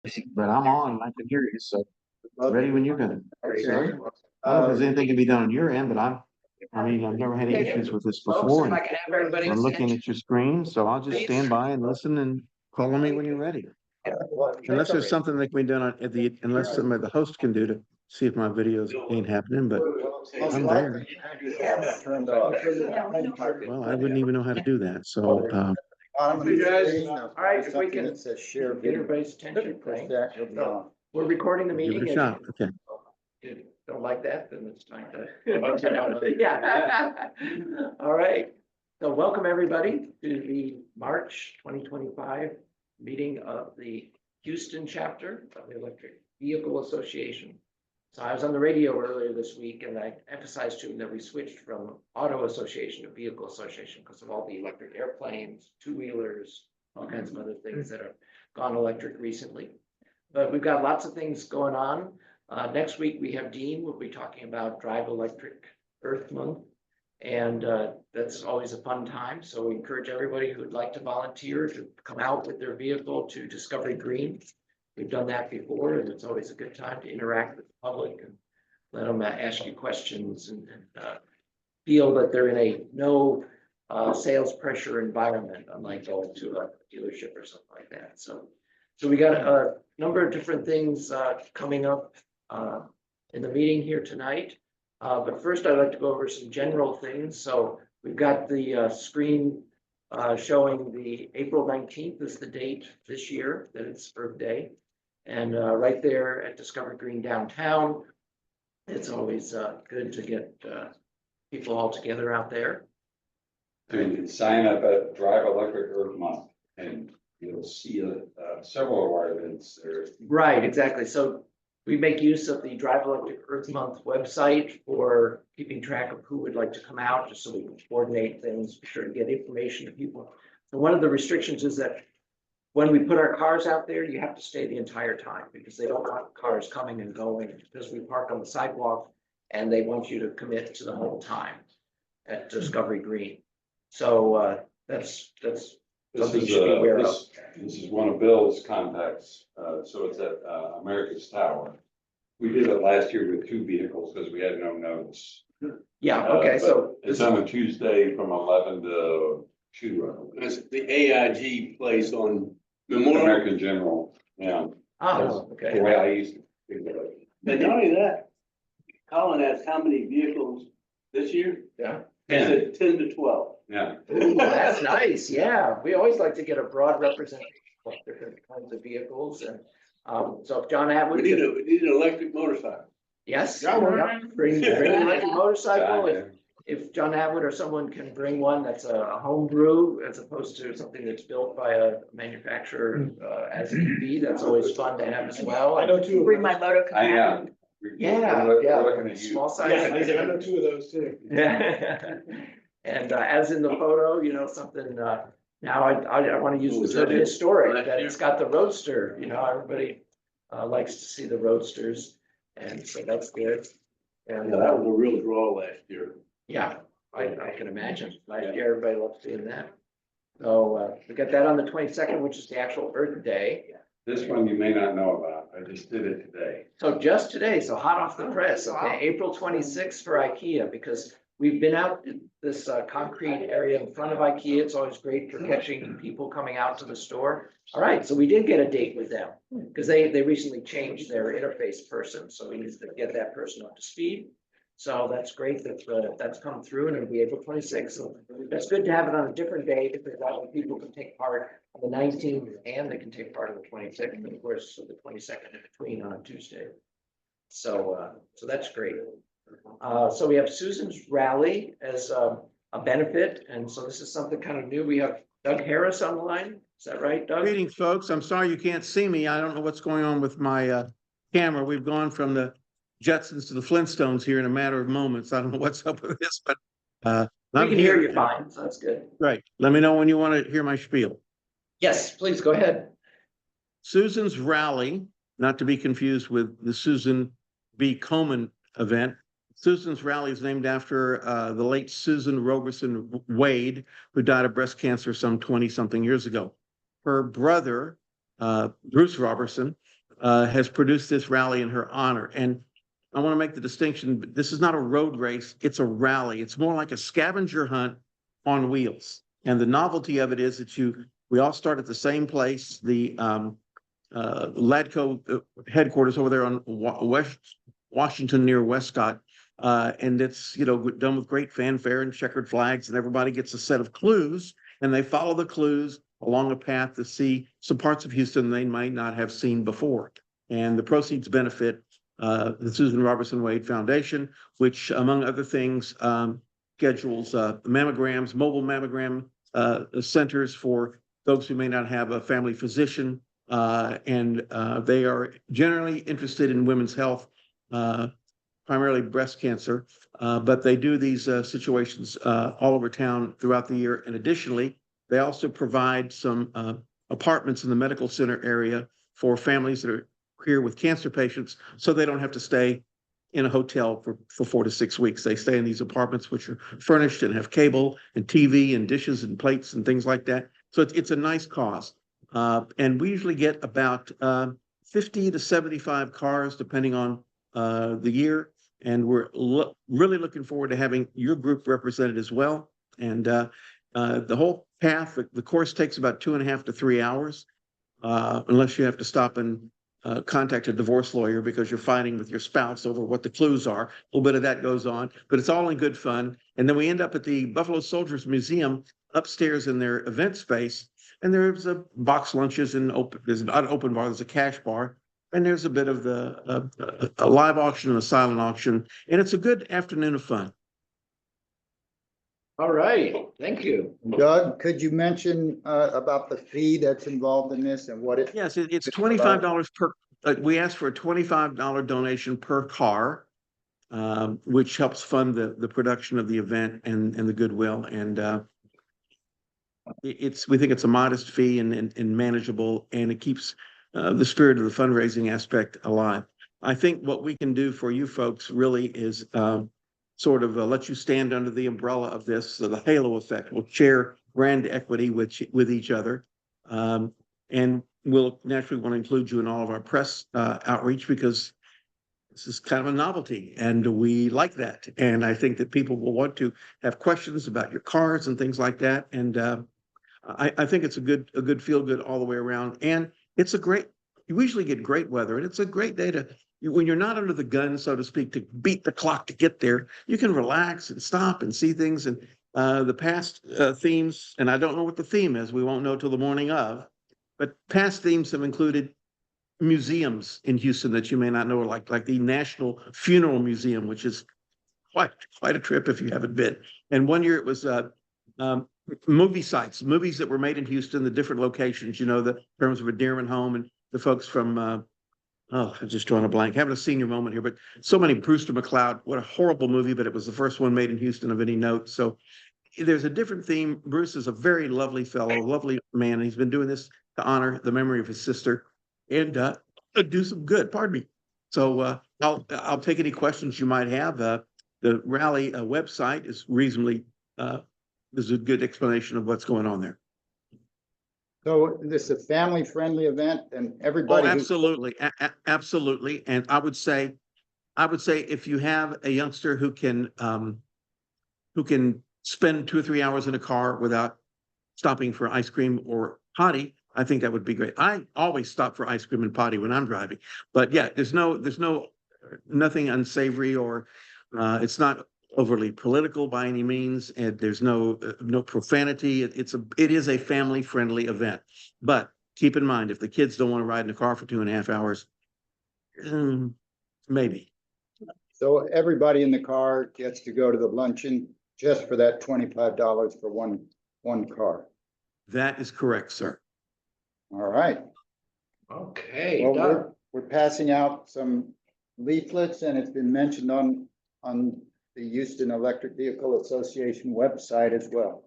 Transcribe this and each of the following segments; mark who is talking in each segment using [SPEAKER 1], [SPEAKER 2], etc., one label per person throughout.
[SPEAKER 1] But I'm on, and I can hear you, so ready when you're gonna.
[SPEAKER 2] Okay.
[SPEAKER 1] I don't know if there's anything can be done on your end, but I mean, I've never had any issues with this before.
[SPEAKER 2] If I can have everybody.
[SPEAKER 1] I'm looking at your screen, so I'll just stand by and listen and call on me when you're ready. Unless there's something that can be done unless somebody, the host can do to see if my videos ain't happening, but I'm there. Well, I wouldn't even know how to do that, so,
[SPEAKER 2] You guys, all right, if we can get everybody's attention, right? We're recording the
[SPEAKER 1] give
[SPEAKER 2] meeting.
[SPEAKER 1] it a shot, okay.
[SPEAKER 2] If you don't like that, then it's time to. Yeah. All right. So welcome everybody to the March 2025 meeting of the Houston chapter of the Electric Vehicle Association. So I was on the radio earlier this week and I emphasized to them that we switched from Auto Association to Vehicle Association because of all the electric airplanes, two-wheelers, all kinds of other things that have gone electric recently. But we've got lots of things going on. Next week, we have Dean. We'll be talking about Drive Electric Earth Month. And that's always a fun time. So we encourage everybody who would like to volunteer to come out with their vehicle to Discovery Green. We've done that before, and it's always a good time to interact with the public and let them ask you questions and feel that they're in a no sales pressure environment, unlike going to a dealership or something like that. So we got a number of different things coming up in the meeting here tonight. But first, I'd like to go over some general things. So we've got the screen showing the April 19th is the date this year that it's Earth Day. And right there at Discovery Green downtown, it's always good to get people all together out there.
[SPEAKER 3] So you can sign up at Drive Electric Earth Month and you'll see several of our events there.
[SPEAKER 2] Right, exactly. So we make use of the Drive Electric Earth Month website for keeping track of who would like to come out, just so we can coordinate things, be sure to get information to people. So one of the restrictions is that when we put our cars out there, you have to stay the entire time because they don't want cars coming and going because we park on the sidewalk and they want you to commit to the whole time at Discovery Green. So that's something you should be aware of.
[SPEAKER 3] This is one of Bill's contacts. So it's at America's Tower. We did it last year with 2 vehicles because we had no notes.
[SPEAKER 2] Yeah, okay, so
[SPEAKER 3] it's on a Tuesday from 11 to 2.
[SPEAKER 4] That's the AIG place on Memorial.
[SPEAKER 3] American General, yeah.
[SPEAKER 2] oh, okay.
[SPEAKER 3] The way I used to think of it.
[SPEAKER 4] But not only that, Colin asked how many vehicles this year?
[SPEAKER 2] Yeah.
[SPEAKER 4] He said 10 to 12.
[SPEAKER 3] Yeah.
[SPEAKER 2] Ooh, that's nice. Yeah, we always like to get a broad representation of different kinds of vehicles. And so if John Atwood,
[SPEAKER 4] We need an electric motorcycle.
[SPEAKER 2] yes, yeah, bring an electric motorcycle.
[SPEAKER 3] Yeah.
[SPEAKER 2] If John Atwood or someone can bring one that's a home brew as opposed to something that's built by a manufacturer as an EV, that's always fun to have as well.
[SPEAKER 5] I know two.
[SPEAKER 6] Bring my motor.
[SPEAKER 3] I know.
[SPEAKER 2] Yeah,
[SPEAKER 3] We're looking at you.
[SPEAKER 2] small size.
[SPEAKER 5] Yeah, I know 2 of those too.
[SPEAKER 2] Yeah. And as in the photo, you know, something, now I want to use the term historic, that it's got the roadster, you know, everybody likes to see the roadsters. And so that's good. And
[SPEAKER 4] Yeah, that was a real draw last year.
[SPEAKER 2] yeah, I can imagine. Last year, everybody loved seeing that. So we got that on the 22nd, which is the actual Earth Day.
[SPEAKER 3] This one you may not know about. I just did it today.
[SPEAKER 2] So just today, so hot off the press, okay, April 26th for IKEA, because we've been out in this concrete area in front of IKEA. It's always great for catching people coming out to the store. All right, so we did get a date with them because they recently changed their interface person. So we need to get that person up to speed. So that's great that that's come through and it'll be April 26th. So that's good to have it on a different day because that way people can take part on the 19th and they can take part on the 26th, and of course, so the 22nd in between on a Tuesday. So that's great. So we have Susan's rally as a benefit, and so this is something kind of new. We have Doug Harris on the line. Is that right, Doug?
[SPEAKER 1] Greetings, folks. I'm sorry you can't see me. I don't know what's going on with my camera. We've gone from the Jetsons to the Flintstones here in a matter of moments. I don't know what's up with this, but
[SPEAKER 2] We
[SPEAKER 1] I'm
[SPEAKER 2] can
[SPEAKER 1] here.
[SPEAKER 2] hear you fine, so that's good.
[SPEAKER 1] Right. Let me know when you want to hear my spiel.
[SPEAKER 2] Yes, please go ahead.
[SPEAKER 1] Susan's rally, not to be confused with the Susan B. Komen event. Susan's rally is named after the late Susan Roberson Wade, who died of breast cancer some 20-something years ago. Her brother, Bruce Robertson, has produced this rally in her honor. And I want to make the distinction, this is not a road race, it's a rally. It's more like a scavenger hunt on wheels. And the novelty of it is that we all start at the same place, the LADCO headquarters over there on West Washington near Westcott. And it's, done with great fanfare and checkered flags, and everybody gets a set of clues, and they follow the clues along a path to see some parts of Houston they might not have seen before. And the proceeds benefit the Susan Robertson Wade Foundation, which, among other things, schedules mammograms, mobile mammogram centers for those who may not have a family physician. And they are generally interested in women's health, primarily breast cancer, but they do these situations all over town throughout the year. And additionally, they also provide some apartments in the medical center area for families that are here with cancer patients, so they don't have to stay in a hotel for 4 to 6 weeks. They stay in these apartments, which are furnished and have cable and TV and dishes and plates and things like that. So it's a nice cause. And we usually get about 50 to 75 cars, depending on the year. And we're really looking forward to having your group represented as well. And the whole path, the course takes about 2.5 to 3 hours, unless you have to stop and contact a divorce lawyer because you're fighting with your spouse over what the clues are. A little bit of that goes on, but it's all in good fun. And then we end up at the Buffalo Soldiers Museum upstairs in their event space. And there's a box lunches and there's not an open bar, there's a cash bar. And there's a bit of a live auction and a silent auction. And it's a good afternoon of fun.
[SPEAKER 2] All right, thank you.
[SPEAKER 5] Doug, could you mention about the fee that's involved in this and what it?
[SPEAKER 1] Yes, it's $25 per, we ask for a $25 donation per car, which helps fund the production of the event and the goodwill. And we think it's a modest fee and manageable, and it keeps the spirit of the fundraising aspect alive. I think what we can do for you folks really is sort of let you stand under the umbrella of this, so the halo effect. We'll share brand equity with each other. And we'll naturally want to include you in all of our press outreach, because this is kind of a novelty and we like that. And I think that people will want to have questions about your cars and things like that. And I think it's a good feel good all the way around. And it's you usually get great weather, and it's a great day when you're not under the gun, so to speak, to beat the clock to get there. You can relax and stop and see things. And the past themes, and I don't know what the theme is, we won't know till the morning of, but past themes have included museums in Houston that you may not know, like the National Funeral Museum, which is quite a trip if you haven't been. And one year it was movie sites, movies that were made in Houston, the different locations, the terms of a Dearman home, and the folks from I'm just drawing a blank, having a senior moment here, but so many. Brewster McCloud, what a horrible movie, but it was the first one made in Houston of any note. So there's a different theme. Bruce is a very lovely fellow, lovely man. He's been doing this to honor the memory of his sister and do some good. Pardon me. So I'll take any questions you might have. The rally website is reasonably, there's a good explanation of what's going on there.
[SPEAKER 5] So this is a family-friendly event, and everybody.
[SPEAKER 1] Oh, absolutely, absolutely. And I would say if you have a youngster who can spend 2 or 3 hours in a car without stopping for ice cream or potty, I think that would be great. I always stop for ice cream and potty when I'm driving. But yeah, there's nothing unsavory, or it's not overly political by any means, and there's no profanity. It is a family-friendly event. But keep in mind, if the kids don't want to ride in the car for 2.5 hours, maybe.
[SPEAKER 5] So everybody in the car gets to go to the luncheon just for that $25 for one car.
[SPEAKER 1] That is correct, sir.
[SPEAKER 5] All right.
[SPEAKER 2] Okay,
[SPEAKER 5] Well,
[SPEAKER 2] Doug.
[SPEAKER 5] we're passing out some leaflets, and it's been mentioned on the Houston Electric Vehicle Association website as well.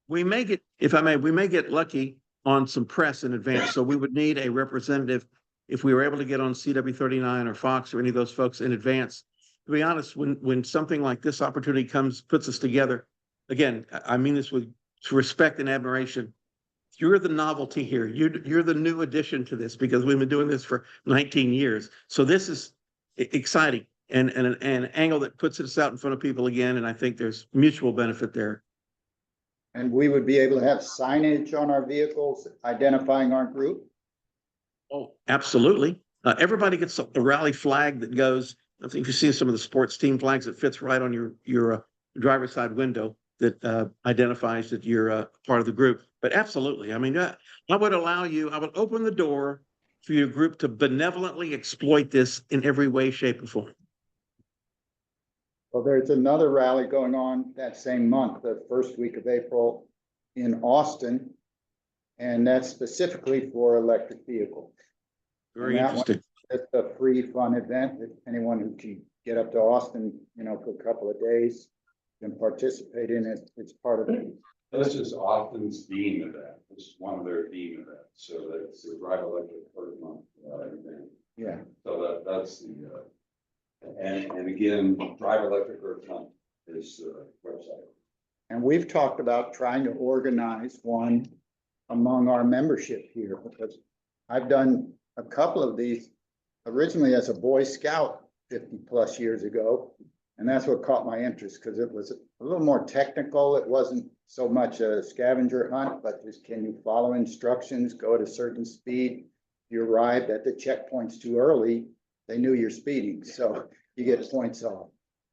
[SPEAKER 1] We may get lucky on some press in advance. So we would need a representative if we were able to get on CW39 or Fox or any of those folks in advance. To be honest, when something like this opportunity puts us together, again, I mean this with respect and admiration. you're the novelty here. You're the new addition to this because we've been doing this for 19 years. So this is exciting and an angle that puts us out in front of people again. And I think there's mutual benefit there.
[SPEAKER 5] And we would be able to have signage on our vehicles identifying our group.
[SPEAKER 1] Oh, absolutely. Everybody gets a rally flag that goes, I think you've seen some of the sports team flags that fits right on your driver's side window that identifies that you're part of the group. But absolutely, I mean, I would open the door for your group to benevolently exploit this in every way, shape, and form.
[SPEAKER 5] Well, there's another rally going on that same month, the first week of April in Austin. And that's specifically for electric vehicles.
[SPEAKER 1] Very interesting.
[SPEAKER 5] It's a free fun event that anyone who can get up to Austin, for a couple of days can participate in it. It's part of it.
[SPEAKER 3] This is Austin's Dean event. This is one of their Dean events. So that's the Drive Electric First Month event.
[SPEAKER 5] Yeah.
[SPEAKER 3] So that's the, and again, Drive Electric Earth Month is the website.
[SPEAKER 5] And we've talked about trying to organize one among our membership here, because I've done a couple of these originally as a Boy Scout 50 plus years ago. And that's what caught my interest, because it was a little more technical. It wasn't so much a scavenger hunt, but just can you follow instructions, go at a certain speed. If you arrived at the checkpoints too early, they knew you're speeding, so you get points off.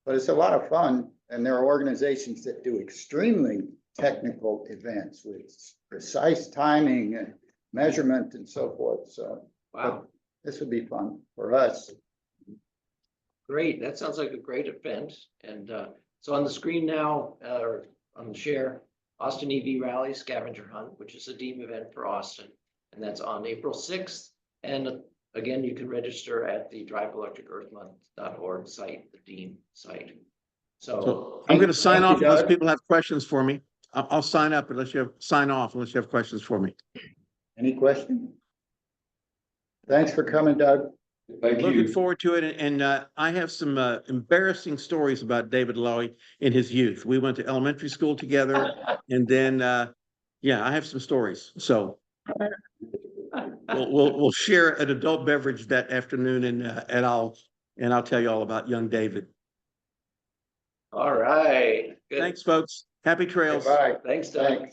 [SPEAKER 5] But it's a lot of fun, and there are organizations that do extremely technical events with precise timing and measurement and so forth. So
[SPEAKER 2] Wow,
[SPEAKER 5] this would be fun for us.
[SPEAKER 2] great. That sounds like a great event. And so on the screen now, or on the share, Austin EV Rally Scavenger Hunt, which is a Dean event for Austin. And that's on April 6th. And again, you can register at the driveelectricearthmonth.org site, the Dean site.
[SPEAKER 1] So I'm going to sign off unless people have questions for me. I'll sign up sign off unless you have questions for me.
[SPEAKER 5] Any questions? Thanks for coming, Doug.
[SPEAKER 3] Thank
[SPEAKER 1] Looking
[SPEAKER 3] you.
[SPEAKER 1] forward to it. And I have some embarrassing stories about David Lowy in his youth. We went to elementary school together, and then yeah, I have some stories. So we'll share an adult beverage that afternoon, and I'll tell you all about young David.
[SPEAKER 2] All right. Good.
[SPEAKER 1] Thanks, folks. Happy trails.
[SPEAKER 5] Bye.
[SPEAKER 2] Thanks, Doug.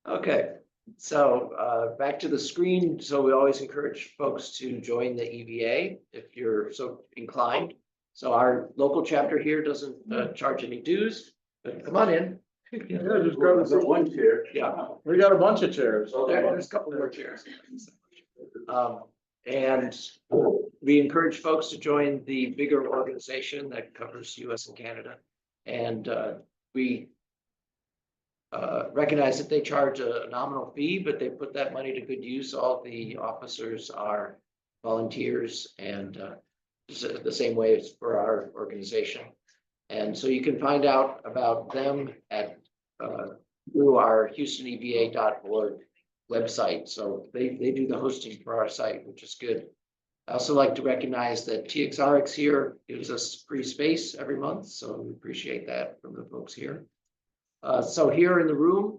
[SPEAKER 2] Okay, so back to the screen. So we always encourage folks to join the EVA if you're so inclined. So our local chapter here doesn't charge any dues, but come on in.
[SPEAKER 4] Yeah, just grab us one chair.
[SPEAKER 2] Yeah,
[SPEAKER 6] We got a bunch of chairs.
[SPEAKER 2] there's a couple more chairs. And we encourage folks to join the bigger organization that covers US and Canada. And we recognize that they charge a nominal fee, but they put that money to good use. All the officers are volunteers, and the same way as for our organization. And so you can find out about them at through our HoustonEVA.org website. So they do the hosting for our site, which is good. I also like to recognize that TXRX here gives us free space every month, so we appreciate that from the folks here. So here in the room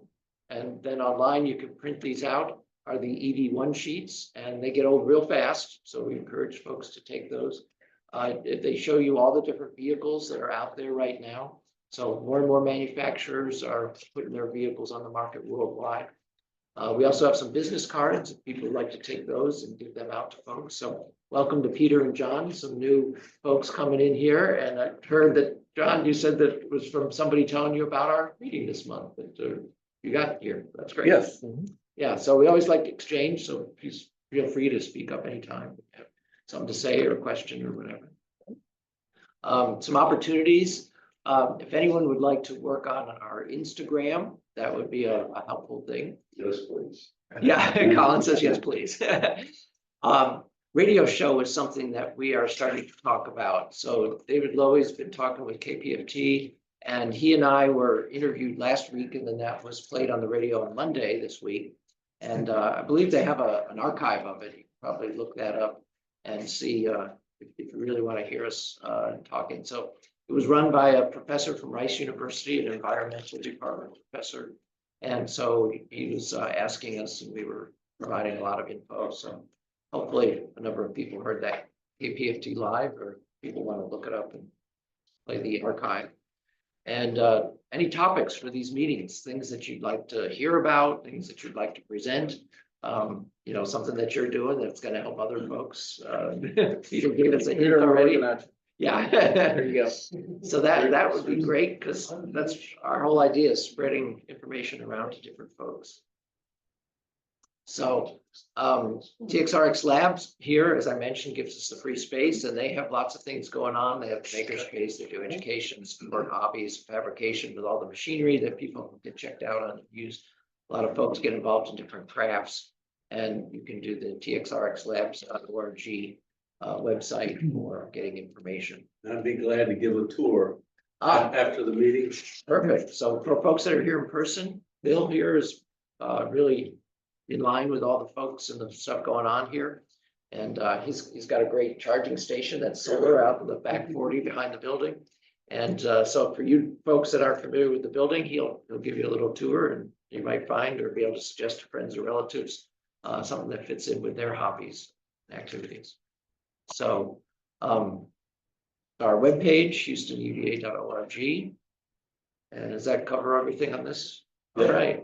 [SPEAKER 2] and then online, you can print these out, are the EV1 sheets, and they get old real fast. So we encourage folks to take those. They show you all the different vehicles that are out there right now. So more and more manufacturers are putting their vehicles on the market worldwide. We also have some business cards. If people would like to take those and give them out to folks. So welcome to Peter and John, some new folks coming in here. And I heard that, John, you said that it was from somebody telling you about our meeting this month that you got here. That's great.
[SPEAKER 6] Yes.
[SPEAKER 2] Yeah, so we always like to exchange, so please feel free to speak up anytime. If you have something to say or a question or whatever. Some opportunities. If anyone would like to work on our Instagram, that would be a helpful thing.
[SPEAKER 3] Yes, please.
[SPEAKER 2] Yeah, Colin says yes, please. Radio show is something that we are starting to talk about. So David Lowy's been talking with KPFT, and he and I were interviewed last week, and then that was played on the radio on Monday this week. And I believe they have an archive of it. You can probably look that up and see if you really want to hear us talking. So it was run by a professor from Rice University, an environmental department professor, And so he was asking us, and we were providing a lot of info. So hopefully a number of people heard that KPFT live, or people want to look it up and play the archive. And any topics for these meetings, things that you'd like to hear about, things that you'd like to present, you know, something that you're doing that's going to help other folks. Peter gave us a hint already. Yeah.
[SPEAKER 6] There you go.
[SPEAKER 2] So that would be great, because that's our whole idea, is spreading information around to different folks. So TXRX Labs here, as I mentioned, gives us the free space, and they have lots of things going on. They have makerspace, they do education, support hobbies, fabrication with all the machinery that people can get checked out on and use. A lot of folks get involved in different crafts, and you can do the txrxlabs.org website for getting information.
[SPEAKER 4] I'd be glad to give a tour
[SPEAKER 2] Ah,
[SPEAKER 4] after the meeting.
[SPEAKER 2] perfect. So for folks that are here in person, Bill here is really in line with all the folks and the stuff going on here. And he's got a great charging station that's solar out in the back 40 behind the building. And so for you folks that aren't familiar with the building, he'll give you a little tour, and you might find or be able to suggest to friends or relatives something that fits in with their hobbies and activities. So our webpage, houstonuda.org. And does that cover everything on this? All
[SPEAKER 4] Yeah.
[SPEAKER 2] right.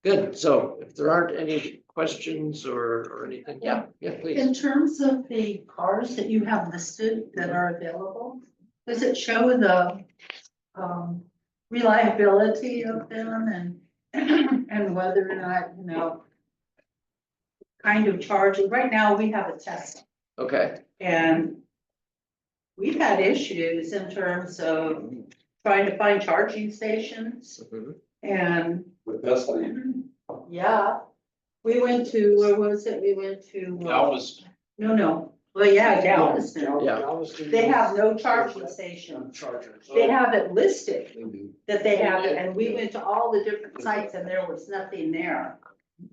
[SPEAKER 2] Good. So if there aren't any questions or anything, yeah, please.
[SPEAKER 7] In terms of the cars that you have listed that are available, does it show the reliability of them and whether or not, you know, kind of charging? Right now, we have a Tesla,
[SPEAKER 2] Okay.
[SPEAKER 7] and we've had issues in terms of trying to find charging stations,
[SPEAKER 2] Mhm.
[SPEAKER 7] and
[SPEAKER 3] With Tesla,
[SPEAKER 7] yeah, we went to, where was it? We went to.
[SPEAKER 6] Galveston.
[SPEAKER 7] No, well, yeah, Galveston.
[SPEAKER 2] Yeah.
[SPEAKER 7] They have no charging station.
[SPEAKER 6] Chargers.
[SPEAKER 7] They have it listed that they have it, and we went to all the different sites and there was nothing there.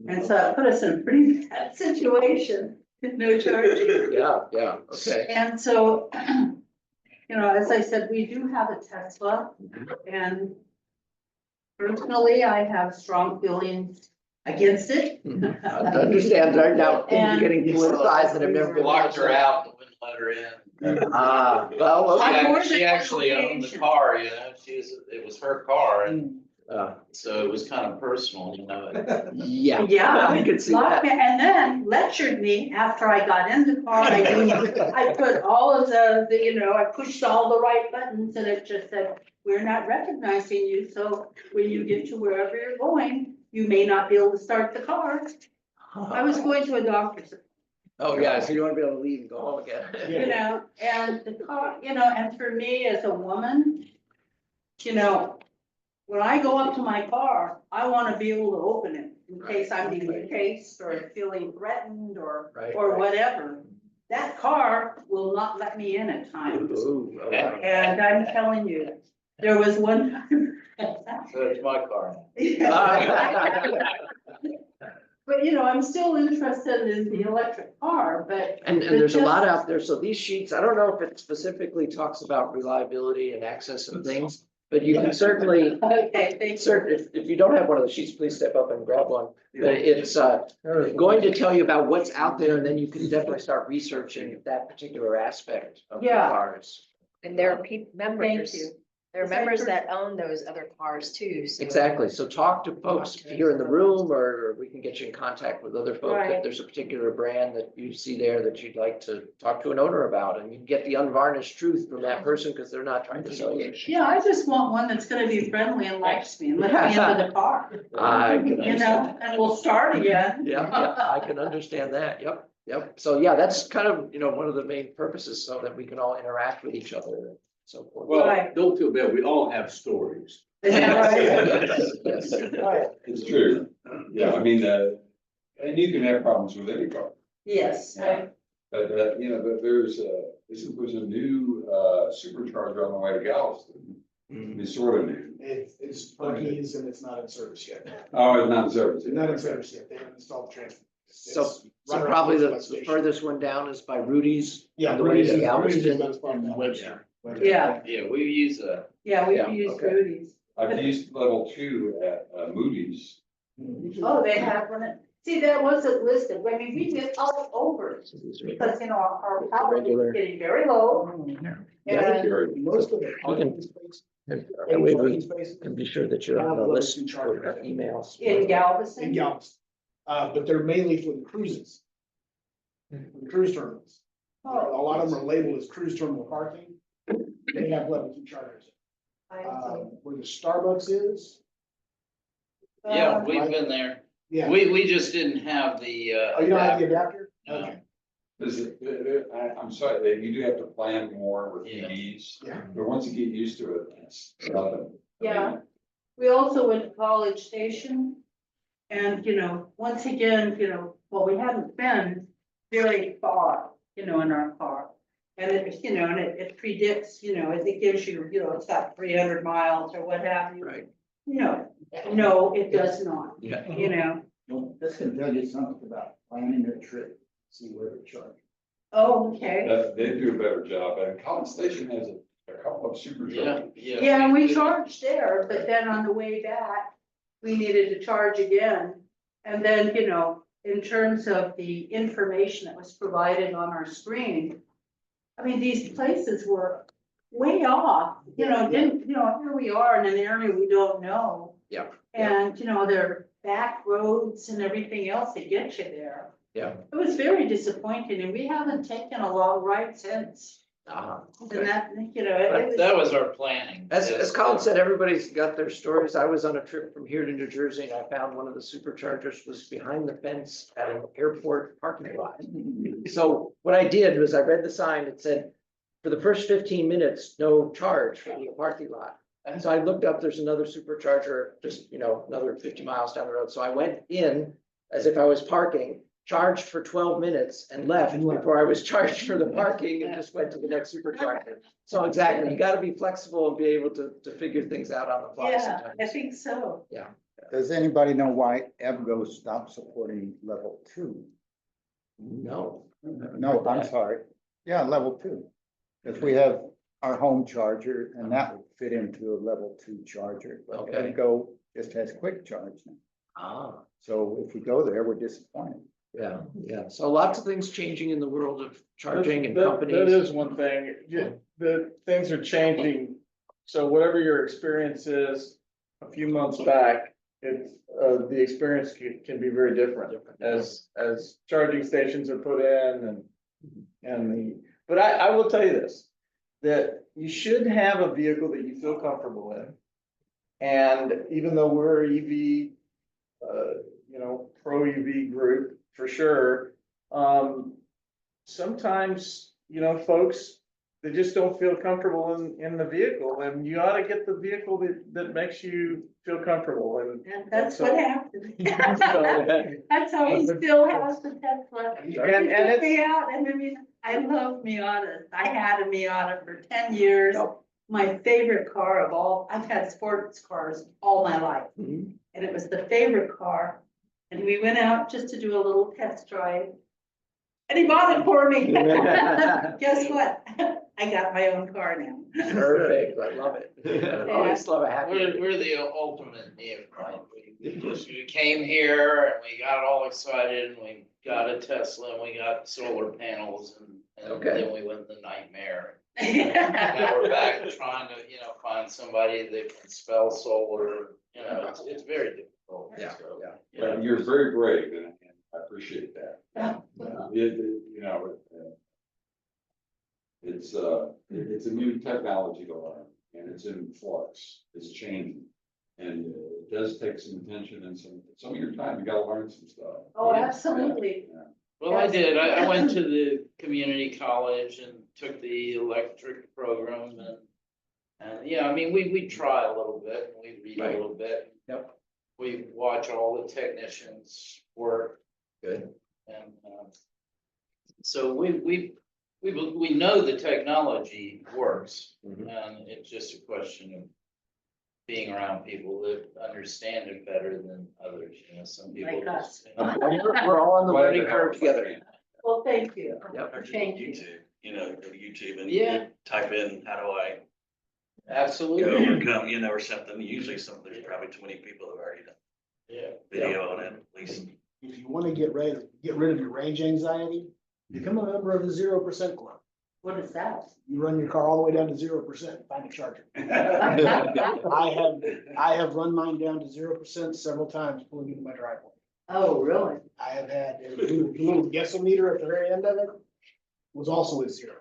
[SPEAKER 7] And so it put us in a pretty bad situation, with no charging.
[SPEAKER 2] Yeah, okay.
[SPEAKER 7] And so, you know, as I said, we do have a Tesla, and personally, I have strong feelings against it.
[SPEAKER 2] Mhm. I understand right now, things are
[SPEAKER 7] And-
[SPEAKER 2] getting politicized and have never been.
[SPEAKER 6] Locked her out, and wouldn't let her in.
[SPEAKER 2] Well,
[SPEAKER 7] Like
[SPEAKER 2] okay.
[SPEAKER 7] more
[SPEAKER 6] She
[SPEAKER 7] than
[SPEAKER 6] actually owned the
[SPEAKER 7] complication.
[SPEAKER 6] car, you know, it was her car, and
[SPEAKER 2] Uh,
[SPEAKER 6] so it was kind of personal, you know.
[SPEAKER 2] Yeah.
[SPEAKER 7] Yeah,
[SPEAKER 2] I can see
[SPEAKER 7] locked
[SPEAKER 2] that.
[SPEAKER 7] me, and then lectured me after I got in the car. I put all of the, you know, I pushed all the right buttons, and it just said, we're not recognizing you, so when you get to wherever you're going, you may not be able to start the car. I was going to a doctor's,
[SPEAKER 2] Oh, yeah, so you want to be able to leave and go home again.
[SPEAKER 7] you know, and the car, you know, and for me as a woman, you know, when I go up to my car, I want to be able to open it in case I'm being chased or feeling threatened or
[SPEAKER 2] Right,
[SPEAKER 7] or
[SPEAKER 2] right.
[SPEAKER 7] whatever. That car will not let me in at times.
[SPEAKER 2] Ooh, oh, wow.
[SPEAKER 7] And I'm telling you, there was one time.
[SPEAKER 6] So it's my car.
[SPEAKER 7] But, you know, I'm still interested in the electric car, but.
[SPEAKER 2] And there's a lot out there. So these sheets, I don't know if it specifically talks about reliability and access and things, but you can certainly,
[SPEAKER 7] Okay, thanks.
[SPEAKER 2] if you don't have one of the sheets, please step up and grab one. But it's going to tell you about what's out there, and then you can definitely start researching that particular aspect of the
[SPEAKER 7] Yeah.
[SPEAKER 2] cars.
[SPEAKER 8] And there are members,
[SPEAKER 7] you.
[SPEAKER 8] there are
[SPEAKER 7] Is that
[SPEAKER 8] members
[SPEAKER 7] true?
[SPEAKER 8] that own those other cars too, so.
[SPEAKER 2] Exactly. So talk to folks here in the room, or we can get you in contact with other folks. If
[SPEAKER 7] Right.
[SPEAKER 2] there's a particular brand that you see there that you'd like to talk to an owner about, and you get the unvarnished truth from that person, because they're not trying to sell you.
[SPEAKER 7] Yeah, I just want one that's gonna be friendly and likes me and let me into the car.
[SPEAKER 2] I can
[SPEAKER 7] You
[SPEAKER 2] understand.
[SPEAKER 7] know, and we'll start again.
[SPEAKER 2] Yeah, I can understand that. Yep. So yeah, that's kind of, you know, one of the main purposes, so that we can all interact with each other and so forth.
[SPEAKER 4] Well,
[SPEAKER 7] Right.
[SPEAKER 4] don't feel bad, we all have stories.
[SPEAKER 7] Is that right?
[SPEAKER 2] Yes.
[SPEAKER 3] it's true. Yeah, I mean, and you can have problems with any car.
[SPEAKER 7] Yes,
[SPEAKER 3] But, you know, but there's a new, supercharger on the way to Galveston. It's sort of new.
[SPEAKER 9] It's buggies and it's not in service yet.
[SPEAKER 3] Oh, it's not in service.
[SPEAKER 9] It's not in service yet. They haven't installed the transfer.
[SPEAKER 2] So,
[SPEAKER 9] It's
[SPEAKER 2] so
[SPEAKER 9] right around
[SPEAKER 2] probably the
[SPEAKER 9] bus station.
[SPEAKER 2] furthest one down is by Rudy's.
[SPEAKER 9] Yeah,
[SPEAKER 2] on the way to
[SPEAKER 9] Rudy's is
[SPEAKER 2] Galveston.
[SPEAKER 9] about as far as Webster.
[SPEAKER 7] Yeah.
[SPEAKER 6] Yeah, we use a,
[SPEAKER 7] yeah, we
[SPEAKER 2] Yeah,
[SPEAKER 7] can use
[SPEAKER 2] okay.
[SPEAKER 7] Rudy's.
[SPEAKER 3] I've used level 2 at Moody's.
[SPEAKER 7] Oh, they have one. See, that wasn't listed. I mean, we did all over because, you know, our power was getting very low. And
[SPEAKER 9] Most of the parking spaces.
[SPEAKER 2] And we
[SPEAKER 9] parking spaces
[SPEAKER 2] can be sure that you're on the
[SPEAKER 9] have
[SPEAKER 2] list
[SPEAKER 9] level 2
[SPEAKER 2] for
[SPEAKER 9] chargers
[SPEAKER 2] emails.
[SPEAKER 7] in
[SPEAKER 9] in
[SPEAKER 7] Galveston.
[SPEAKER 9] Galveston. But they're mainly for the cruises. The cruise terminals. A
[SPEAKER 7] Oh,
[SPEAKER 9] lot of them are labeled as cruise terminal parking. They have level 2 chargers.
[SPEAKER 7] I see.
[SPEAKER 9] Where the Starbucks is,
[SPEAKER 6] Yeah, we've been there.
[SPEAKER 9] yeah.
[SPEAKER 6] We just didn't have the,
[SPEAKER 9] Oh, you don't have the adapter?
[SPEAKER 6] No.
[SPEAKER 9] Okay.
[SPEAKER 3] I'm sorry, you do have to plan more with
[SPEAKER 6] Yeah.
[SPEAKER 3] EVs,
[SPEAKER 9] Yeah.
[SPEAKER 3] but once you get used to it, it's nothing.
[SPEAKER 7] Yeah, we also went to College Station. And, you know, once again, you know, well, we haven't been very far, you know, in our car. And it, you know, and it predicts, you know, it gives you, you know, it's got 300 miles or what have you.
[SPEAKER 2] Right.
[SPEAKER 7] No, no, it does not,
[SPEAKER 2] Yeah.
[SPEAKER 7] you know.
[SPEAKER 5] Well, this can tell you something about planning a trip, see where to charge.
[SPEAKER 7] Oh, okay.
[SPEAKER 3] They do a better job, and College Station has a couple of superchargers.
[SPEAKER 7] Yeah, and we charged there, but then on the way back, we needed to charge again. And then, you know, in terms of the information that was provided on our screen, I mean, these places were way off, you know, didn't, you know, here we are in an area we don't know.
[SPEAKER 2] Yeah.
[SPEAKER 7] And, you know, there are back roads and everything else that get you there.
[SPEAKER 2] Yeah.
[SPEAKER 7] It was very disappointing and we haven't taken a long ride since.
[SPEAKER 2] Okay.
[SPEAKER 7] And that, you know, it
[SPEAKER 6] That
[SPEAKER 7] was,
[SPEAKER 6] was our planning.
[SPEAKER 2] As Colin said, everybody's got their stories. I was on a trip from here to New Jersey and I found one of the superchargers was behind the fence at an airport parking lot. So what I did was I read the sign, it said, for the first 15 minutes, no charge for the parking lot. And so I looked up, there's another supercharger, just, you know, another 50 miles down the road. So I went in as if I was parking, charged for 12 minutes and left before I was charged for the parking and just went to the next supercharger. So exactly, you gotta be flexible and be able to figure things out on the fly
[SPEAKER 7] yeah, I
[SPEAKER 2] sometimes.
[SPEAKER 7] think so.
[SPEAKER 5] Does anybody know why EVGO stopped supporting level 2?
[SPEAKER 2] No.
[SPEAKER 5] No, I'm sorry. Yeah, level 2. Because we have our home charger and that would fit into a level 2 charger. But
[SPEAKER 2] Okay.
[SPEAKER 5] EVGO just has quick charge now.
[SPEAKER 2] Ah,
[SPEAKER 5] So if we go there, we're disappointed.
[SPEAKER 2] yeah. So lots of things changing in the world of charging and
[SPEAKER 10] That
[SPEAKER 2] companies.
[SPEAKER 10] is one thing, the things are changing, so whatever your experience is a few months back, it's, the experience can be very different as charging stations are put in but I will tell you this, that you should have a vehicle that you feel comfortable in. And even though we're EV, you know, pro EV group for sure, sometimes, you know, folks, they just don't feel comfortable in the vehicle, and you ought to get the vehicle that makes you feel comfortable, and
[SPEAKER 7] And that's what happened.
[SPEAKER 10] so,
[SPEAKER 7] That's how he still has the Tesla.
[SPEAKER 10] and
[SPEAKER 7] He took
[SPEAKER 10] it's,
[SPEAKER 7] me out, and I mean, I love Miatas. I had a Miata for 10 years. My favorite car of all, I've had sports cars all my life.
[SPEAKER 2] Mhm.
[SPEAKER 7] And it was the favorite car. And we went out just to do a little test drive. And he bought it for me. Guess what? I got my own car now.
[SPEAKER 2] Perfect, I love it. I always love a happy.
[SPEAKER 6] We're the ultimate neophyte. We came here and we got all excited and we got a Tesla and we got solar panels and
[SPEAKER 2] Okay.
[SPEAKER 6] then we went the nightmare. Now we're back trying to, you know, find somebody that can spell solar, you know, it's very difficult.
[SPEAKER 2] Yeah,
[SPEAKER 6] So,
[SPEAKER 2] yeah.
[SPEAKER 6] you know,
[SPEAKER 3] You're very brave, and I appreciate that. You know, it's a new technology to learn, and it's in flux, it's changing. And it does take some attention and some of your time, you gotta learn some stuff.
[SPEAKER 7] Oh, absolutely.
[SPEAKER 6] Well, I did. I went to the community college and took the electric program and yeah, I mean, we try a little bit, and we read a little bit.
[SPEAKER 2] Yep.
[SPEAKER 6] We watch all the technicians work
[SPEAKER 2] Good.
[SPEAKER 6] and, so we know the technology works.
[SPEAKER 2] Mhm.
[SPEAKER 6] And it's just a question of being around people that understand it better than others, you know, some people.
[SPEAKER 7] Like us.
[SPEAKER 6] just, you know,
[SPEAKER 2] We're all on the learning curve together.
[SPEAKER 7] Well, thank you.
[SPEAKER 2] Yep.
[SPEAKER 7] Thank you.
[SPEAKER 4] YouTube, you know, go to YouTube and
[SPEAKER 6] Yeah.
[SPEAKER 4] type in, how do I
[SPEAKER 6] Absolutely,
[SPEAKER 11] You never sent them, usually there's probably 20 people have already done
[SPEAKER 6] yeah.
[SPEAKER 11] video on it, at least.
[SPEAKER 9] If you want to get rid of your range anxiety, become a member of the 0% Club.
[SPEAKER 7] What is that?
[SPEAKER 9] You run your car all the way down to 0%, find a charger. I have run mine down to 0% several times pulling into my driveway.
[SPEAKER 7] Oh, really?
[SPEAKER 9] I have had the little guessometer at the very end of it was also at 0.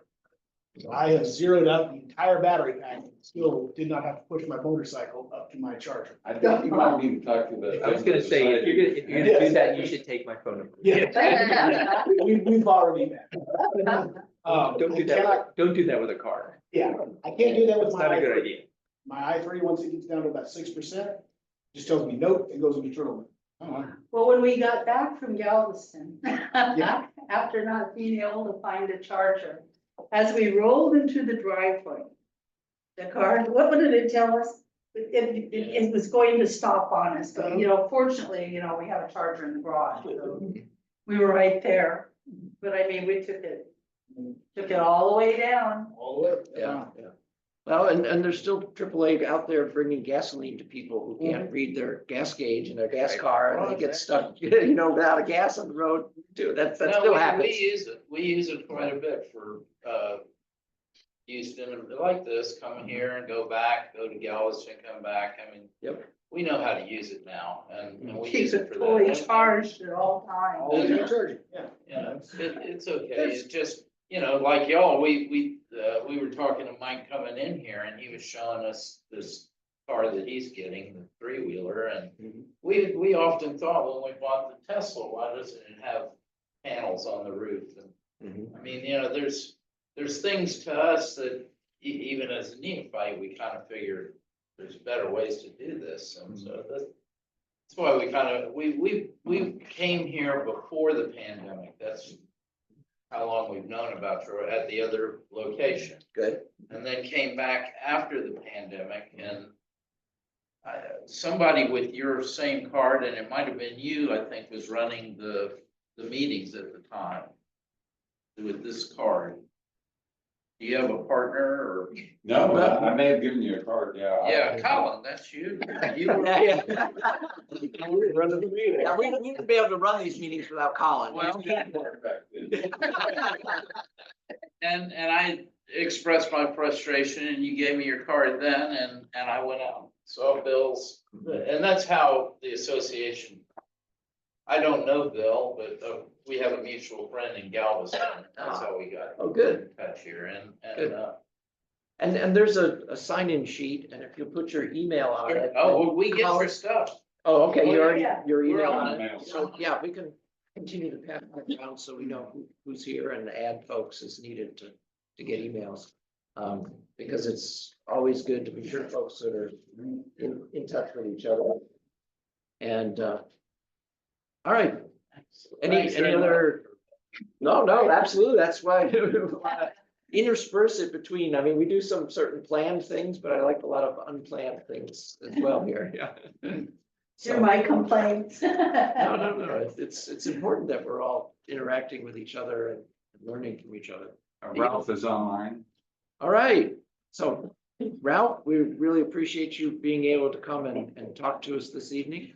[SPEAKER 9] So I have zeroed out the entire battery pack and still did not have to push my motorcycle up to my charger.
[SPEAKER 3] I think you might need to talk to the.
[SPEAKER 2] I was gonna say, if you're gonna do that, you should take my phone number.
[SPEAKER 9] Yeah. We've already met.
[SPEAKER 2] Don't do that, don't do that with a car.
[SPEAKER 9] Yeah, I can't do that with
[SPEAKER 2] It's
[SPEAKER 9] my
[SPEAKER 2] not a good
[SPEAKER 9] i3.
[SPEAKER 2] idea.
[SPEAKER 9] My i3, once it gets down to about 6%, just tells me nope, it goes into turtle mode.
[SPEAKER 7] Well, when we got back from Galveston, after not being able to find a charger, as we rolled into the driveway, the car, what did it tell us? It was going to stop on us, but, fortunately, we have a charger in the garage, so we were right there. But I mean, we took it all the way down.
[SPEAKER 9] All the way.
[SPEAKER 2] Yeah. Well, and there's still AAA out there bringing gasoline to people who can't read their gas gauge in their gas car and they get stuck, without a gas on the road too. That
[SPEAKER 6] No,
[SPEAKER 2] still
[SPEAKER 6] we
[SPEAKER 2] happens.
[SPEAKER 6] we use it quite a bit for, Houston, and like this, come here and go back, go to Galveston, come back, I mean.
[SPEAKER 2] Yep.
[SPEAKER 6] We know how to use it now, and we
[SPEAKER 7] Keep
[SPEAKER 6] use it
[SPEAKER 7] it
[SPEAKER 6] for
[SPEAKER 7] fully
[SPEAKER 6] that.
[SPEAKER 7] charged at all times.
[SPEAKER 9] Always got charging, yeah.
[SPEAKER 6] It's okay, it's just, like y'all, we were talking to Mike coming in here, and he was showing us this car that he's getting, the 3-wheeler, and we often thought when we bought the Tesla, why doesn't it have panels on the roof? And I mean, there's things to us that even as a neophyte, we kind of figured there's better ways to do this, and so that's why we came here before the pandemic. That's how long we've known about Troy at the other location.
[SPEAKER 2] Good.
[SPEAKER 6] And then came back after the pandemic, and somebody with your same card, and it might have been you, I think, was running the meetings at the time with this card. Do you have a partner or?
[SPEAKER 3] No, I may have given you a card, yeah.
[SPEAKER 6] Yeah, Colin, that's you. You were-
[SPEAKER 2] Running the meeting. Yeah, we need to be able to run these meetings without Colin.
[SPEAKER 6] Well, and I expressed my frustration, and you gave me your card then, and I went out, saw Bill's, and that's how the association. I don't know Bill, but we have a mutual friend in Galveston. That's how we got.
[SPEAKER 2] Oh, good.
[SPEAKER 6] in touch here,
[SPEAKER 2] Good. And there's a sign-in sheet, and if you put your email on it.
[SPEAKER 6] well, we get your stuff.
[SPEAKER 2] Oh, okay, you
[SPEAKER 6] Oh,
[SPEAKER 2] already,
[SPEAKER 7] yeah.
[SPEAKER 2] your
[SPEAKER 6] We're
[SPEAKER 2] email
[SPEAKER 6] on
[SPEAKER 2] on
[SPEAKER 3] it.
[SPEAKER 2] it. So, yeah, we can continue to pass that around so we know who's here and add folks as needed to get emails. Because it's always good to be sure folks that are in touch with each other. And, all right.
[SPEAKER 6] Thanks
[SPEAKER 2] Any
[SPEAKER 6] very
[SPEAKER 2] other? No, absolutely. That's why we wanna intersperse it between, I mean, we do some certain planned things, but I like a lot of unplanned things as well here. Yeah.
[SPEAKER 7] Hear my complaints.
[SPEAKER 2] No. It's important that we're all interacting with each other and learning from each other.
[SPEAKER 3] Ralph is online.
[SPEAKER 2] All right. So Ralph, we really appreciate you being able to come and talk to us this evening.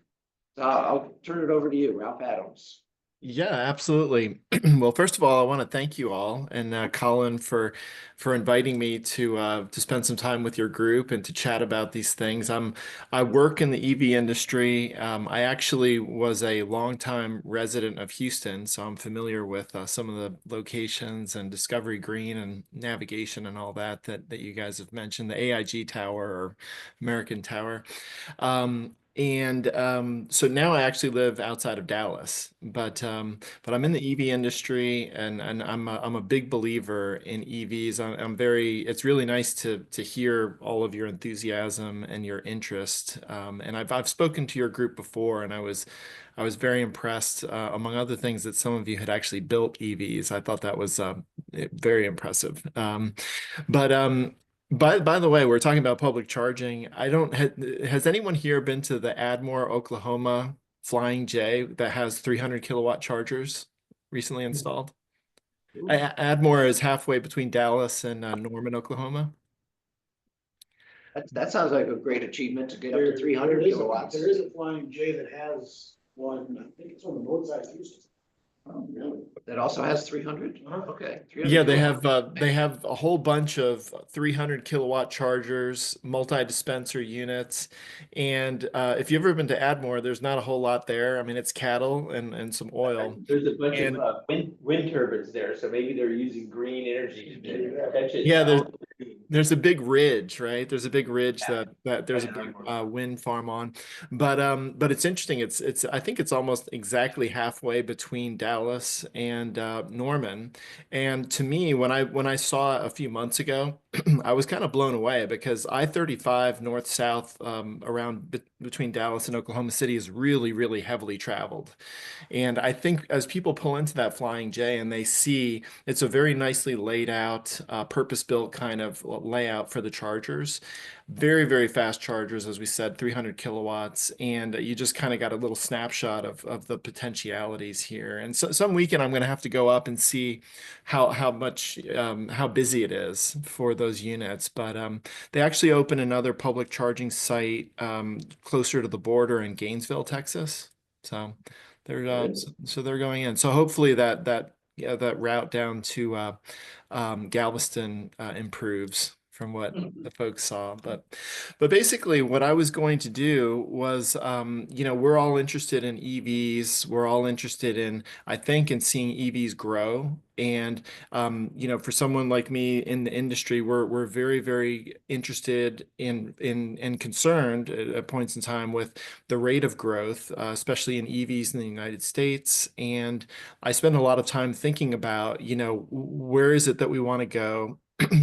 [SPEAKER 2] So I'll turn it over to you, Ralph Adams.
[SPEAKER 12] Yeah, absolutely. Well, first of all, I want to thank you all and Colin for inviting me to spend some time with your group and to chat about these things. I work in the EV industry. I actually was a longtime resident of Houston, so I'm familiar with some of the locations and Discovery Green and navigation and all that you guys have mentioned, the AIG Tower or American Tower. So now I actually live outside of Dallas, but I'm in the EV industry and I'm a big believer in EVs. It's really nice to hear all of your enthusiasm and your interest. And I've spoken to your group before, and I was very impressed, among other things, that some of you had actually built EVs. I thought that was very impressive. By the way, we're talking about public charging. Has anyone here been to the Ardmore, Oklahoma Flying J that has 300 kilowatt chargers recently installed? Ardmore is halfway between Dallas and Norman, Oklahoma.
[SPEAKER 2] That sounds like a great achievement to get up
[SPEAKER 9] There-
[SPEAKER 2] to 300
[SPEAKER 9] there is a-
[SPEAKER 2] kilowatts.
[SPEAKER 9] There is a Flying J that has one, I think it's on the north side of Houston.
[SPEAKER 2] Oh, really? That also has 300?
[SPEAKER 9] Uh-huh.
[SPEAKER 2] Okay. 300
[SPEAKER 12] Yeah,
[SPEAKER 2] kilowatts.
[SPEAKER 12] they have a whole bunch of 300 kilowatt chargers, multi-dispenser units, and if you've ever been to Admore, there's not a whole lot there. I mean, it's cattle and some oil.
[SPEAKER 13] There's a bunch
[SPEAKER 12] And-
[SPEAKER 13] of wind turbines there, so maybe they're using green energy to catch it.
[SPEAKER 12] Yeah, there's a big ridge, right? There's a big ridge that there's a big wind farm on, but it's interesting. It's I think it's almost exactly halfway between Dallas and Norman. And to me, when I saw it a few months ago, I was kind of blown away because I-35 north south around between Dallas and Oklahoma City is really, really heavily traveled. And I think as people pull into that Flying J and they see it's a very nicely laid out, purpose-built kind of layout for the chargers, very, very fast chargers, as we said, 300 kilowatts. And you just kind of got a little snapshot of the potentialities here. And so some weekend I'm going to have to go up and see how busy it is for those units. But they actually opened another public charging site closer to the border in Gainesville, Texas. So they're going in. So hopefully that route down to Galveston improves from what the folks saw. But basically what I was going to do was, we're all interested in EVs. We're all interested in, I think, in seeing EVs grow. And, for someone like me in the industry, we're very, very interested in and concerned at points in time with the rate of growth, especially in EVs in the United States. And I spend a lot of time thinking about, where is it that we want to go?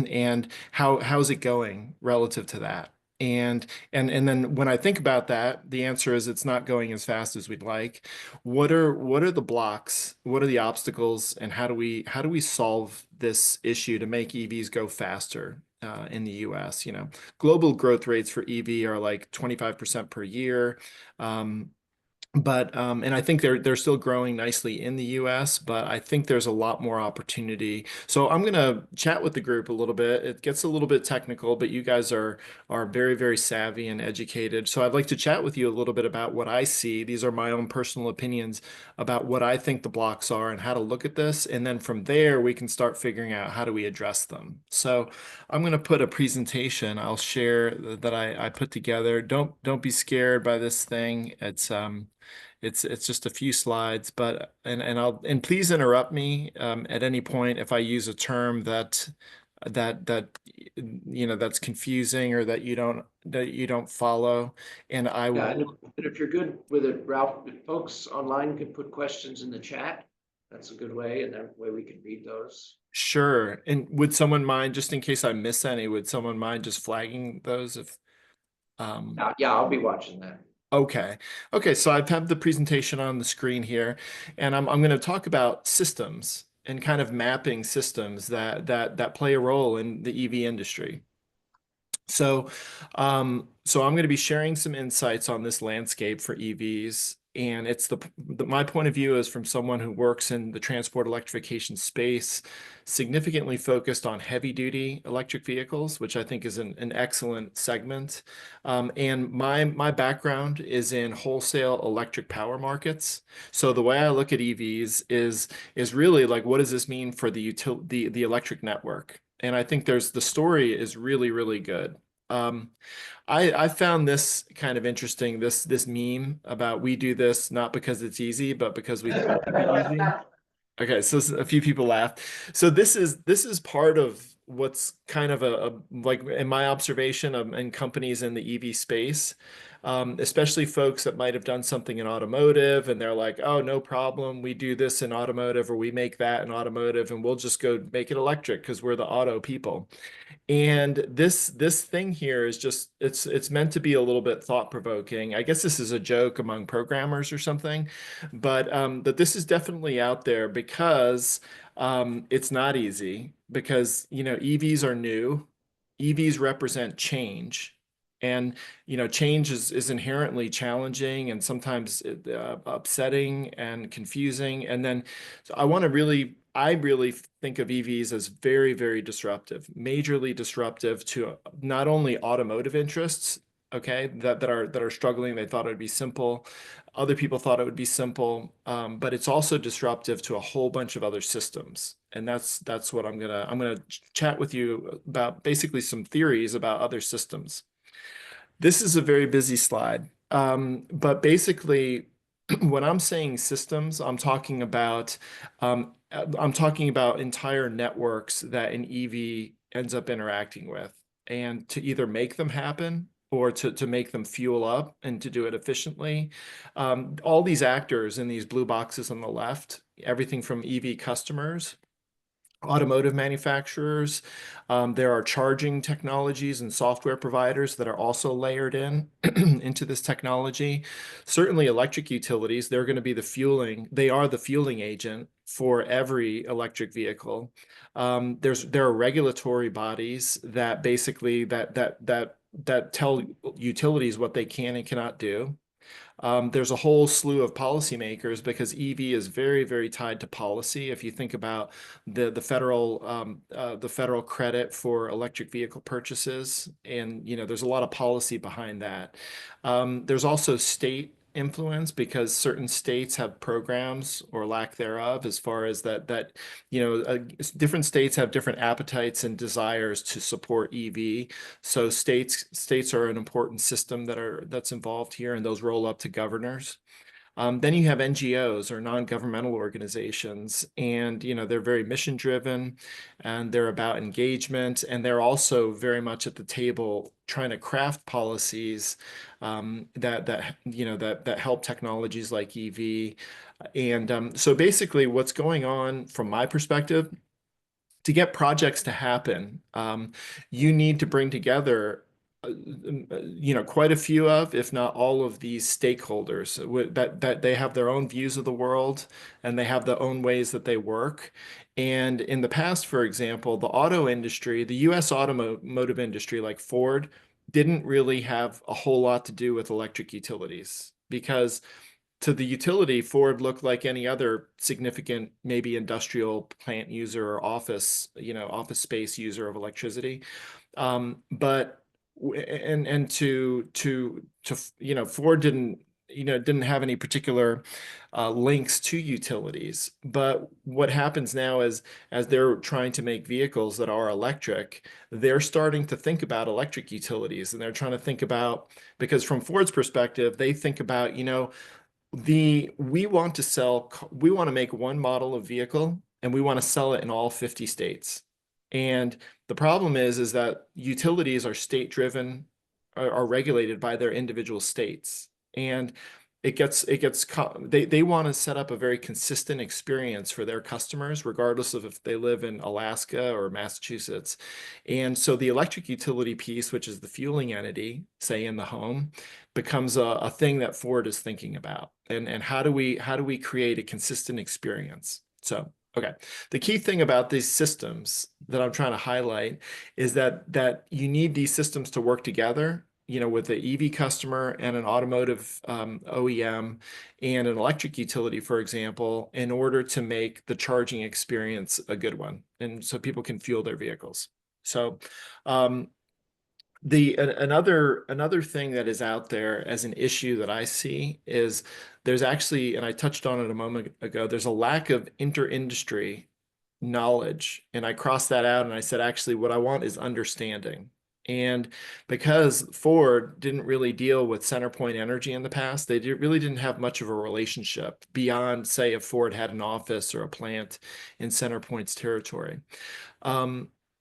[SPEAKER 12] And how's it going relative to that? And then when I think about that, the answer is it's not going as fast as we'd like. What are the blocks? What are the obstacles? And how do we solve this issue to make EVs go faster in the US? Global growth rates for EV are like 25% per year. And I think they're still growing nicely in the US, but I think there's a lot more opportunity. So I'm gonna chat with the group a little bit. It gets a little bit technical, but you guys are very, very savvy and educated. So I'd like to chat with you a little bit about what I see. These are my own personal opinions about what I think the blocks are and how to look at this. And then from there, we can start figuring out how do we address them. So I'm gonna put a presentation I'll share that I put together. Don't be scared by this thing. It's just a few slides, but and please interrupt me at any point if I use a term that's confusing or that you don't follow, and I
[SPEAKER 2] Yeah,
[SPEAKER 12] will.
[SPEAKER 2] and if you're good with it, Ralph, if folks online can put questions in the chat, that's a good way, and that way we can read those.
[SPEAKER 12] Sure. And would someone mind, just in case I miss any, would someone mind just flagging those if
[SPEAKER 2] Yeah, I'll be watching that.
[SPEAKER 12] Okay. Okay. So I've had the presentation on the screen here, and I'm going to talk about systems and kind of mapping systems that play a role in the EV industry. So, I'm going to be sharing some insights on this landscape for EVs. And it's my point of view is from someone who works in the transport electrification space, significantly focused on heavy duty electric vehicles, which I think is an excellent segment. And my background is in wholesale electric power markets. So the way I look at EVs is really like, what does this mean for the electric network? And I think the story is really, really good. I found this kind of interesting, this meme about we do this not because it's easy, but because we think it's easy. Okay, so a few people laughed. So this is part of what's kind of like in my observation in companies in the EV space, especially folks that might have done something in automotive and they're like, oh, no problem, we do this in automotive or we make that in automotive and we'll just go make it electric because we're the auto people. And this thing here is just it's meant to be a little bit thought-provoking. I guess this is a joke among programmers or something, but this is definitely out there because it's not easy because EVs are new. EVs represent change. And change is inherently challenging and sometimes upsetting and confusing. And then so I I really think of EVs as very, very disruptive, majorly disruptive to not only automotive interests, okay, that are struggling. They thought it would be simple. Other people thought it would be simple, but it's also disruptive to a whole bunch of other systems. And that's what I'm gonna chat with you about, basically some theories about other systems. This is a very busy slide, but basically, when I'm saying systems, I'm talking about entire networks that an EV ends up interacting with, and to either make them happen or to make them fuel up and to do it efficiently. All these actors in these blue boxes on the left, everything from EV customers, automotive manufacturers. There are charging technologies and software providers that are also layered in into this technology. Certainly electric utilities, they're going to be they are the fueling agent for every electric vehicle. There are regulatory bodies that basically that tell utilities what they can and cannot do. There's a whole slew of policymakers because EV is very, very tied to policy. If you think about the federal credit for electric vehicle purchases, and there's a lot of policy behind that. There's also state influence because certain states have programs or lack thereof as far as different states have different appetites and desires to support EV. So states are an important system that's involved here, and those roll up to governors. Then you have NGOs or non-governmental organizations, and they're very mission driven, and they're about engagement, and they're also very much at the table trying to craft policies that help technologies like EV. And so basically, what's going on from my perspective, to get projects to happen, you need to bring together quite a few of, if not all of these stakeholders that they have their own views of the world and they have their own ways that they work. And in the past, for example, the auto industry, the US automotive industry, like Ford, didn't really have a whole lot to do with electric utilities because to the utility, Ford looked like any other significant, maybe industrial plant user or office space user of electricity. But Ford didn't have any particular links to utilities. But what happens now is, as they're trying to make vehicles that are electric, they're starting to think about electric utilities, and they're trying to think about, because from Ford's perspective, they think about, we want to make one model of vehicle and we want to sell it in all 50 states. And the problem is that utilities are state driven, are regulated by their individual states. And they want to set up a very consistent experience for their customers, regardless of if they live in Alaska or Massachusetts. And so the electric utility piece, which is the fueling entity, say in the home, becomes a thing that Ford is thinking about. And how do we create a consistent experience? So, okay. The key thing about these systems that I'm trying to highlight is that you need these systems to work together, with the EV customer and an automotive OEM and an electric utility, for example, in order to make the charging experience a good one, and so people can fuel their vehicles. So another thing that is out there as an issue that I see is there's actually, and I touched on it a moment ago, there's a lack of inter-industry knowledge. And I crossed that out and I said, actually, what I want is understanding. And because Ford didn't really deal with CenterPoint Energy in the past, they really didn't have much of a relationship beyond, say, if Ford had an office or a plant in CenterPoint's territory.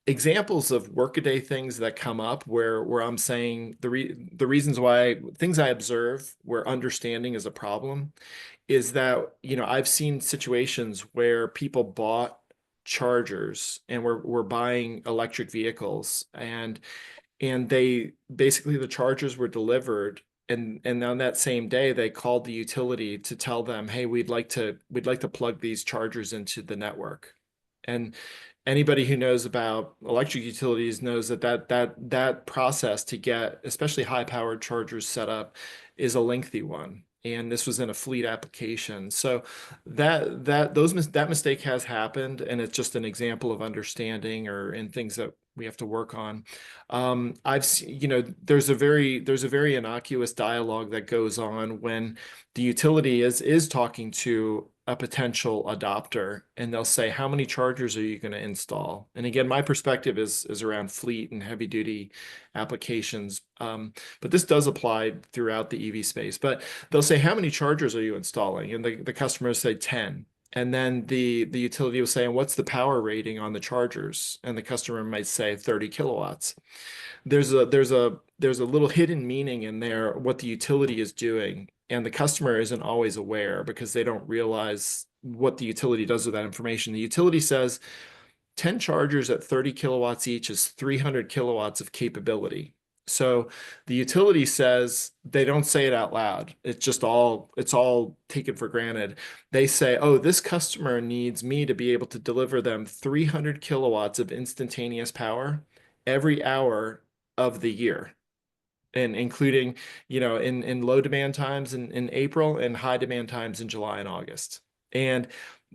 [SPEAKER 12] Examples of workaday things that come up where I'm saying the reasons why, things I observe where understanding is a problem, is that, I've seen situations where people bought chargers and were buying electric vehicles, and they basically, the chargers were delivered, and on that same day they called the utility to tell them, hey, we'd like to plug these chargers into the network. And anybody who knows about electric utilities knows that process to get especially high powered chargers set up is a lengthy one. And this was in a fleet application. So that mistake has happened, and it's just an example of understanding or in things that we have to work on. I've seen, there's a very innocuous dialogue that goes on when the utility is talking to a potential adopter, and they'll say, how many chargers are you going to install? And again, my perspective is around fleet and heavy duty applications. But this does apply throughout the EV space. But they'll say, how many chargers are you installing? And the customers say 10. And then the utility will say, and what's the power rating on the chargers? And the customer might say 30 kilowatts. There's a little hidden meaning in there, what the utility is doing. And the customer isn't always aware because they don't realize what the utility does with that information. The utility says 10 chargers at 30 kilowatts each is 300 kilowatts of capability. So the utility says, they don't say it out loud. It's all taken for granted. They say, oh, this customer needs me to be able to deliver them 300 kilowatts of instantaneous power every hour of the year. And including, in low demand times in April and high demand times in July and August. And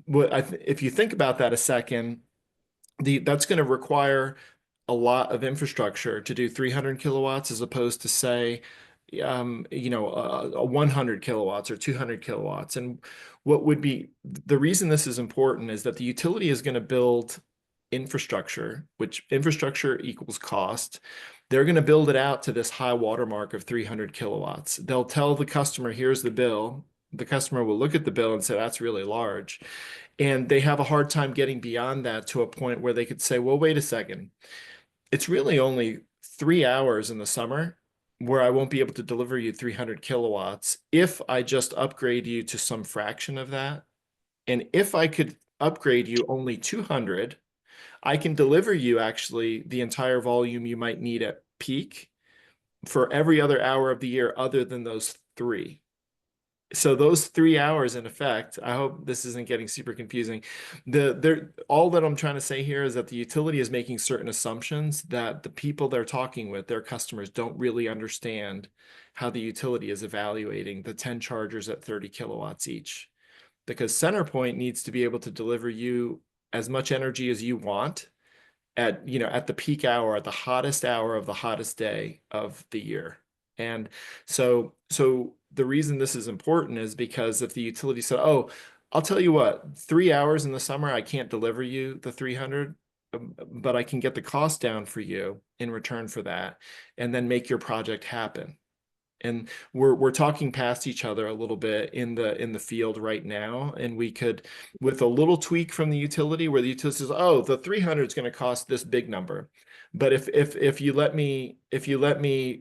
[SPEAKER 12] if you think about that a second, that's going to require a lot of infrastructure to do 300 kilowatts as opposed to say, a 100 kilowatts or 200 kilowatts. And what would be the reason this is important is that the utility is going to build infrastructure, which infrastructure equals cost. They're going to build it out to this high watermark of 300 kilowatts. They'll tell the customer, here's the bill. The customer will look at the bill and say, that's really large. And they have a hard time getting beyond that to a point where they could say, well, wait a second. It's really only 3 hours in the summer where I won't be able to deliver you 300 kilowatts if I just upgrade you to some fraction of that. And if I could upgrade you only 200, I can deliver you actually the entire volume you might need at peak for every other hour of the year other than those 3. So those 3 hours in effect, I hope this isn't getting super confusing. All that I'm trying to say here is that the utility is making certain assumptions that the people they're talking with, their customers, don't really understand how the utility is evaluating the 10 chargers at 30 kilowatts each. Because CenterPoint needs to be able to deliver you as much energy as you want at the peak hour, at the hottest hour of the hottest day of the year. And so the reason this is important is because if the utility said, oh, I'll tell you what, 3 hours in the summer, I can't deliver you the 300, but I can get the cost down for you in return for that, and then make your project happen. And we're talking past each other a little bit in the field right now, and we could, with a little tweak from the utility, where the utility says, "Oh, the 300 is going to cost this big number, but if you let me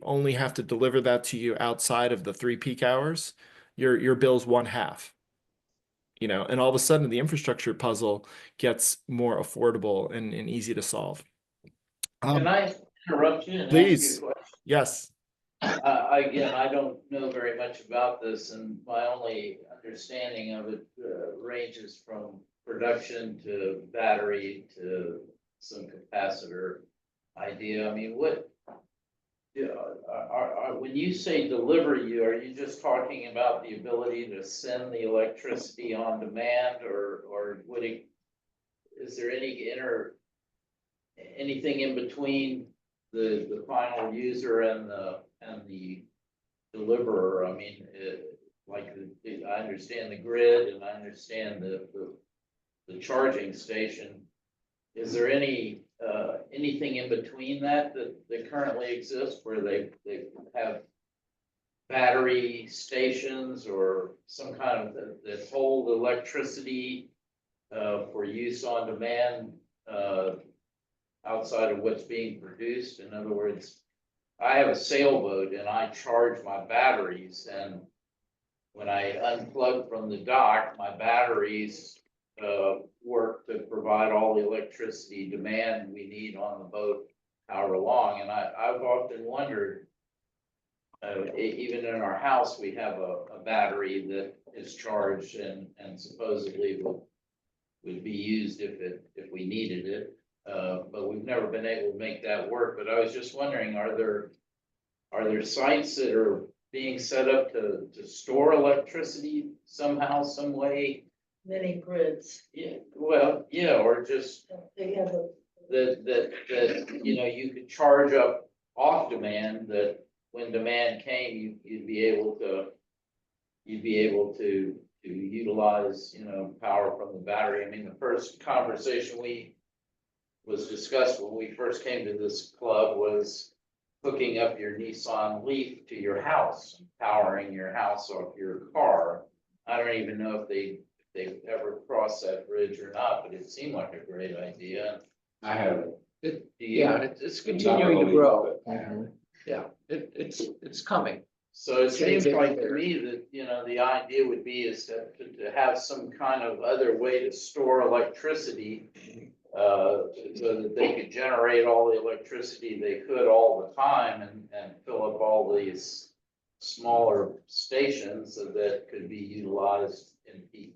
[SPEAKER 12] only have to deliver that to you outside of the 3 peak hours, your bill's 1/2." And all of a sudden the infrastructure puzzle gets more affordable and easy to solve.
[SPEAKER 6] Can I interrupt you and ask you a
[SPEAKER 12] Please.
[SPEAKER 6] question?
[SPEAKER 12] Yes.
[SPEAKER 6] Again, I don't know very much about this, and my only understanding of it ranges from production to battery to some capacitor idea. I mean, when you say deliver you, are you just talking about the ability to send the electricity on demand, or is there anything in between the final user and the deliverer? I mean, I understand the grid and I understand the charging station. Is there anything in between that currently exists where they have battery stations or some kind of that hold electricity for use on demand outside of what's being produced? In other words, I have a sailboat and I charge my batteries, and when I unplug from the dock, my batteries work to provide all the electricity demand we need on the boat however long. And I've often wondered, even in our house, we have a battery that is charged and supposedly would be used if we needed it. But we've never been able to make that work. But I was just wondering, are there sites that are being set up to store electricity somehow, some way.
[SPEAKER 7] Many grids,
[SPEAKER 6] Yeah, well, yeah, or just
[SPEAKER 7] they have a.
[SPEAKER 6] that, you know, you could charge up off demand, that when demand came, you'd be able to utilize, you know, power from the battery. I mean, the first conversation was discussed when we first came to this club was hooking up your Nissan Leaf to your house, powering your house off your car. I don't even know if they've ever crossed that bridge or not, but it seemed like a great idea.
[SPEAKER 3] I have it.
[SPEAKER 2] It's continuing to
[SPEAKER 3] really,
[SPEAKER 2] grow.
[SPEAKER 12] Mhm.
[SPEAKER 2] Yeah, it's coming.
[SPEAKER 6] So it
[SPEAKER 2] Getting
[SPEAKER 6] seems
[SPEAKER 2] bigger
[SPEAKER 6] like
[SPEAKER 2] and
[SPEAKER 6] to
[SPEAKER 2] bigger.
[SPEAKER 6] me that, you know, the idea would be is to have some kind of other way to store electricity. So that they could generate all the electricity they could all the time and fill up all these smaller stations so that could be utilized in peak.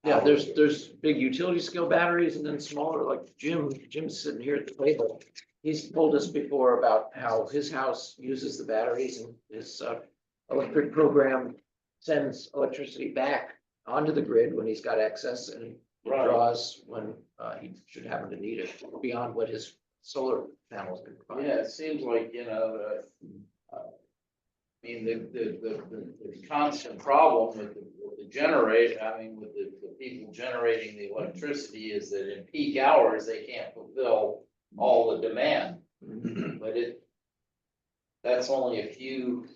[SPEAKER 2] Yeah,
[SPEAKER 6] hours.
[SPEAKER 2] there's big utility scale batteries and then smaller, like Jim's sitting here at the table. He's told us before about how his house uses the batteries and his electric program sends electricity back onto the grid when he's got excess and
[SPEAKER 6] Right.
[SPEAKER 2] draws when he should happen to need it beyond what his solar panels can provide.
[SPEAKER 6] Yeah, it seems like, you know, I mean, the constant problem with the generate, I mean, with the people generating the electricity is that in peak hours, they can't fulfill all the demand. But that's only a few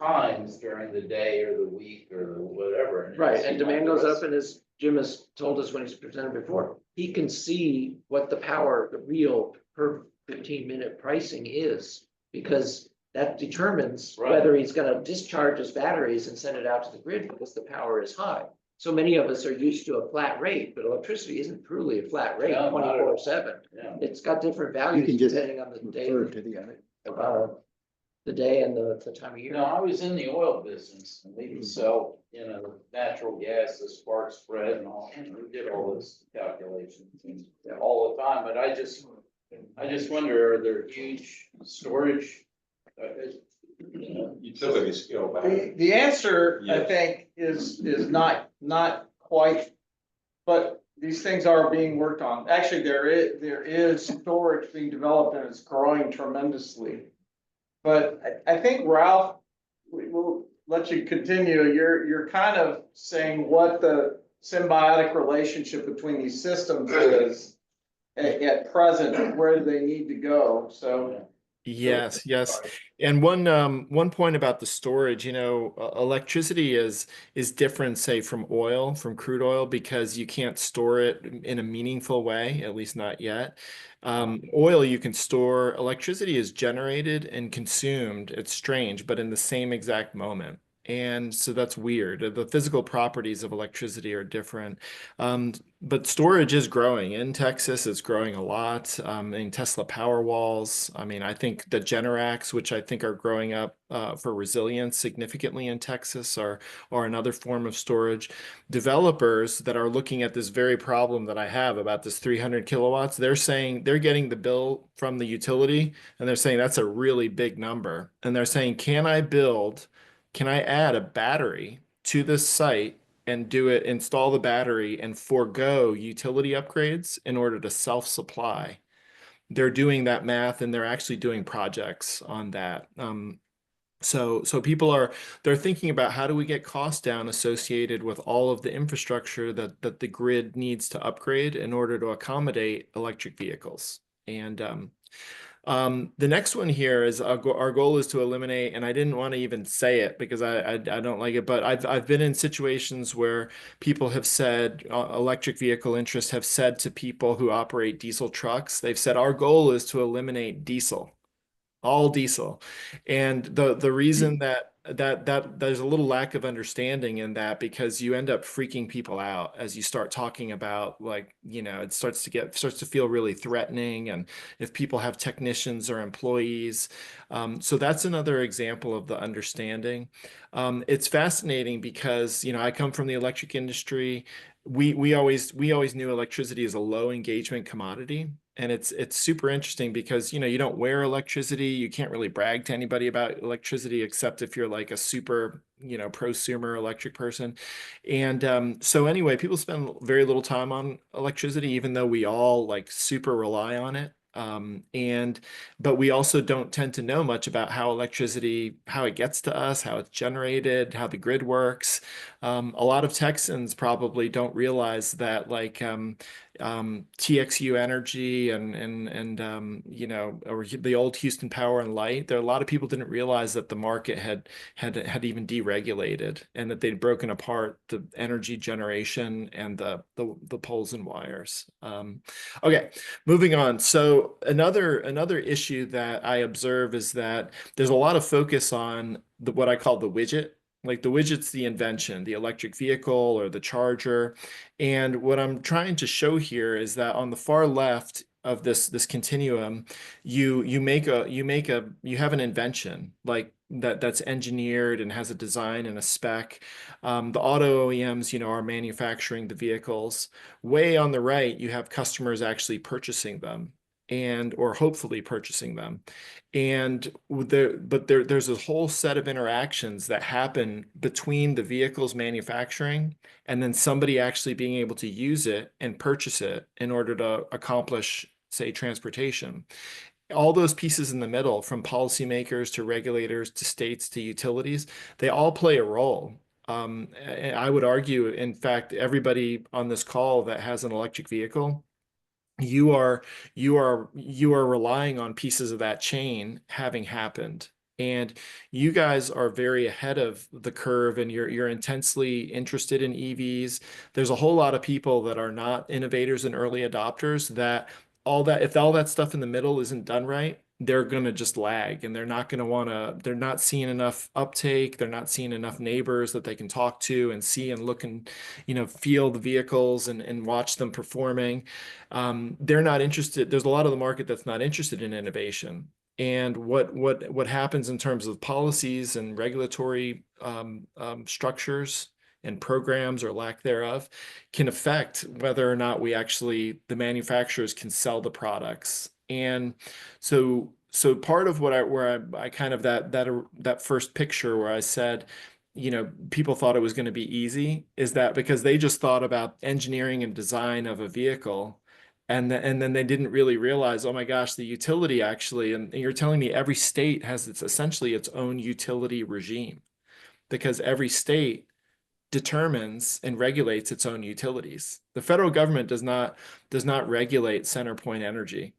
[SPEAKER 6] times during the day or the week or whatever. it
[SPEAKER 2] Right,
[SPEAKER 6] seems
[SPEAKER 2] and
[SPEAKER 6] like
[SPEAKER 2] demand
[SPEAKER 6] the
[SPEAKER 2] goes
[SPEAKER 6] rest-
[SPEAKER 2] up, and as Jim has told us when he's presented before, he can see what the power, the real per 15-minute pricing is. Because that determines
[SPEAKER 6] Right.
[SPEAKER 2] whether he's gonna discharge his batteries and send it out to the grid because the power is high. So many of us are used to a flat rate, but electricity isn't truly a flat rate,
[SPEAKER 6] No, not at all.
[SPEAKER 2] 24/7.
[SPEAKER 6] Yeah.
[SPEAKER 2] It's got different
[SPEAKER 5] You
[SPEAKER 2] values
[SPEAKER 5] can just
[SPEAKER 2] depending on the day,
[SPEAKER 5] refer to the other.
[SPEAKER 2] the day and the time of
[SPEAKER 6] You
[SPEAKER 2] year.
[SPEAKER 6] know, I was in the oil business and we would sell, you know, natural gas, the spark spread and all, and we did all those calculations all the time, but I just wonder, are there huge storage? You know,
[SPEAKER 3] Utility scale battery.
[SPEAKER 10] The answer, I
[SPEAKER 3] Yes.
[SPEAKER 10] think, is not quite, but these things are being worked on. Actually, there is storage being developed and it's growing tremendously. But I think Ralph, we'll let you continue. You're kind of saying what the symbiotic relationship between these systems is at present, and where they need to go, so.
[SPEAKER 12] Yes, yes. And one point about the storage, you know, electricity is different, say, from oil, from crude oil, because you can't store it in a meaningful way, at least not yet. Oil you can store, electricity is generated and consumed. It's strange, but in the same exact moment. And so that's weird. The physical properties of electricity are different. But storage is growing. In Texas, it's growing a lot. In Tesla Powerwalls, I mean, I think the Generacs, which I think are growing up for resilience significantly in Texas, are another form of storage. Developers that are looking at this very problem that I have about this 300 kilowatts, they're saying they're getting the bill from the utility, and they're saying that's a really big number. And they're saying, can I add a battery to this site and install the battery and forego utility upgrades in order to self-supply? They're doing that math and they're actually doing projects on that. So people they're thinking about how do we get costs down associated with all of the infrastructure that the grid needs to upgrade in order to accommodate electric vehicles. And the next one here is our goal is to eliminate, and I didn't want to even say it because I don't like it, but I've been in situations where people have said, electric vehicle interests have said to people who operate diesel trucks, they've said our goal is to eliminate diesel. All diesel. And the reason that there's a little lack of understanding in that, because you end up freaking people out as you start talking about, like, you know, it starts to feel really threatening, and if people have technicians or employees. So that's another example of the understanding. It's fascinating because, you know, I come from the electric industry. we always knew electricity is a low engagement commodity. And it's super interesting because, you don't wear electricity. You can't really brag to anybody about electricity, except if you're like a super, prosumer electric person. And so anyway, people spend very little time on electricity, even though we all like super rely on it. But we also don't tend to know much about how it gets to us, how it's generated, how the grid works. A lot of Texans probably don't realize that TXU Energy and or the old Houston Power and Light. There are a lot of people didn't realize that the market had even deregulated and that they'd broken apart the energy generation and the poles and wires. Okay, moving on. So another issue that I observe is that there's a lot of focus on what I call the widget. Like the widget's the invention, the electric vehicle or the charger. And what I'm trying to show here is that on the far left of this continuum, you have an invention like that's engineered and has a design and a spec. The auto OEMs, are manufacturing the vehicles. Way on the right, you have customers actually purchasing them or hopefully purchasing them. And there's a whole set of interactions that happen between the vehicle's manufacturing and then somebody actually being able to use it and purchase it in order to accomplish, say, transportation. All those pieces in the middle, from policymakers to regulators to states to utilities, they all play a role. I would argue, in fact, everybody on this call that has an electric vehicle, you are relying on pieces of that chain having happened. And you guys are very ahead of the curve and you're intensely interested in EVs. There's a whole lot of people that are not innovators and early adopters that if all that stuff in the middle isn't done right, they're going to just lag and they're not seeing enough uptake. They're not seeing enough neighbors that they can talk to and see and look and, feel the vehicles and watch them performing. They're not interested. There's a lot of the market that's not interested in innovation. And what happens in terms of policies and regulatory structures and programs or lack thereof can affect whether or not the manufacturers can sell the products. And so part of where I kind of that first picture where I said, people thought it was going to be easy is that because they just thought about engineering and design of a vehicle. And then they didn't really realize, oh my gosh, the utility actually, and you're telling me every state has essentially its own utility regime because every state determines and regulates its own utilities. The federal government does not regulate CenterPoint Energy,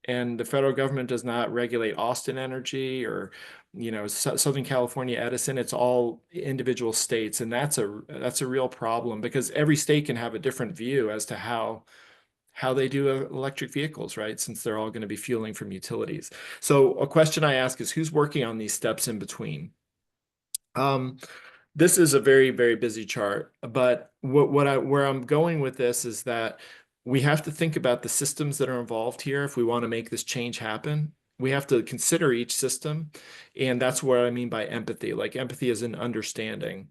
[SPEAKER 12] and the federal government does not regulate Austin Energy or Southern California Edison. It's all individual states, and that's a real problem because every state can have a different view as to how they do electric vehicles, right? Since they're all going to be fueling from utilities. So a question I ask is who's working on these steps in between? This is a very, very busy chart, but where I'm going with this is that we have to think about the systems that are involved here if we want to make this change happen. We have to consider each system, and that's what I mean by empathy. Like empathy is an understanding.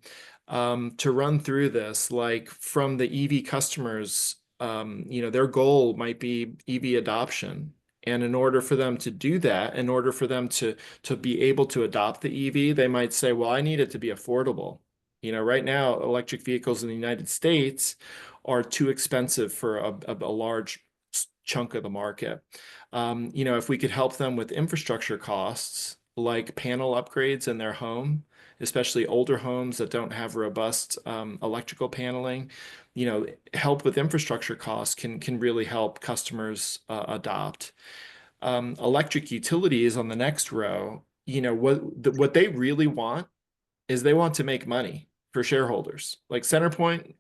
[SPEAKER 12] To run through this, like from the EV customers, their goal might be EV adoption. And in order for them to do that, in order for them to be able to adopt the EV, they might say, well, I need it to be affordable. Right now, electric vehicles in the United States are too expensive for a large chunk of the market. If we could help them with infrastructure costs, like panel upgrades in their home, especially older homes that don't have robust electrical paneling, help with infrastructure costs can really help customers adopt. Electric utilities on the next row, what they really want is they want to make money for shareholders. Like CenterPoint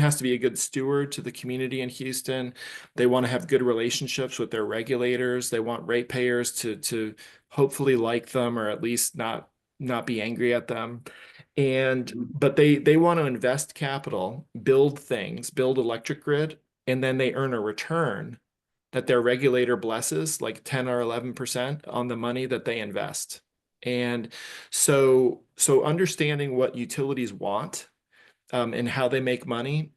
[SPEAKER 12] has to be a good steward to the community in Houston. They want to have good relationships with their regulators. They want ratepayers to hopefully like them or at least not be angry at them. But they want to invest capital, build electric grid, and then they earn a return that their regulator blesses, like 10 or 11% on the money that they invest. And so understanding what utilities want and how they make money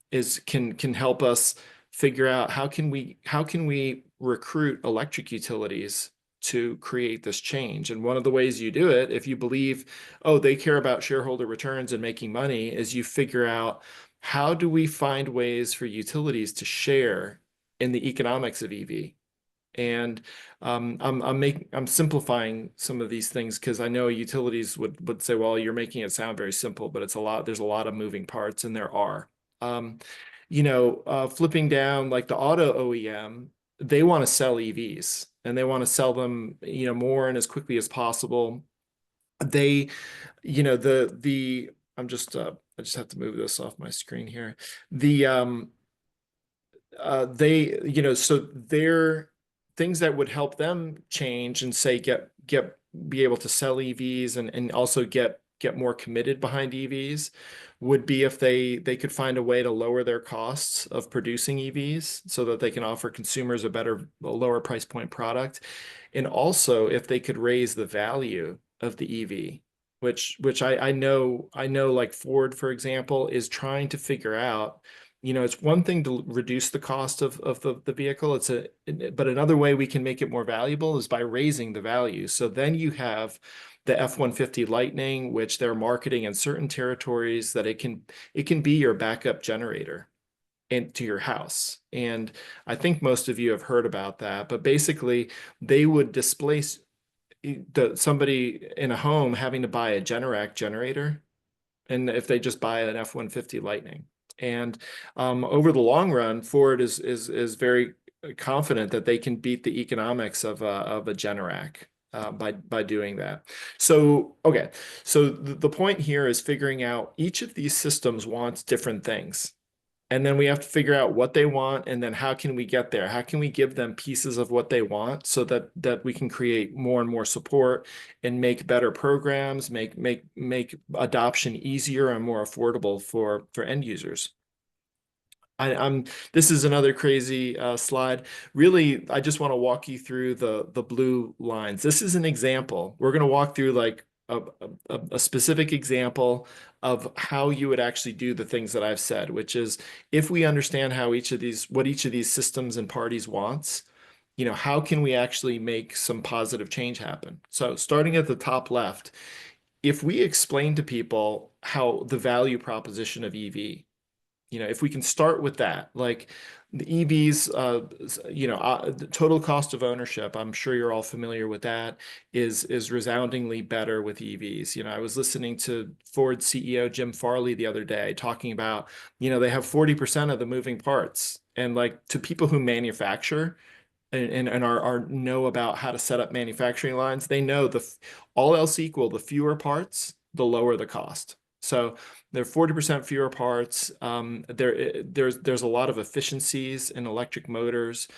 [SPEAKER 12] can help us figure out how can we recruit electric utilities to create this change. And one of the ways you do it, if you believe, oh, they care about shareholder returns and making money, is you figure out how do we find ways for utilities to share in the economics of EV. And I'm simplifying some of these things because I know utilities would say, well, you're making it sound very simple, but it's a lot. There's a lot of moving parts, and there are. Flipping down like the auto OEM, they want to sell EVs and they want to sell them, more and as quickly as possible. They, I just have to move this off my screen here. So they're things that would help them change and say be able to sell EVs and also get more committed behind EVs would be if they could find a way to lower their costs of producing EVs so that they can offer consumers a lower price point product. And also if they could raise the value of the EV, which I know like Ford, for example, is trying to figure out. It's one thing to reduce the cost of the vehicle. But another way we can make it more valuable is by raising the value. So then you have the F-150 Lightning, which they're marketing in certain territories that it can be your backup generator into your house. And I think most of you have heard about that, but basically they would displace somebody in a home having to buy a Generac generator, and if they just buy an F-150 Lightning. And over the long run, Ford is very confident that they can beat the economics of a Generac by doing that. So, okay. So the point here is figuring out each of these systems wants different things. And then we have to figure out what they want, and then how can we get there? How can we give them pieces of what they want so that we can create more and more support and make better programs, make adoption easier and more affordable for end users. This is another crazy slide. Really, I just want to walk you through the blue lines. This is an example. We're going to walk through like a specific example of how you would actually do the things that I've said, which is if we understand what each of these systems and parties wants, how can we actually make some positive change happen? So starting at the top left, if we explain to people how the value proposition of EV, if we can start with that, like the EVs, the total cost of ownership, I'm sure you're all familiar with that, is resoundingly better with EVs. I was listening to Ford CEO Jim Farley the other day talking about, they have 40% of the moving parts. And like to people who manufacture and know about how to set up manufacturing lines, they know all else equal, the fewer parts, the lower the cost. So there are 40% fewer parts. There's a lot of efficiencies in electric motors.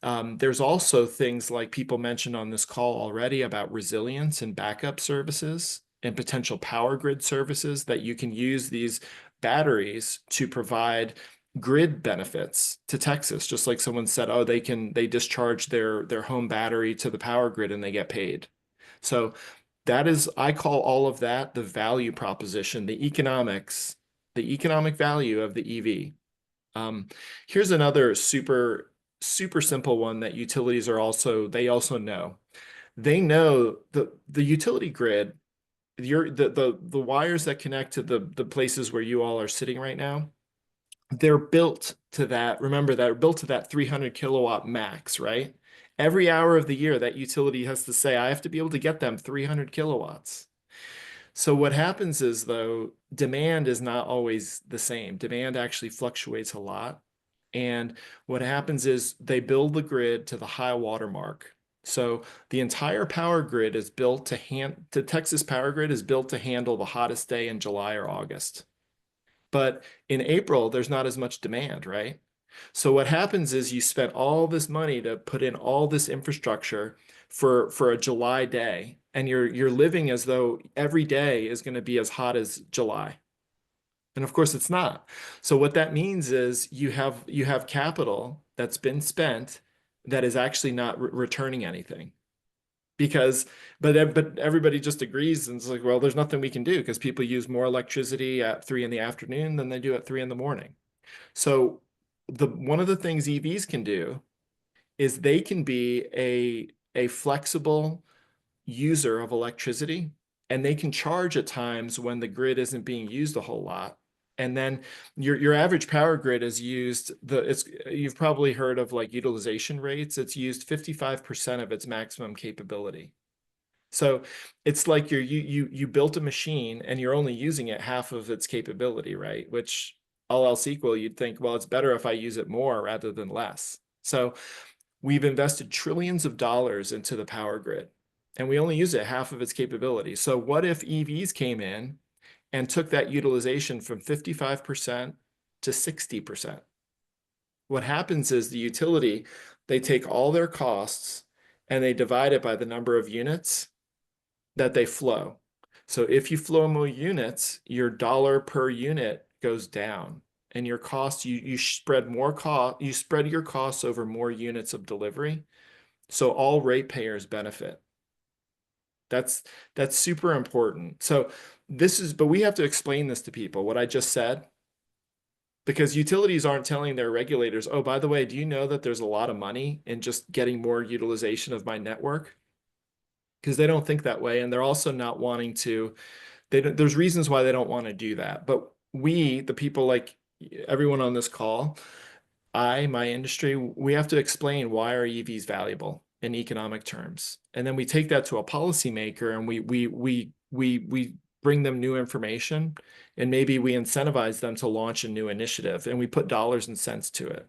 [SPEAKER 12] There's also things like people mentioned on this call already about resilience and backup services and potential power grid services that you can use these batteries to provide grid benefits to Texas, just like someone said, oh, they discharge their home battery to the power grid and they get paid. So I call all of that the value proposition, the economic value of the EV. Here's another super simple one that utilities they also know. They know the utility grid, the wires that connect to the places where you all are sitting right now, they're built to that. Remember, they're built to that 300 kilowatt max, right? Every hour of the year, that utility has to say, I have to be able to get them 300 kilowatts. So what happens is, though, demand is not always the same. Demand actually fluctuates a lot. And what happens is they build the grid to the high water mark. So the entire power grid is built the Texas power grid is built to handle the hottest day in July or August. But in April, there's not as much demand, right? So what happens is you spent all this money to put in all this infrastructure for a July day, and you're living as though every day is going to be as hot as July. And of course it's not. So what that means is you have capital that's been spent that is actually not returning anything. But everybody just agrees and it's like, well, there's nothing we can do because people use more electricity at 3 in the afternoon than they do at 3 in the morning. So one of the things EVs can do is they can be a flexible user of electricity, and they can charge at times when the grid isn't being used a whole lot. And then your average power grid is used, you've probably heard of like utilization rates. It's used 55% of its maximum capability. So it's like you built a machine and you're only using it half of its capability, right? Which all else equal, you'd think, well, it's better if I use it more rather than less. So we've invested trillions of dollars into the power grid, and we only use it half of its capability. So what if EVs came in and took that utilization from 55% to 60%? What happens is the utility, they take all their costs and they divide it by the number of units that they flow. So if you flow more units, your dollar per unit goes down, and your costs, you spread more cost, you spread your costs over more units of delivery. So all ratepayers benefit. That's super important. So but we have to explain this to people, what I just said, because utilities aren't telling their regulators, oh, by the way, do you know that there's a lot of money in just getting more utilization of my network? Because they don't think that way, and they're also not wanting to, there's reasons why they don't want to do that. But we, the people like everyone on this call, my industry, we have to explain why are EVs valuable in economic terms. And then we take that to a policymaker and we bring them new information, and maybe we incentivize them to launch a new initiative, and we put dollars and cents to it.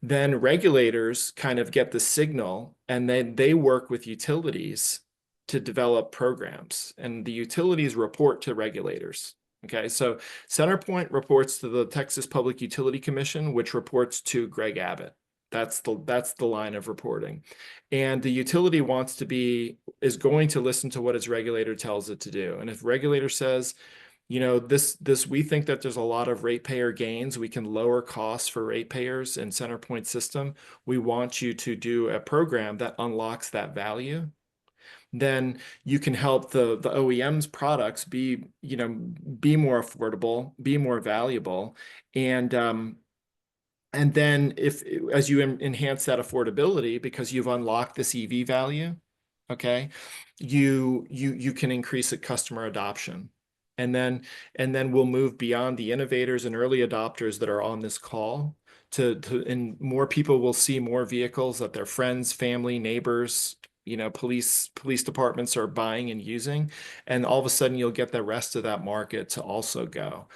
[SPEAKER 12] Then regulators kind of get the signal, and then they work with utilities to develop programs, and the utilities report to regulators. Okay, so CenterPoint reports to the Texas Public Utility Commission, which reports to Greg Abbott. That's the line of reporting. And the utility is going to listen to what its regulator tells it to do. And if regulator says, you know, we think that there's a lot of ratepayer gains, we can lower costs for ratepayers in CenterPoint system, we want you to do a program that unlocks that value, then you can help the OEM's products be more affordable, be more valuable. And then as you enhance that affordability, because you've unlocked this EV value, okay, you can increase customer adoption. And then we'll move beyond the innovators and early adopters that are on this call and more people will see more vehicles that their friends, family, neighbors, police departments are buying and using. And all of a sudden you'll get the rest of that market to also go.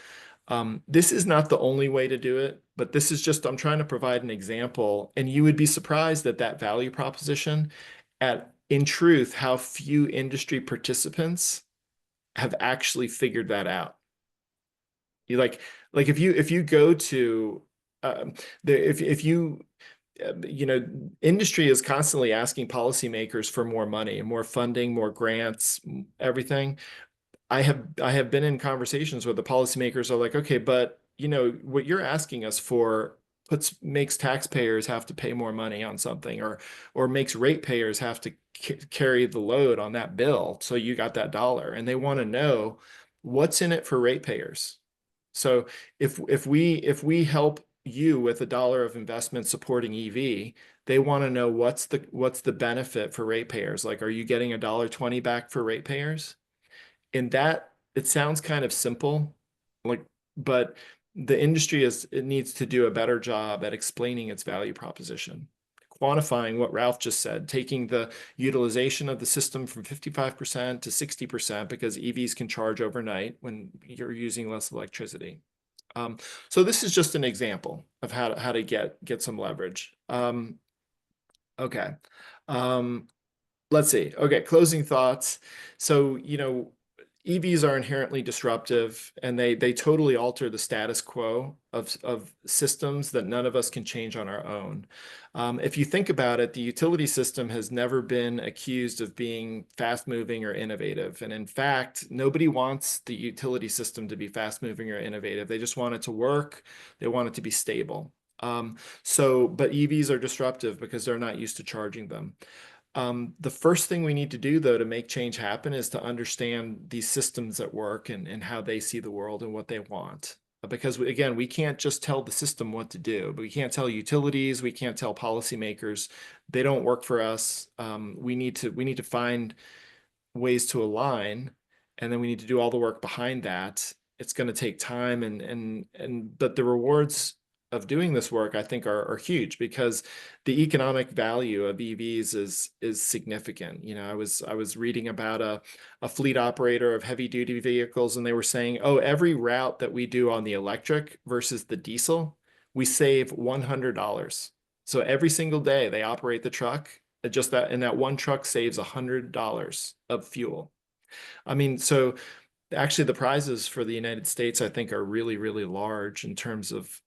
[SPEAKER 12] This is not the only way to do it, but this is I'm trying to provide an example, and you would be surprised at that value proposition, in truth, how few industry participants have actually figured that out. You like if you go to industry is constantly asking policymakers for more money, more funding, more grants, everything. I have been in conversations where the policymakers are like, okay, but what you're asking us for makes taxpayers have to pay more money on something, or makes ratepayers have to carry the load on that bill. So you got that dollar, and they want to know what's in it for ratepayers. So if we help you with $1 of investment supporting EV, they want to know what's the benefit for ratepayers. Like, are you getting $1.20 back for ratepayers? And that, it sounds kind of simple, but the industry it needs to do a better job at explaining its value proposition, quantifying what Ralph just said, taking the utilization of the system from 55% to 60%, because EVs can charge overnight when you're using less electricity. So this is just an example of how to get some leverage. Okay. Let's see. Okay, closing thoughts. So, EVs are inherently disruptive, and they totally alter the status quo of systems that none of us can change on our own. If you think about it, the utility system has never been accused of being fast-moving or innovative. And in fact, nobody wants the utility system to be fast-moving or innovative. They just want it to work. They want it to be stable. But EVs are disruptive because they're not used to charging them. The first thing we need to do, though, to make change happen is to understand these systems at work and how they see the world and what they want. because again, we can't just tell the system what to do, but we can't tell utilities, we can't tell policymakers. They don't work for us. We need to find ways to align, and then we need to do all the work behind that. It's going to take time, but the rewards of doing this work, I think, are huge, because the economic value of EVs is significant. You know, I was reading about a fleet operator of heavy duty vehicles, and they were saying, oh, every route that we do on the electric versus the diesel, we save $100. So every single day they operate the truck, just that, and that one truck saves $100 of fuel. I mean, so actually the prizes for the United States, I think, are really, really large in terms of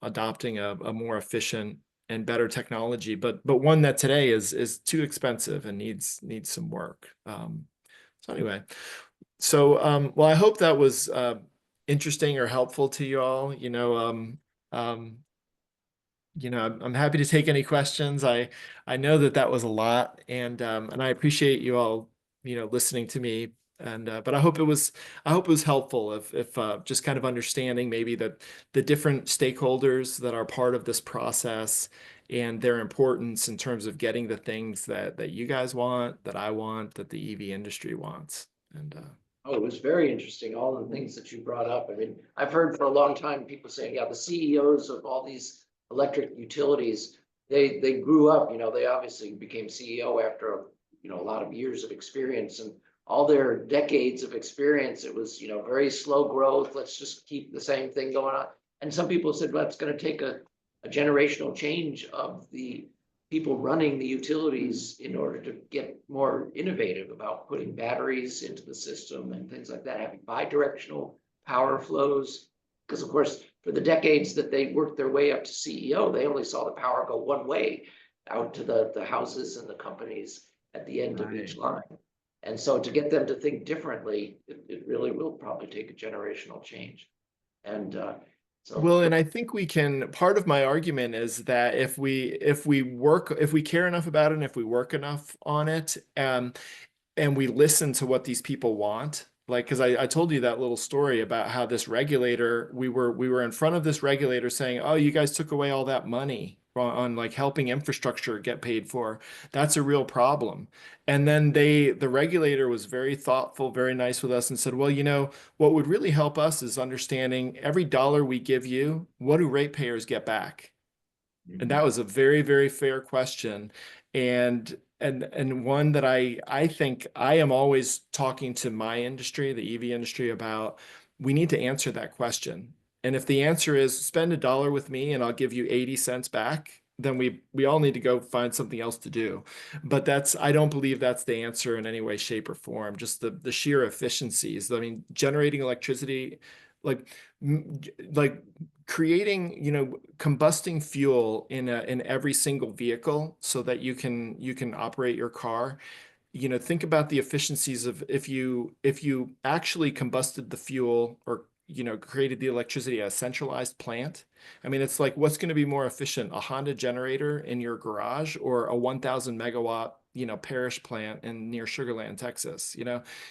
[SPEAKER 12] adopting a more efficient and better technology, but one that today is too expensive and needs some work. So anyway, so well, I hope that was interesting or helpful to you all. I'm happy to take any questions. I know that was a lot, and I appreciate you all, listening to me. And but I hope it was helpful, if just kind of understanding maybe that the different stakeholders that are part of this process and their importance in terms of getting the things that you guys want, that I want, that the EV industry wants. And
[SPEAKER 2] Oh, it was very interesting, all the things that you brought up. I mean, I've heard for a long time people saying, yeah, the CEOs of all these electric utilities, they grew up, they obviously became CEO after, a lot of years of experience, and all their decades of experience, it was, very slow growth. Let's just keep the same thing going on. And some people said, well, it's going to take a generational change of the people running the utilities in order to get more innovative about putting batteries into the system and things like that, having bi-directional power flows. Because of course, for the decades that they worked their way up to CEO, they only saw the power go one way out to the houses and the companies at the end of each line. And so to get them to think differently, it really will probably take a generational change. And
[SPEAKER 12] well, and I think part of my argument is that if we care enough about it, and if we work enough on it, and we listen to what these people want, like, because I told you that little story about how this regulator, we were in front of this regulator saying, oh, you guys took away all that money on like helping infrastructure get paid for. That's a real problem. And then the regulator was very thoughtful, very nice with us, and said, well, what would really help us is understanding every dollar we give you, what do ratepayers get back? And that was a very, very fair question. And one that I think I am always talking to my industry, the EV industry, about. We need to answer that question. And if the answer is spend $1 with me and I'll give you 80 cents back, then we all need to go find something else to do. But I don't believe that's the answer in any way, shape, or form. Just the sheer efficiencies. I mean, generating electricity, like creating, combusting fuel in every single vehicle so that you can operate your car. Think about the efficiencies of if you actually combusted the fuel, or created the electricity at a centralized plant. I mean, it's like, what's going to be more efficient, a Honda generator in your garage or a 1,000 megawatt, parish plant near Sugar Land, Texas?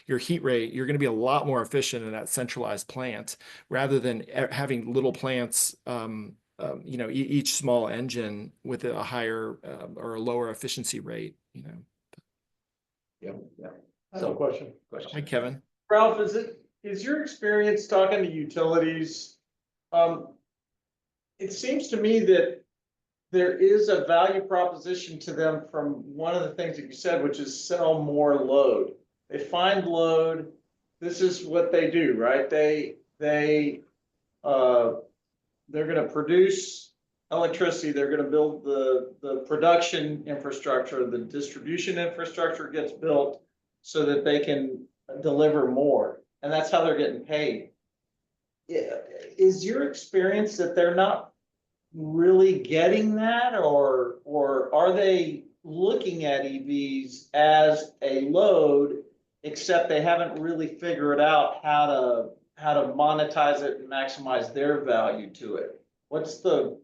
[SPEAKER 12] Your heat rate, you're going to be a lot more efficient in that centralized plant rather than having little plants, each small engine with a higher or a lower efficiency rate.
[SPEAKER 2] yeah.
[SPEAKER 10] I have a question.
[SPEAKER 12] Hi, Kevin.
[SPEAKER 10] Ralph, is your experience talking to utilities? It seems to me that there is a value proposition to them from one of the things that you said, which is sell more load. They find load. This is what they do, right? They're going to produce electricity. They're going to build the production infrastructure. The distribution infrastructure gets built so that they can deliver more. And that's how they're getting paid. Is your experience that they're not really getting that, or are they looking at EVs as a load, except they haven't really figured out how to monetize it and maximize their value to it? What's your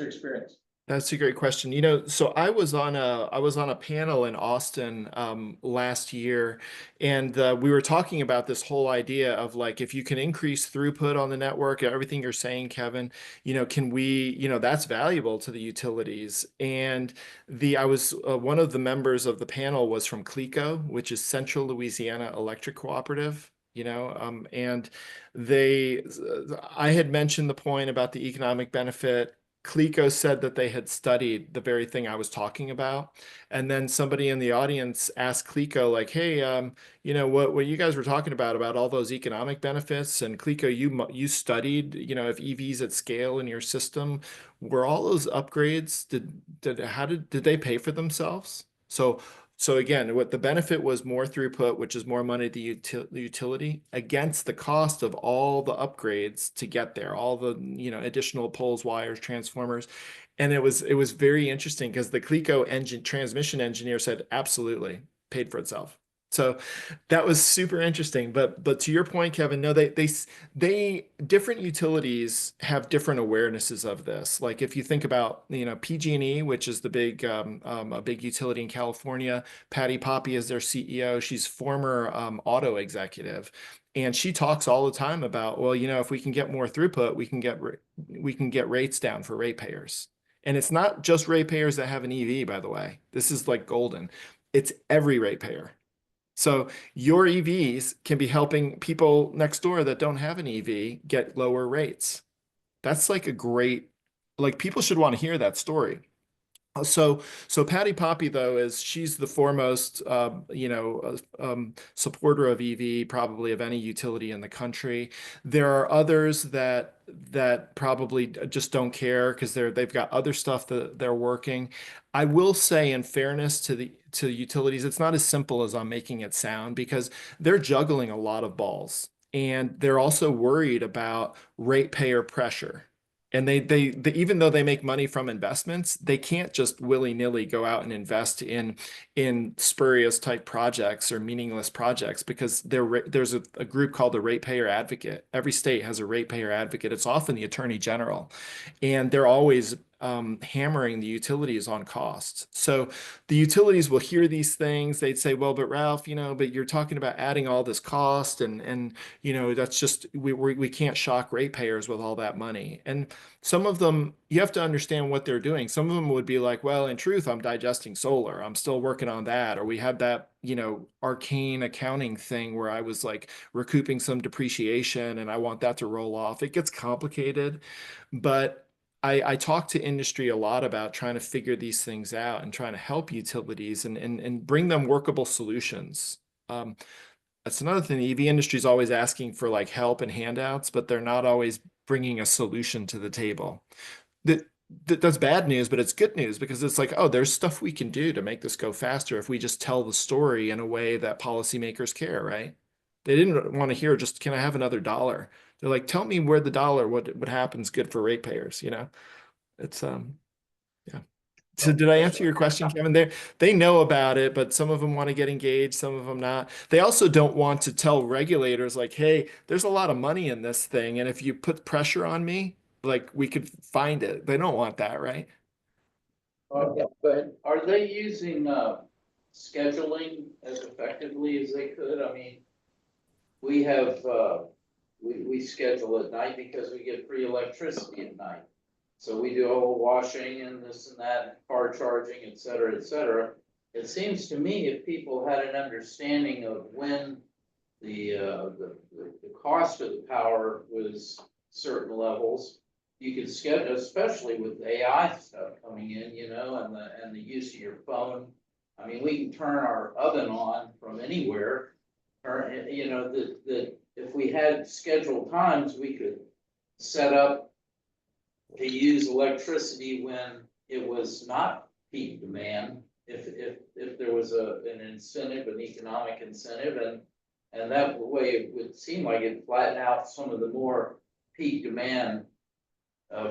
[SPEAKER 10] experience?
[SPEAKER 12] That's a great question. You know, so I was on a panel in Austin last year, and we were talking about this whole idea of like if you can increase throughput on the network, everything you're saying, Kevin, you know, can we, you know, that's valuable to the utilities. And the I was one of the members of the panel was from CLECO, which is Central Louisiana Electric Cooperative. You know, and they, I had mentioned the point about the economic benefit. CLECO said that they had studied the very thing I was talking about. And then somebody in the audience asked CLECO, like, hey, you know, what you guys were talking about all those economic benefits. And CLECO, you studied, you know, if EVs at scale in your system, were all those upgrades, did they pay for themselves? So again, what the benefit was more throughput, which is more money to the utility against the cost of all the upgrades to get there, all the, you know, additional poles, wires, transformers. And it was very interesting because the CLECO engine transmission engineer said absolutely paid for itself. So that was super interesting. But to your point, Kevin, no, they different utilities have different awarenesses of this. Like if you think about, you know, PG&E, which is the big a big utility in California. Patty Poppe is their CEO. She's former auto executive, and she talks all the time about, well, you know, if we can get more throughput, we can get rates down for ratepayers. And it's not just ratepayers that have an EV, by the way. This is like golden. It's every ratepayer. So your EVs can be helping people next door that don't have an EV get lower rates. That's like a great, like people should want to hear that story. So Patty Poppe though she's the foremost you know supporter of EV probably of any utility in the country. There are others that probably just don't care because they've got other stuff that they're working. I will say in fairness to utilities, it's not as simple as I'm making it sound because they're juggling a lot of balls and they're also worried about ratepayer pressure. And they even though they make money from investments, they can't just willy-nilly go out and invest in spurious type projects or meaningless projects because there's a group called the Ratepayer Advocate. Every state has a ratepayer advocate. It's often the Attorney General, and they're always hammering the utilities on costs. So the utilities will hear these things. They'd say, well, but Ralph, you know, but you're talking about adding all this cost and you know, that's just we can't shock ratepayers with all that money. And some of them, you have to understand what they're doing. Some of them would be like, well, in truth, I'm digesting solar. I'm still working on that. Or we had that, you know, arcane accounting thing where I was like recouping some depreciation and I want that to roll off. It gets complicated, but I talk to industry a lot about trying to figure these things out and trying to help utilities and bring them workable solutions. That's another thing. The EV industry is always asking for like help and handouts, but they're not always bringing a solution to the table. That, that's bad news, but it's good news because it's like, oh, there's stuff we can do to make this go faster if we just tell the story in a way that policymakers care, right? They didn't want to hear just, can I have another dollar? They're like, tell me where the dollar, what happens good for ratepayers, you know? It's yeah. So did I answer your question, Kevin? They know about it, but some of them want to get engaged, some of them not. They also don't want to tell regulators like, hey, there's a lot of money in this thing, and if you put pressure on me, like we could find it. They don't want that, right?
[SPEAKER 6] Yeah, but are they using scheduling as effectively as they could? I mean, we have we schedule at night because we get free electricity at night. So we do all the washing and this and that, car charging, et cetera, et cetera. It seems to me if people had an understanding of when the cost of the power was certain levels, you could schedule, especially with AI stuff coming in, you know, and the use of your phone. I mean, we can turn our oven on from anywhere, or, you know, that if we had scheduled times, we could set up to use electricity when it was not peak demand, if there was an incentive, an economic incentive, and that way it would seem like it flatten out some of the more peak demand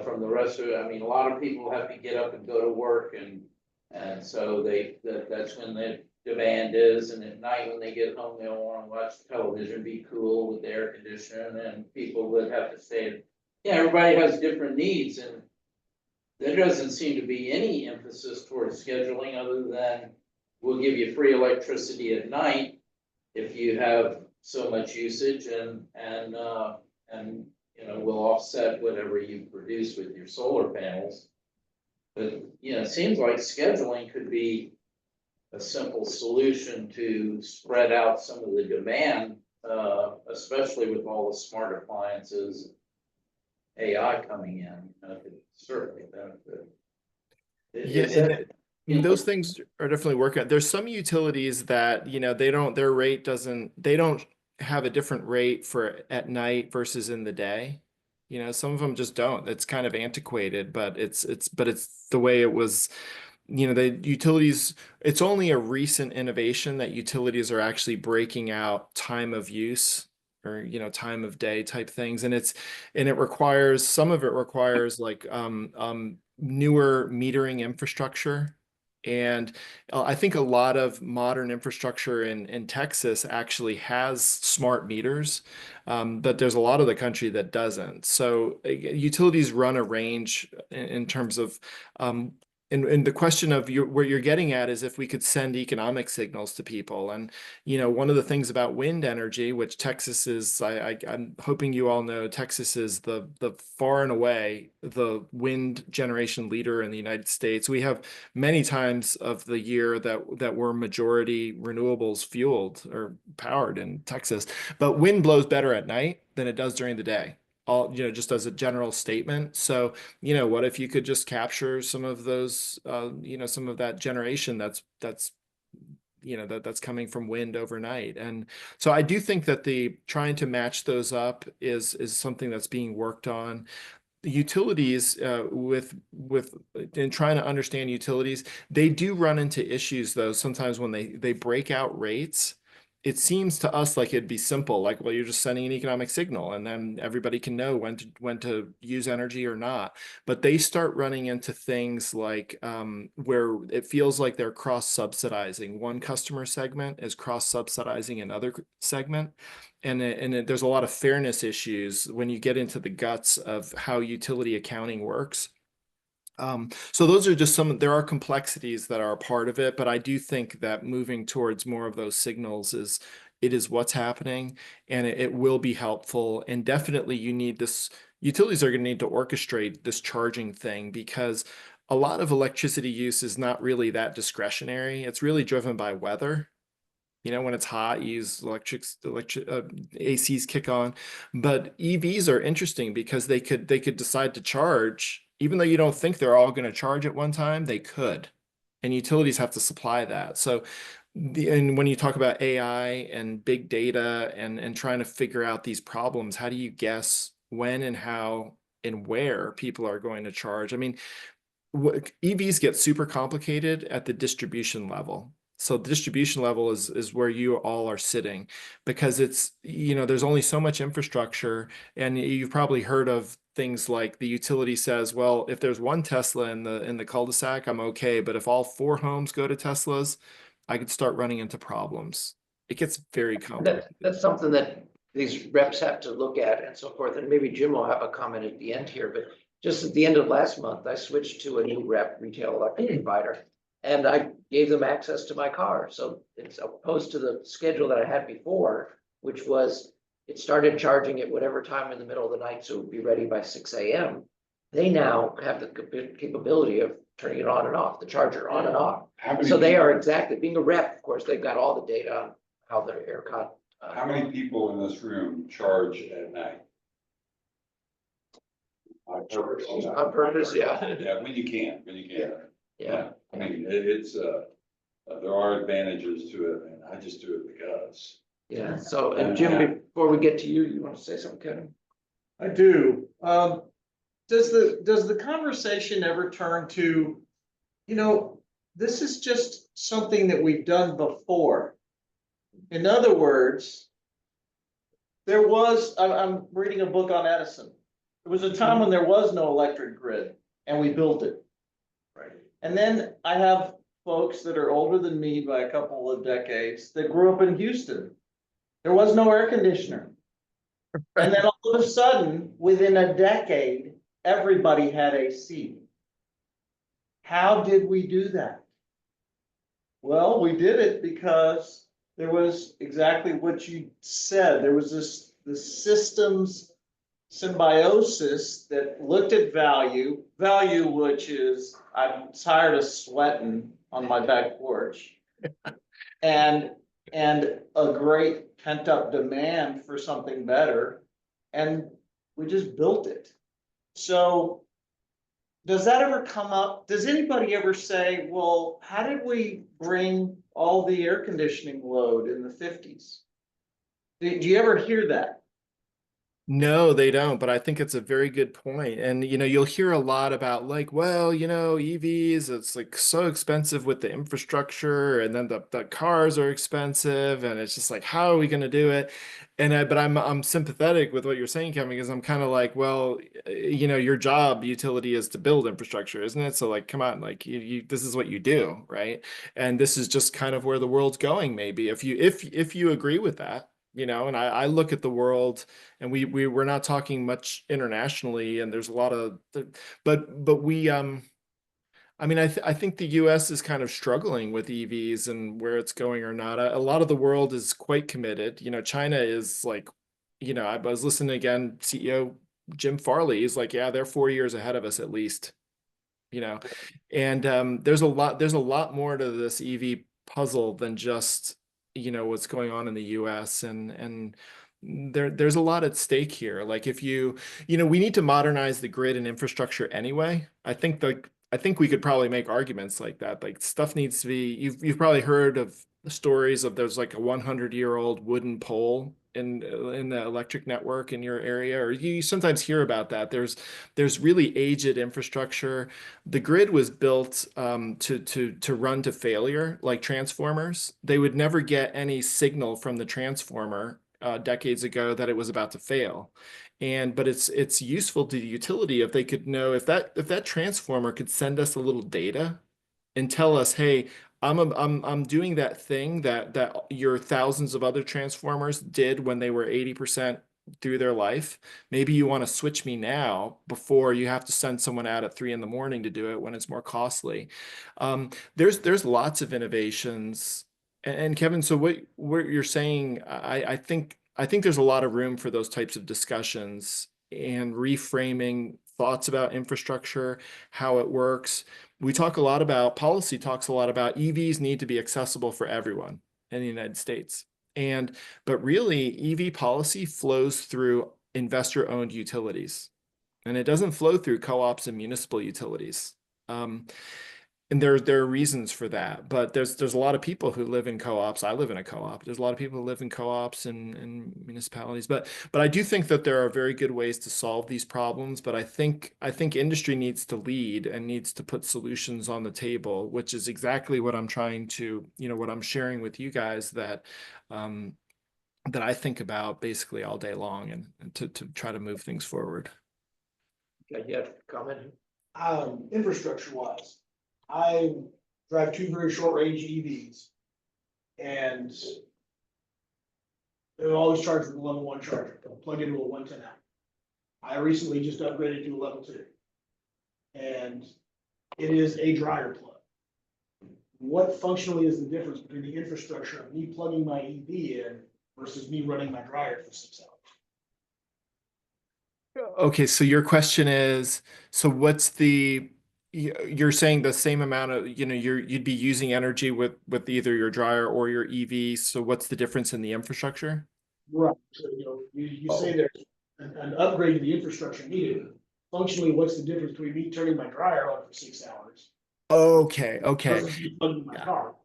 [SPEAKER 6] from the rest of it. I mean, a lot of people have to get up and go to work, and so that's when the demand is. And at night when they get home, they'll want to watch television, be cool with the air conditioning, and people would have to stay. Yeah, everybody has different needs, and there doesn't seem to be any emphasis towards scheduling other than we'll give you free electricity at night if you have so much usage and we'll offset whatever you produce with your solar panels. But, it seems like scheduling could be a simple solution to spread out some of the demand, especially with all the smart appliances, AI coming in, could certainly benefit.
[SPEAKER 12] Yeah, and those things are definitely working. There's some utilities that, their rate they don't have a different rate for at night versus in the day. Some of them just don't. It's kind of antiquated, but it's the way it was. The utilities, it's only a recent innovation that utilities are actually breaking out time of use or, time of day type things. And it requires, some of it requires like newer metering infrastructure. And I think a lot of modern infrastructure in Texas actually has smart meters, but there's a lot of the country that doesn't. So utilities run a range in terms of and the question of where you're getting at is if we could send economic signals to people. And, one of the things about wind energy, which Texas is, I'm hoping you all know, Texas is the far and away the wind generation leader in the United States. We have many times of the year that we're majority renewables fueled or powered in Texas, but wind blows better at night than it does during the day. All, just as a general statement. So, what if you could just capture some of those, some of that generation that's coming from wind overnight. And so I do think that the trying to match those up is something that's being worked on. The utilities, in trying to understand utilities, they do run into issues though. Sometimes when they break out rates, it seems to us like it'd be simple, like, well, you're just sending an economic signal and then everybody can know when to use energy or not. But they start running into things like where it feels like they're cross-subsidizing. One customer segment is cross-subsidizing another segment. And there's a lot of fairness issues when you get into the guts of how utility accounting works. So those are just there are complexities that are a part of it, but I do think that moving towards more of those signals is what's happening, and it will be helpful. And definitely you need this, utilities are going to need to orchestrate this charging thing because a lot of electricity use is not really that discretionary. It's really driven by weather. When it's hot, you use ACs kick on, but EVs are interesting because they could decide to charge, even though you don't think they're all going to charge at one time, they could, and utilities have to supply that. So, and when you talk about AI and big data and trying to figure out these problems, how do you guess when and how and where people are going to charge? I mean, EVs get super complicated at the distribution level. So the distribution level is where you all are sitting because it's, there's only so much infrastructure, and you've probably heard of things like the utility says, well, if there's one Tesla in the cul-de-sac, I'm okay. But if all 4 homes go to Teslas, I could start running into problems. It gets very complicated.
[SPEAKER 2] That's something that these reps have to look at and so forth. And maybe Jim will have a comment at the end here, but just at the end of last month, I switched to a new retail electric provider. And I gave them access to my car. So it's opposed to the schedule that I had before, which was it started charging at whatever time in the middle of the night, so it would be ready by 6 a.m. They now have the capability of turning it on and off, the charger on and off. So they are exactly, being a rep, of course, they've got all the data on how their ERCOT.
[SPEAKER 3] How many people in this room charge at night?
[SPEAKER 2] On purpose, yeah.
[SPEAKER 3] Yeah, when you can.
[SPEAKER 2] Yeah.
[SPEAKER 3] I mean, it's there are advantages to it, and I just do it because.
[SPEAKER 2] Yeah, so, and Jim, before we get to you, you want to say something, Kevin?
[SPEAKER 10] I do. Does the conversation ever turn to, this is just something that we've done before? In other words, I'm reading a book on Edison. There was a time when there was no electric grid and we built it.
[SPEAKER 2] Right.
[SPEAKER 10] And then I have folks that are older than me by a couple of decades that grew up in Houston. There was no air conditioner. And then all of a sudden, within a decade, everybody had AC. How did we do that? Well, we did it because there was exactly what you said. There was the systems symbiosis that looked at value, which is I'm tired of sweating on my back porch. And a great pent up demand for something better. And we just built it. So does that ever come up? Does anybody ever say, well, how did we bring all the air conditioning load in the 50s? Do you ever hear that?
[SPEAKER 12] No, they don't, but I think it's a very good point. And you'll hear a lot about like, well, EVs, it's like so expensive with the infrastructure, and then the cars are expensive, and it's just like, how are we going to do it? But I'm sympathetic with what you're saying, Kevin, because I'm kind of like, well, your job utility is to build infrastructure, isn't it? So like, come on, like this is what you do, right? And this is just kind of where the world's going, maybe if you agree with that. And I look at the world, and we're not talking much internationally, and there's a lot of, but we I mean, I think the US is kind of struggling with EVs and where it's going or not. A lot of the world is quite committed. China is like, I was listening again, CEO Jim Farley is like, yeah, they're 4 years ahead of us at least. And there's a lot more to this EV puzzle than just what's going on in the US, and there's a lot at stake here. Like if we need to modernize the grid and infrastructure anyway. I think we could probably make arguments like that. Like stuff needs to be, you've probably heard of the stories of there's like a 100-year-old wooden pole in the electric network in your area, or you sometimes hear about that. There's really aged infrastructure. The grid was built to run to failure, like transformers. They would never get any signal from the transformer decades ago that it was about to fail. But it's useful to the utility if they could know if that transformer could send us a little data and tell us, hey, I'm doing that thing that your thousands of other transformers did when they were 80% through their life. Maybe you want to switch me now before you have to send someone out at 3 a.m. to do it when it's more costly. There's lots of innovations. And Kevin, so what you're saying, I think there's a lot of room for those types of discussions and reframing thoughts about infrastructure, how it works. Policy talks a lot about EVs need to be accessible for everyone in the United States. But really, EV policy flows through investor-owned utilities, and it doesn't flow through co-ops and municipal utilities. And there are reasons for that, but there's a lot of people who live in co-ops. I live in a co-op. There's a lot of people who live in co-ops and municipalities, but I do think that there are very good ways to solve these problems. But I think industry needs to lead and needs to put solutions on the table, which is exactly what I'm trying to, what I'm sharing with you guys that I think about basically all day long, and to try to move things forward.
[SPEAKER 2] Okay, yeah, comment.
[SPEAKER 9] Infrastructure wise, I drive 2 very short range EVs. And they're always charged with a level 1 charger, plug into a 110 amp. I recently just upgraded to a level 2. And it is a dryer plug. What functionally is the difference between the infrastructure of me plugging my EV in versus me running my dryer for 6 hours?
[SPEAKER 12] Okay, so your question is, so you're saying the same amount of, you'd be using energy with either your dryer or your EV. So what's the difference in the infrastructure?
[SPEAKER 9] Right. So, you say there's an upgrade to the infrastructure needed. Functionally, what's the difference between me turning my dryer on for 6 hours?
[SPEAKER 12] Okay.
[SPEAKER 9] Versus me plugging my car?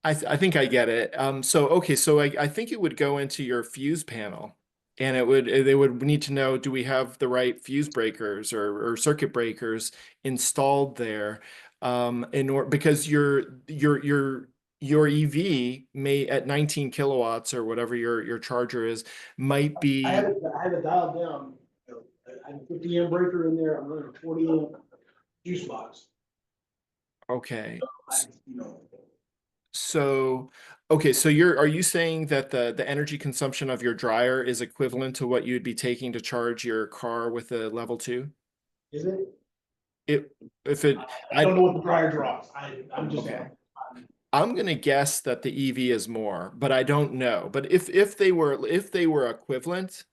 [SPEAKER 12] I think I get it. So I think it would go into your fuse panel, and they would need to know, do we have the right fuse breakers or circuit breakers installed there? Because your EV may at 19 kilowatts or whatever your charger is might be.
[SPEAKER 9] I have it dialed down. I have a 50 amp breaker in there. I'm running a 20 amp juice box.
[SPEAKER 12] Okay.
[SPEAKER 9] So,
[SPEAKER 12] So are you saying that the energy consumption of your dryer is equivalent to what you'd be taking to charge your car with a level 2?
[SPEAKER 9] is it?
[SPEAKER 12] if it,
[SPEAKER 9] I don't know what the dryer draws. I'm just.
[SPEAKER 2] Okay.
[SPEAKER 12] I'm gonna guess that the EV is more, but I don't know. But if they were equivalent,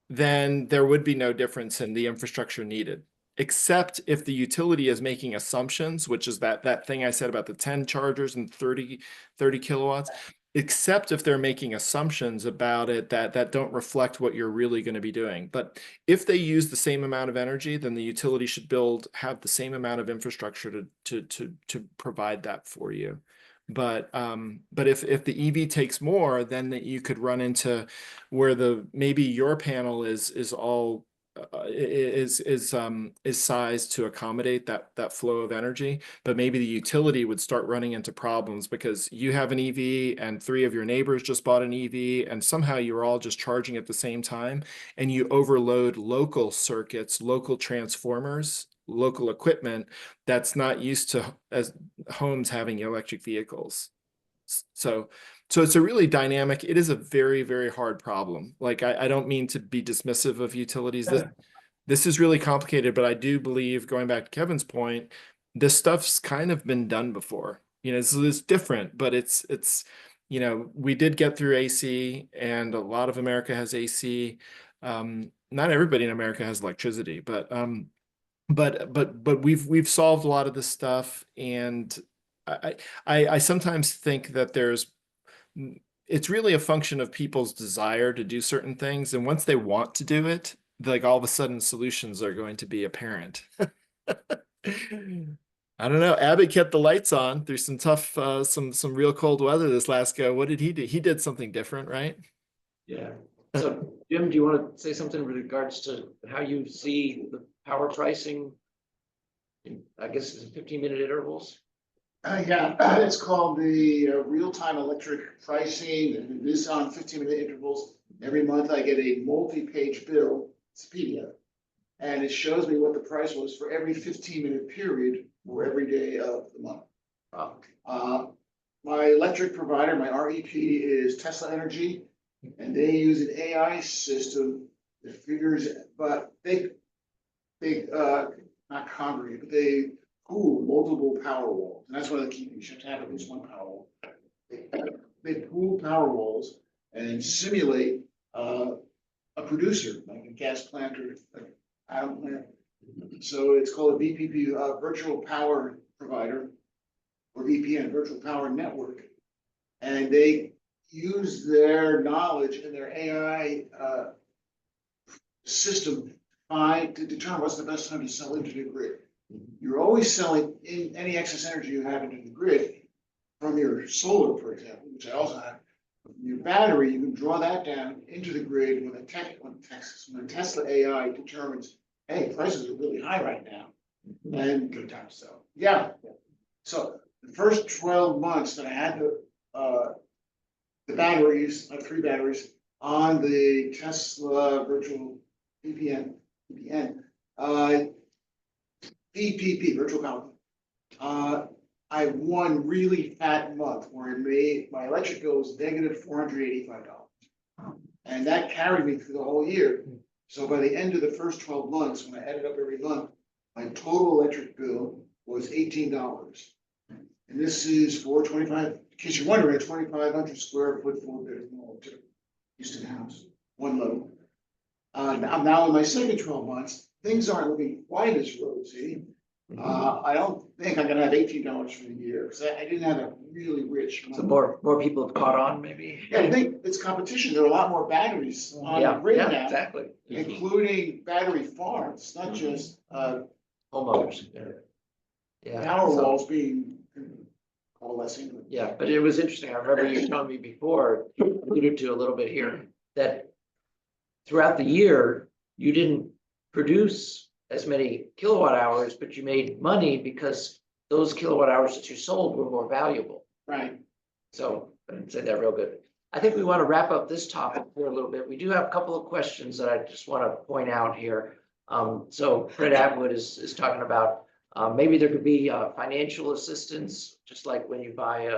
[SPEAKER 12] then there would be no difference in the infrastructure needed. Except if the utility is making assumptions, which is that thing I said about the 10 chargers and 30 kilowatts, except if they're making assumptions about it that don't reflect what you're really going to be doing. But if they use the same amount of energy, then the utility should have the same amount of infrastructure to provide that for you. But if the EV takes more, then that you could run into where maybe your panel is all is sized to accommodate that flow of energy, but maybe the utility would start running into problems because you have an EV and 3 of your neighbors just bought an EV, and somehow you're all just charging at the same time, and you overload local circuits, local transformers, local equipment that's not used to as homes having electric vehicles. So it's a really dynamic, it is a very, very hard problem. Like, I don't mean to be dismissive of utilities. This is really complicated, but I do believe, going back to Kevin's point, this stuff's kind of been done before. So it's different, but it's, we did get through AC, and a lot of America has AC. Not everybody in America has electricity, but we've solved a lot of this stuff, and I sometimes think that it's really a function of people's desire to do certain things, and once they want to do it, like, all of a sudden solutions are going to be apparent. I don't know. Abbott kept the lights on through some tough, some real cold weather this last go. What did he do? He did something different, right?
[SPEAKER 2] Yeah. So Jim, do you want to say something with regards to how you see the power pricing? I guess it's 15-minute intervals.
[SPEAKER 9] Yeah, it's called the real-time electric pricing, and it is on 15-minute intervals. Every month I get a multi-page bill, it's a PDF, and it shows me what the price was for every 15-minute period for every day of the month. My electric provider, my REP, is Tesla Energy, and they use an AI system that figures, but they not congregate, but they pool multiple power walls, and that's one of the key things. You have to have at least one power wall. They pool power walls and simulate a producer, like a gas plant or like iron plant. So it's called a VPP, virtual power provider, or VPN, virtual power network, and they use their knowledge and their AI system to determine what's the best time to sell into the grid. You're always selling in any excess energy you have into the grid from your solar, for example, which I also have. Your battery, you can draw that down into the grid when the Tesla AI determines, hey, prices are really high right now. And good time to sell. Yeah. So the first 12 months that I had the batteries, I have 3 batteries on the Tesla virtual VPN, VPP, virtual power. I had one really fat month where my electric bill was negative $485. And that carried me through the whole year. So by the end of the first 12 months, when I added up every month, my total electric bill was $18. And this is for 25, in case you're wondering, a 2,500 square foot 4-bedroom home, Houston house, one level. I'm now in my second 12 months. Things aren't looking quite as rosy. I don't think I'm gonna have $18 for the year, because I didn't have a really rich.
[SPEAKER 2] So more people have caught on, maybe?
[SPEAKER 9] Yeah, I think it's competition. There are a lot more batteries on the grid now,
[SPEAKER 2] exactly.
[SPEAKER 9] including battery farms, not just
[SPEAKER 2] Homeowners. Yeah.
[SPEAKER 9] power
[SPEAKER 2] So-
[SPEAKER 9] walls being coalescing.
[SPEAKER 2] Yeah, but it was interesting. I remember you telling me before, alluded to a little bit here, that throughout the year, you didn't produce as many kilowatt hours, but you made money because those kilowatt hours that you sold were more valuable.
[SPEAKER 9] Right.
[SPEAKER 2] So I didn't say that real good. I think we want to wrap up this topic here a little bit. We do have a couple of questions that I just want to point out here. So Fred Atwood is talking about maybe there could be financial assistance, just like when you buy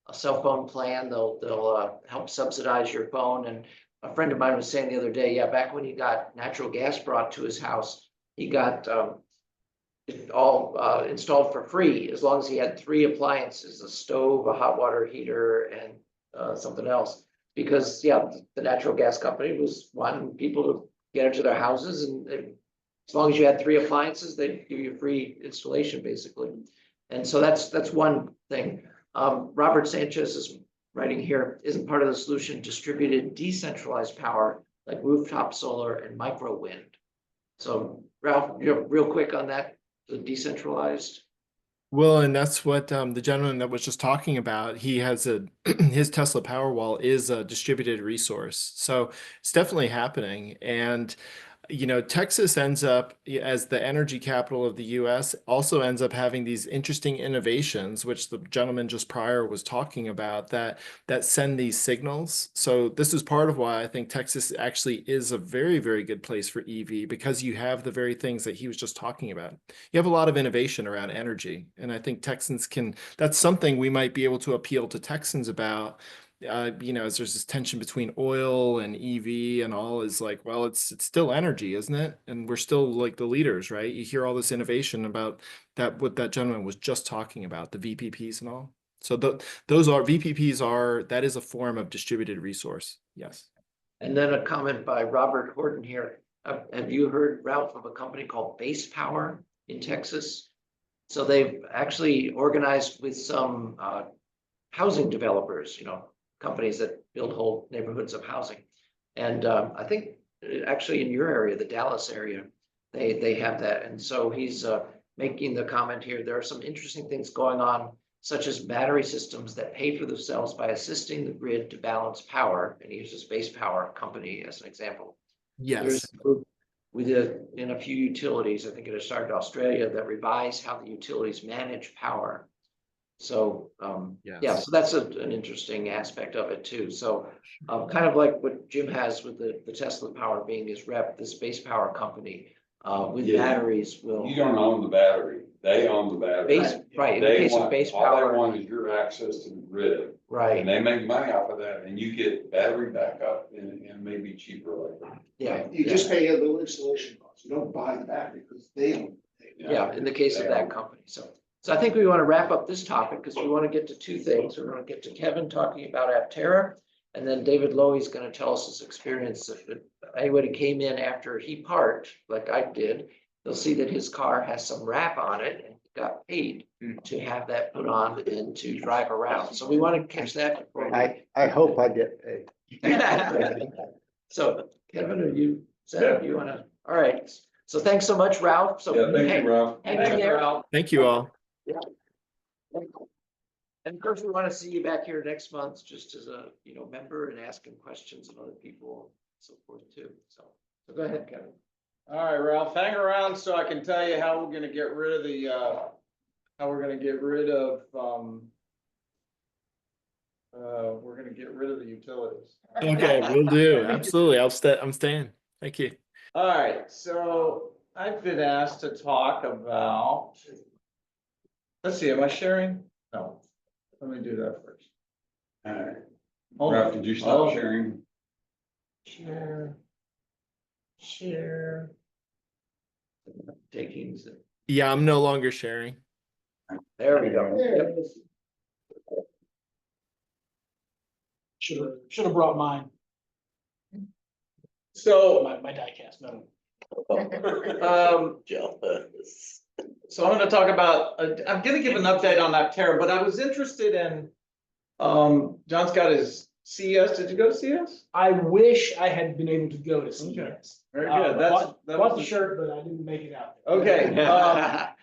[SPEAKER 2] a cell phone plan, they'll help subsidize your phone. And a friend of mine was saying the other day, yeah, back when he got natural gas brought to his house, he got it all installed for free, as long as he had 3 appliances, a stove, a hot water heater, and something else. Because, yeah, the natural gas company was wanting people to get into their houses, and as long as you had 3 appliances, they'd give you free installation, basically. And so that's one thing. Robert Sanchez is writing here, isn't part of the solution distributed decentralized power like rooftop solar and micro wind. So Ralph, you're real quick on that, the decentralized.
[SPEAKER 12] Well, and that's what the gentleman that was just talking about. He has a his Tesla Powerwall is a distributed resource, so it's definitely happening. And Texas ends up as the energy capital of the U.S. also ends up having these interesting innovations, which the gentleman just prior was talking about, that send these signals. So this is part of why I think Texas actually is a very, very good place for EV, because you have the very things that he was just talking about. You have a lot of innovation around energy, and I think Texans that's something we might be able to appeal to Texans about. As there's this tension between oil and EV and all, is like, well, it's still energy, isn't it? And we're still like the leaders, right? You hear all this innovation about that, what that gentleman was just talking about, the VPPs and all. So those are VPPs that is a form of distributed resource. Yes.
[SPEAKER 2] And then a comment by Robert Horton here. Have you heard, Ralph, of a company called Base Power in Texas? So they've actually organized with some housing developers, companies that build whole neighborhoods of housing. And I think actually in your area, the Dallas area, they have that. And so he's making the comment here, there are some interesting things going on, such as battery systems that pay for themselves by assisting the grid to balance power. And he uses Base Power Company as an example.
[SPEAKER 12] Yes.
[SPEAKER 2] There's a group in a few utilities, I think it has started in Australia, that revise how the utilities manage power. So, yeah, so that's an interesting aspect of it too. So kind of like what Jim has with the Tesla Power being his rep, this Base Power Company with batteries will.
[SPEAKER 3] You don't own the battery, they own the battery.
[SPEAKER 2] Right, in the case of Base
[SPEAKER 3] All
[SPEAKER 2] Power.
[SPEAKER 3] they want is your access to the grid.
[SPEAKER 2] Right.
[SPEAKER 3] And they make money off of that, and you get battery backup and maybe cheaper labor.
[SPEAKER 2] Yeah.
[SPEAKER 9] You just pay a little installation cost. You don't buy the battery because they own it.
[SPEAKER 2] Yeah, in the case of that company. So I think we want to wrap up this topic because we want to get to 2 things. We want to get to Kevin talking about Aptera, and then David Lowy is going to tell us his experience. If anybody came in after he parked, like I did, they'll see that his car has some wrap on it and he got paid to have that put on and to drive around. So we want to catch that before
[SPEAKER 5] I hope I get paid.
[SPEAKER 2] So Kevin, are you set up? You want to? All right. So thanks so much, Ralph. So
[SPEAKER 3] Yeah, thank you, Ralph.
[SPEAKER 2] hang in there.
[SPEAKER 12] Thank you all.
[SPEAKER 2] Yeah. And of course, we want to see you back here next month, just as a, member and asking questions of other people, and so forth too. So go ahead, Kevin.
[SPEAKER 10] All right, Ralph, hang around so I can tell you how we're gonna get rid of the utilities.
[SPEAKER 12] Okay, we'll do. Absolutely. I'm staying. Thank you.
[SPEAKER 10] All right, so I've been asked to talk about, let's see, am I sharing? No, let me do that first.
[SPEAKER 3] All right.
[SPEAKER 10] Hold
[SPEAKER 3] Ralph,
[SPEAKER 10] on.
[SPEAKER 3] did you stop
[SPEAKER 10] Oh.
[SPEAKER 3] sharing?
[SPEAKER 10] Share.
[SPEAKER 2] Takings.
[SPEAKER 12] Yeah, I'm no longer sharing.
[SPEAKER 2] There we go. Yep.
[SPEAKER 9] Should have brought mine,
[SPEAKER 10] So,
[SPEAKER 9] my diecast, no.
[SPEAKER 10] jealous. So I'm gonna talk about, I'm gonna give an update on Aptera, but I was interested in, John's got his CES. Did you go to CES?
[SPEAKER 9] I wish I had been able to go to CES.
[SPEAKER 10] Very good.
[SPEAKER 9] Bought the shirt, but I didn't make it out.
[SPEAKER 10] Okay.
[SPEAKER 2] That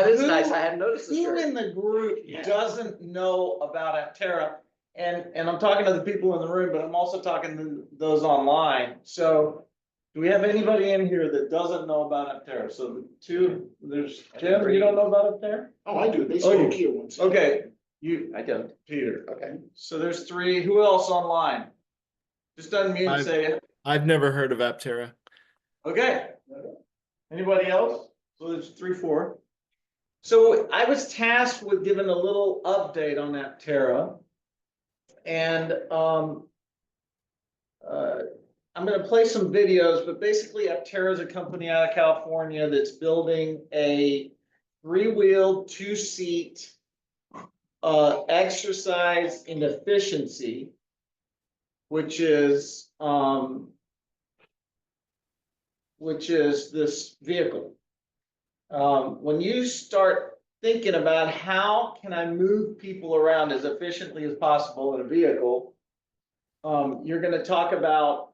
[SPEAKER 2] is
[SPEAKER 10] who-
[SPEAKER 2] nice. I hadn't noticed the
[SPEAKER 10] Who
[SPEAKER 2] shirt.
[SPEAKER 10] in the group
[SPEAKER 2] Yeah.
[SPEAKER 10] doesn't know about Aptera? And I'm talking to the people in the room, but I'm also talking to those online. So do we have anybody in here that doesn't know about Aptera? So there's Jim, you don't know about Aptera?
[SPEAKER 9] Oh, I do. They
[SPEAKER 10] Oh,
[SPEAKER 9] sold
[SPEAKER 10] you-
[SPEAKER 9] Kia once.
[SPEAKER 10] Okay, I don't. Peter, okay. So there's 3. Who else online? Just unmute and say it.
[SPEAKER 12] I've never heard of Aptera.
[SPEAKER 10] Okay. Anybody else? So there's 3, 4. So I was tasked with giving a little update on Aptera. And I'm gonna play some videos, but basically Aptera is a company out of California that's building a 3-wheel, 2-seat exercise in efficiency, which is this vehicle. When you start thinking about how can I move people around as efficiently as possible in a vehicle, you're going to talk about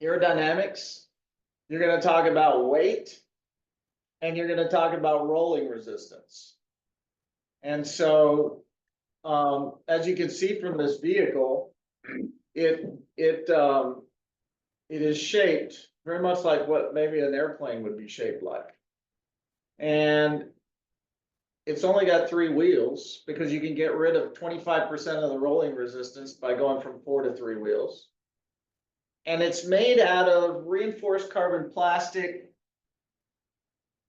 [SPEAKER 10] aerodynamics, you're going to talk about weight, and you're going to talk about rolling resistance. And so, as you can see from this vehicle, it is shaped very much like what maybe an airplane would be shaped like. And it's only got 3 wheels because you can get rid of 25% of the rolling resistance by going from 4 to 3 wheels. And it's made out of reinforced carbon plastic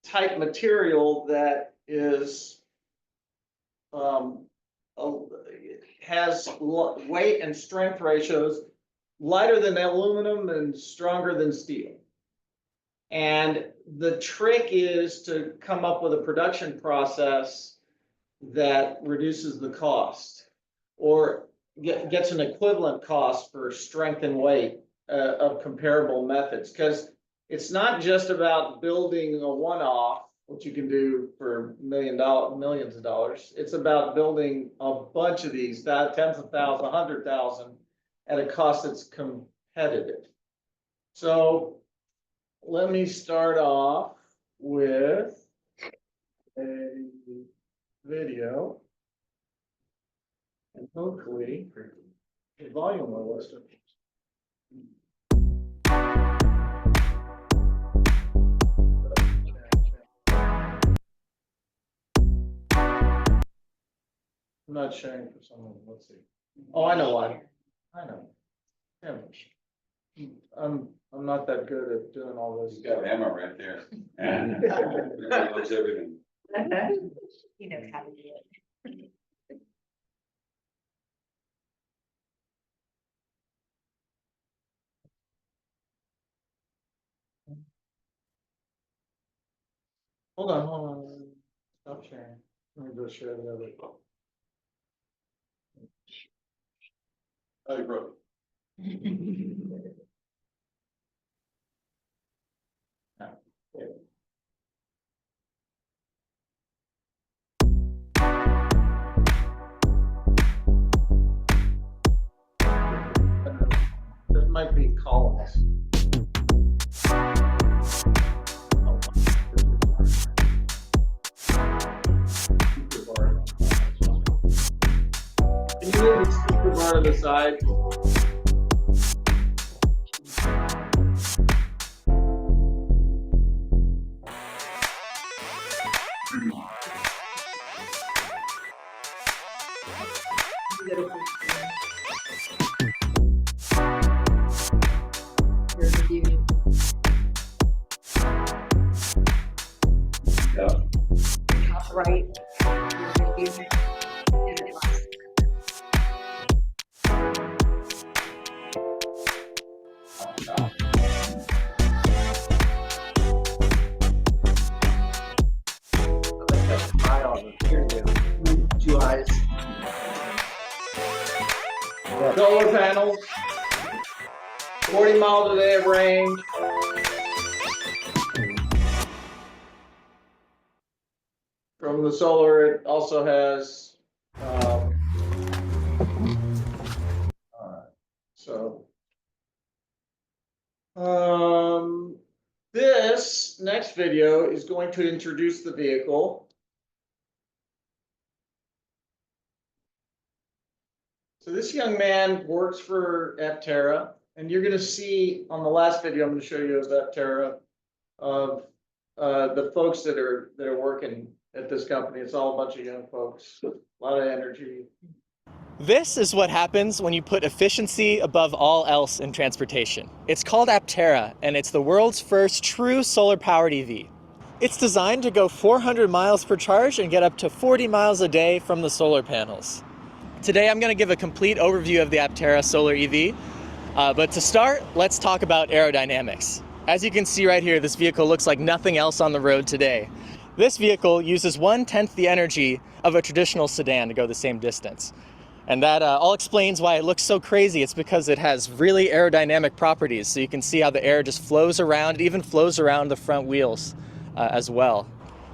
[SPEAKER 10] type material that is has weight and strength ratios lighter than aluminum and stronger than steel. And the trick is to come up with a production process that reduces the cost or gets an equivalent cost for strength and weight of comparable methods. Because it's not just about building a one-off, which you can do for millions of dollars. It's about building a bunch of these, tens of thousands, 100,000 at a cost that's competitive. So let me start off with a video. And hopefully the volume will listen. I'm not sharing for someone. Let's see. Oh, I know why. I know. I'm not that good at doing all this.
[SPEAKER 3] He's got Emma right there. And he knows everything.
[SPEAKER 8] He knows how to do it.
[SPEAKER 10] Hold on. Stop sharing. Let me just share the other.
[SPEAKER 3] Oh, you broke.
[SPEAKER 10] This might be columns. Can you move the speaker bar to the side?
[SPEAKER 8] Top right.
[SPEAKER 2] Two eyes.
[SPEAKER 10] Solar panels, 40 miles a day of range. From the solar, it also has, this next video is going to introduce the vehicle. So this young man works for Aptera, and you're going to see on the last video I'm going to show you of Aptera of the folks that are working at this company. It's all a bunch of young folks, a lot of energy.
[SPEAKER 14] This is what happens when you put efficiency above all else in transportation. It's called Aptera, and it's the world's first true solar-powered EV. It's designed to go 400 miles per charge and get up to 40 miles a day from the solar panels. Today I'm going to give a complete overview of the Aptera Solar EV, But to start, let's talk about aerodynamics. As you can see right here, this vehicle looks like nothing else on the road today. This vehicle uses 1/10 the energy of a traditional sedan to go the same distance. And that all explains why it looks so crazy. It's because it has really aerodynamic properties. So you can see how the air just flows around, it even flows around the front wheels as well.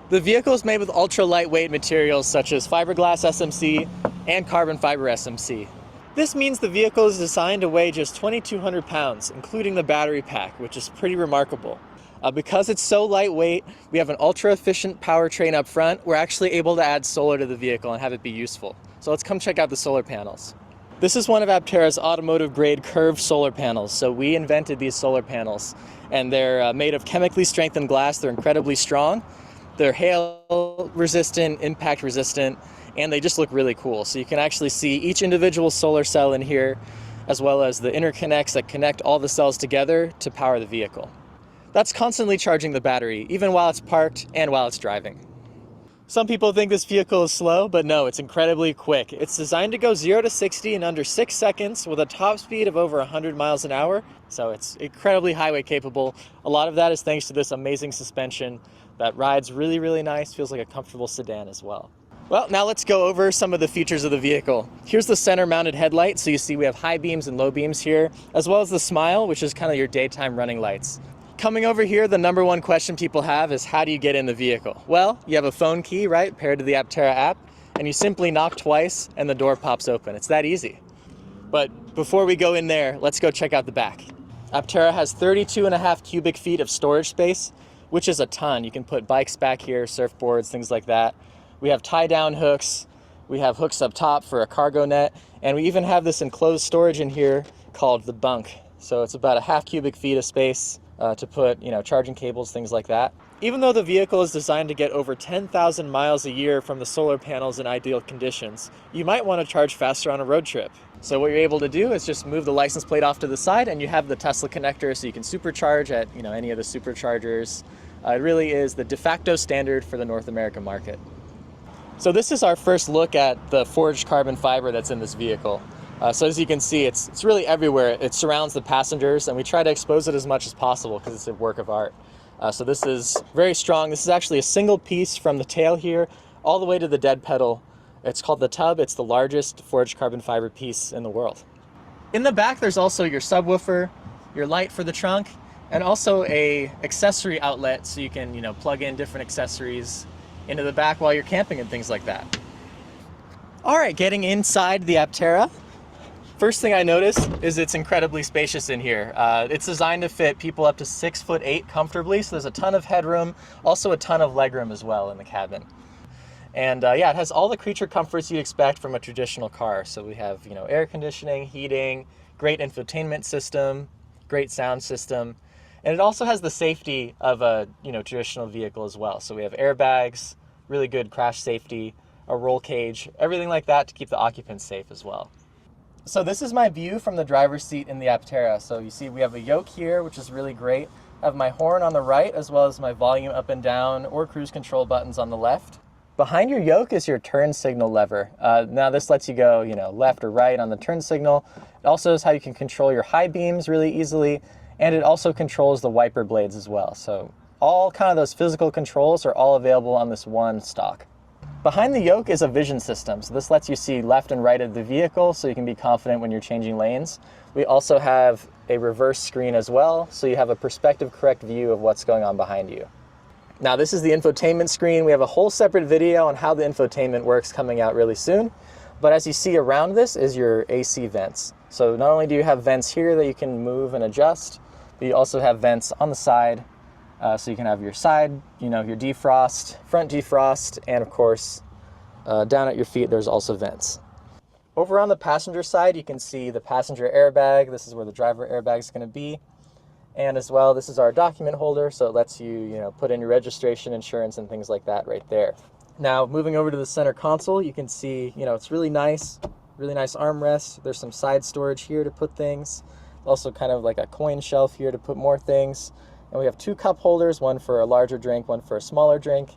[SPEAKER 14] The vehicle is made with ultra lightweight materials such as fiberglass SMC and carbon fiber SMC. This means the vehicle is designed to weigh just 2,200 pounds, including the battery pack, which is pretty remarkable. Because it's so lightweight, we have an ultra efficient powertrain up front. We're actually able to add solar to the vehicle and have it be useful. So let's come check out the solar panels. This is one of Aptera's automotive grade curved solar panels. So we invented these solar panels, and they're made of chemically strengthened glass. They're incredibly strong. They're hail resistant, impact resistant, and they just look really cool. So you can actually see each individual solar cell in here, as well as the interconnects that connect all the cells together to power the vehicle. That's constantly charging the battery, even while it's parked and while it's driving. Some people think this vehicle is slow, but no, it's incredibly quick. It's designed to go 0 to 60 in under 6 seconds with a top speed of over 100 miles an hour. So it's incredibly highway capable. A lot of that is thanks to this amazing suspension that rides really, really nice, feels like a comfortable sedan as well. Well, now let's go over some of the features of the vehicle. Here's the center mounted headlight. So you see we have high beams and low beams here, as well as the smile, which is kind of your daytime running lights. Coming over here, the number one question people have is how do you get in the vehicle? Well, you have a phone key, right, paired to the Aptera app, and you simply knock twice and the door pops open. It's that easy. But before we go in there, let's go check out the back. Aptera has 32.5 cubic feet of storage space, which is a ton. You can put bikes back here, surfboards, things like that. We have tie-down hooks. We have hooks up top for a cargo net, and we even have this enclosed storage in here called the bunk. So it's about a half cubic feet of space to put, charging cables, things like that. Even though the vehicle is designed to get over 10,000 miles a year from the solar panels in ideal conditions, you might want to charge faster on a road trip. So what you're able to do is just move the license plate off to the side and you have the Tesla connector so you can supercharge at, any of the superchargers. It really is the de facto standard for the North American market. So this is our first look at the forged carbon fiber that's in this vehicle. So as you can see, it's really everywhere. It surrounds the passengers, and we try to expose it as much as possible because it's a work of art. So this is very strong. This is actually a single piece from the tail here all the way to the dead pedal. It's called the tub. It's the largest forged carbon fiber piece in the world. In the back, there's also your subwoofer, your light for the trunk, and also a accessory outlet so you can, plug in different accessories into the back while you're camping and things like that. All right, getting inside the Aptera. First thing I noticed is it's incredibly spacious in here. It's designed to fit people up to 6'8" comfortably, so there's a ton of headroom, also a ton of legroom as well in the cabin. And it has all the creature comforts you'd expect from a traditional car. So we have, air conditioning, heating, great infotainment system, great sound system, and it also has the safety of a, traditional vehicle as well. So we have airbags, really good crash safety, a roll cage, everything like that to keep the occupants safe as well. So this is my view from the driver's seat in the Aptera. So you see we have a yoke here, which is really great. I have my horn on the right, as well as my volume up and down or cruise control buttons on the left. Behind your yoke is your turn signal lever. Now this lets you go, left or right on the turn signal. It also is how you can control your high beams really easily, and it also controls the wiper blades as well. So all kind of those physical controls are all available on this one stalk. Behind the yoke is a vision system. So this lets you see left and right of the vehicle so you can be confident when you're changing lanes. We also have a reverse screen as well, so you have a perspective correct view of what's going on behind you. Now this is the infotainment screen. We have a whole separate video on how the infotainment works coming out really soon. But as you see around this is your AC vents. So not only do you have vents here that you can move and adjust, but you also have vents on the side. So you can have your side, your defrost, front defrost, and of course, down at your feet, there's also vents. Over on the passenger side, you can see the passenger airbag. This is where the driver airbag is going to be. And as well, this is our document holder. So it lets you, put in your registration, insurance, and things like that right there. Now, moving over to the center console, you can see, it's really nice armrest. There's some side storage here to put things. Also kind of like a coin shelf here to put more things. And we have 2 cup holders, one for a larger drink, one for a smaller drink.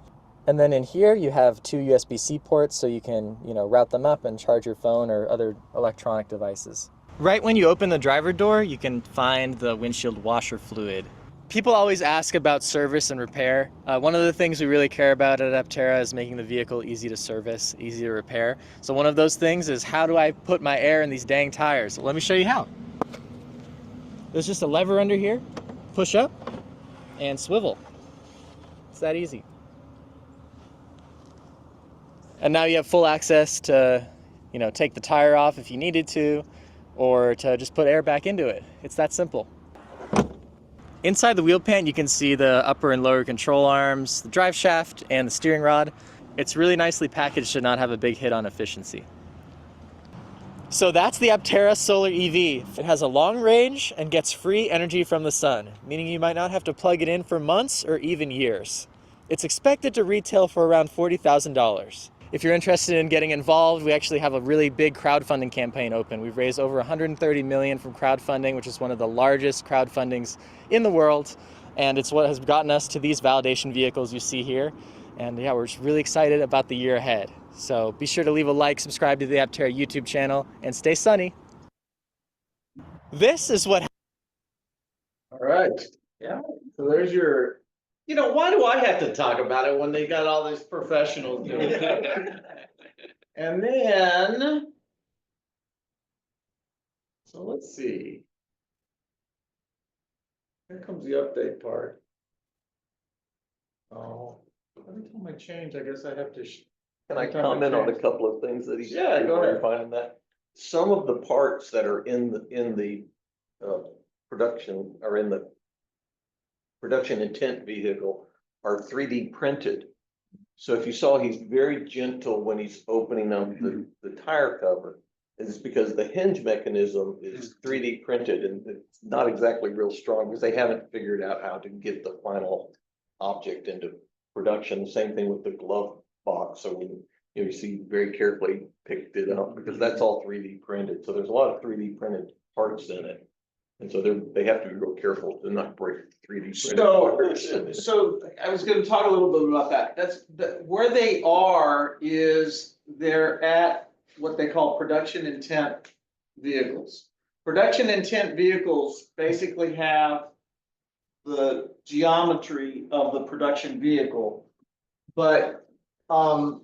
[SPEAKER 14] And then in here you have 2 USB-C ports so you can, route them up and charge your phone or other electronic devices. Right when you open the driver door, you can find the windshield washer fluid. People always ask about service and repair. One of the things we really care about at Aptera is making the vehicle easy to service, easy to repair. So one of those things is, how do I put my air in these dang tires? Well, let me show you how. There's just a lever under here, push up and swivel. It's that easy. And now you have full access to, take the tire off if you needed to, or to just put air back into it. It's that simple. Inside the wheel pan, you can see the upper and lower control arms, the drive shaft, and the steering rod. It's really nicely packaged to not have a big hit on efficiency. So that's the Aptera Solar EV. It has a long range and gets free energy from the sun, meaning you might not have to plug it in for months or even years. It's expected to retail for around $40,000. If you're interested in getting involved, we actually have a really big crowdfunding campaign open. We've raised over $130 million from crowdfunding, which is one of the largest crowdfundings in the world. And it's what has gotten us to these validation vehicles you see here. And yeah, we're just really excited about the year ahead. So be sure to leave a like, subscribe to the Aptera YouTube channel, and stay sunny. This is what.
[SPEAKER 10] All right.
[SPEAKER 2] Yeah.
[SPEAKER 10] So there's your,
[SPEAKER 6] Why do I have to talk about it when they got all these professionals doing it?
[SPEAKER 10] and then, so let's see. Here comes the update part. Oh, every time I change, I guess I have to.
[SPEAKER 13] Can I comment on a couple of things that he's?
[SPEAKER 10] Yeah, go ahead.
[SPEAKER 13] Finding that some of the parts that are in the production or in the production intent vehicle are 3D printed. So if you saw, he's very gentle when he's opening up the tire cover. It's because the hinge mechanism is 3D printed and it's not exactly real strong because they haven't figured out how to get the final object into production. The same thing with the glove box. So when you see very carefully picked it up because that's all 3D printed. So there's a lot of 3D printed parts in it. And so they have to be real careful to not break 3D printed.
[SPEAKER 10] So I was gonna talk a little bit about that. Where they are is they're at what they call production intent vehicles. Production intent vehicles basically have the geometry of the production vehicle. But, and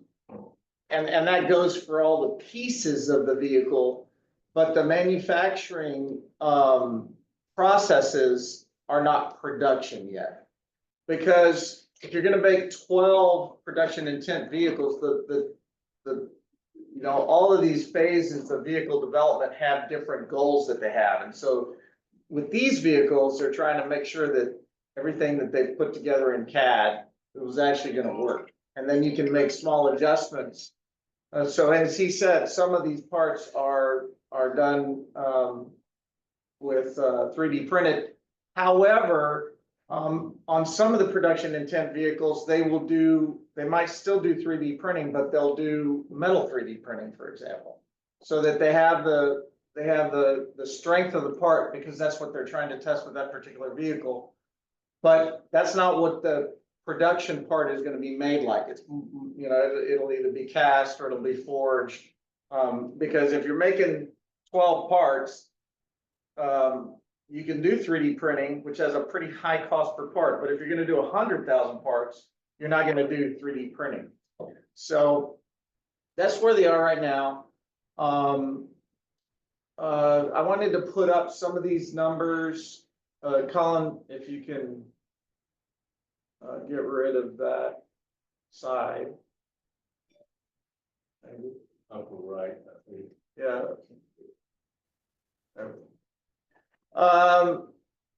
[SPEAKER 10] that goes for all the pieces of the vehicle, but the manufacturing processes are not production yet. Because if you're gonna make 12 production intent vehicles, all of these phases of vehicle development have different goals that they have. And so with these vehicles, they're trying to make sure that everything that they've put together in CAD was actually gonna work. And then you can make small adjustments. So as he said, some of these parts are done with 3D printed. However, on some of the production intent vehicles, they might still do 3D printing, but they'll do metal 3D printing, for example, so that they have the strength of the part because that's what they're trying to test with that particular vehicle. But that's not what the production part is going to be made like. It's, it'll either be cast or it'll be forged. Because if you're making 12 parts, you can do 3D printing, which has a pretty high cost per part. But if you're going to do 100,000 parts, you're not going to do 3D printing. So that's where they are right now. I wanted to put up some of these numbers. Colin, if you can get rid of that side.
[SPEAKER 3] Upper right.
[SPEAKER 10] Yeah.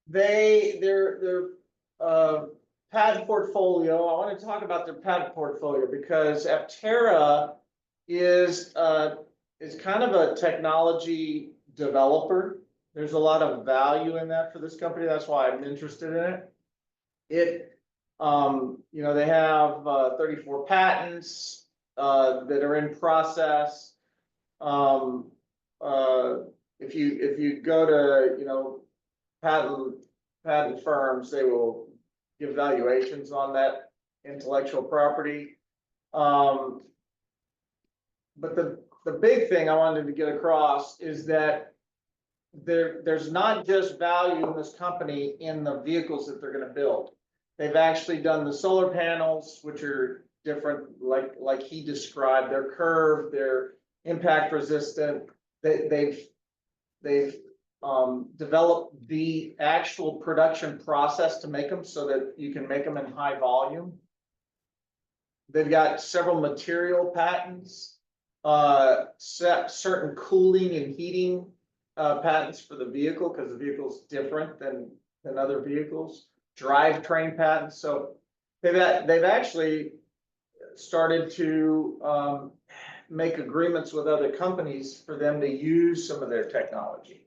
[SPEAKER 10] Their patent portfolio. I want to talk about their patent portfolio because Aptera is kind of a technology developer. There's a lot of value in that for this company. That's why I'm interested in it. They have 34 patents that are in process. If you go to patent firms, they will give valuations on that intellectual property. But the big thing I wanted to get across is that there's not just value in this company in the vehicles that they're gonna build. They've actually done the solar panels, which are different, like he described, they're curved, they're impact resistant. They've developed the actual production process to make them so that you can make them in high volume. They've got several material patents, certain cooling and heating patents for the vehicle, because the vehicle's different than other vehicles, drivetrain patents. So they've actually started to make agreements with other companies for them to use some of their technology.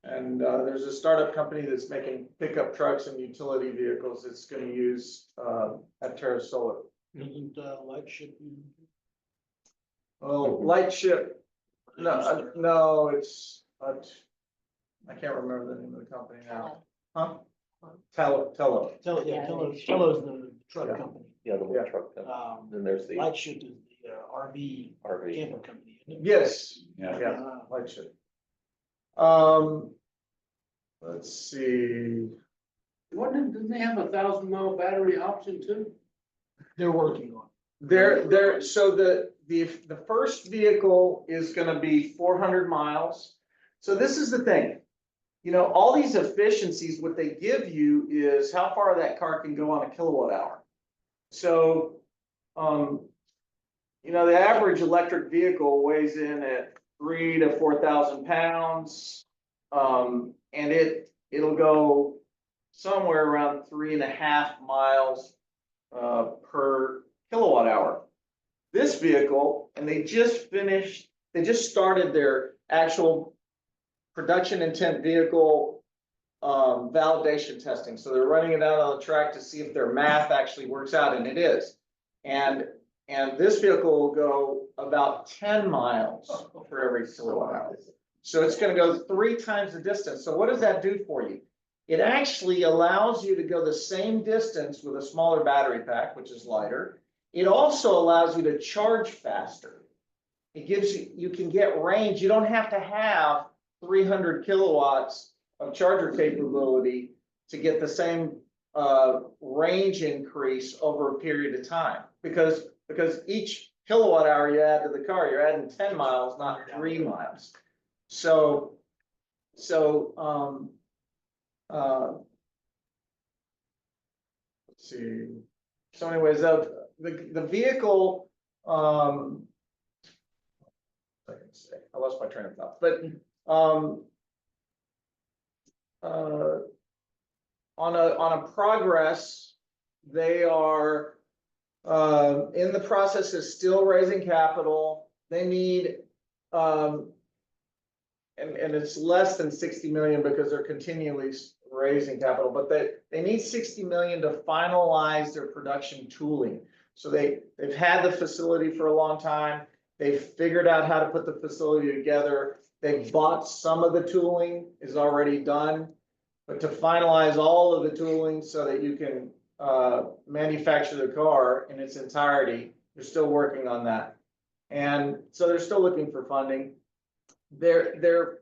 [SPEAKER 10] And there's a startup company that's making pickup trucks and utility vehicles that's going to use Aptera Solar.
[SPEAKER 9] Isn't Lightship?
[SPEAKER 10] Oh, Lightship. No, it's I can't remember the name of the company now. Huh? Tello.
[SPEAKER 9] Tello's the truck company.
[SPEAKER 13] Yeah, the one truck company. Then there's the
[SPEAKER 9] Lightship is the RV camper company. Isn't it?
[SPEAKER 10] Yes.
[SPEAKER 3] Yeah.
[SPEAKER 10] Lightship. Let's see.
[SPEAKER 2] Didn't they have a 1,000-mile battery option too?
[SPEAKER 9] They're working on
[SPEAKER 10] So the first vehicle is gonna be 400 miles. So this is the thing, you know, all these efficiencies, what they give you is how far that car can go on a kilowatt hour. So, you know, the average electric vehicle weighs in at 3,000 to 4,000 pounds. And it'll go somewhere around 3.5 miles per kilowatt hour. This vehicle, and they just started their actual production intent vehicle validation testing. So they're running it out on the track to see if their math actually works out, and it is. And this vehicle will go about 10 miles for every kilowatt hour. So it's going to go 3 times the distance. So what does that do for you? It actually allows you to go the same distance with a smaller battery pack, which is lighter. It also allows you to charge faster. It gives you can get range. You don't have to have 300 kilowatts of charger capability to get the same range increase over a period of time. Because each kilowatt hour you add to the car, you're adding 10 miles, not 3 miles. So let's see. So anyways, the vehicle, I lost my train of thought, but on a progress, they are in the process of still raising capital. They need and it's less than 60 million because they're continually raising capital, but they need 60 million to finalize their production tooling. So they've had the facility for a long time. They've figured out how to put the facility together. They've bought some of the tooling is already done, but to finalize all of the tooling so that you can manufacture the car in its entirety, they're still working on that. And so they're still looking for funding. Their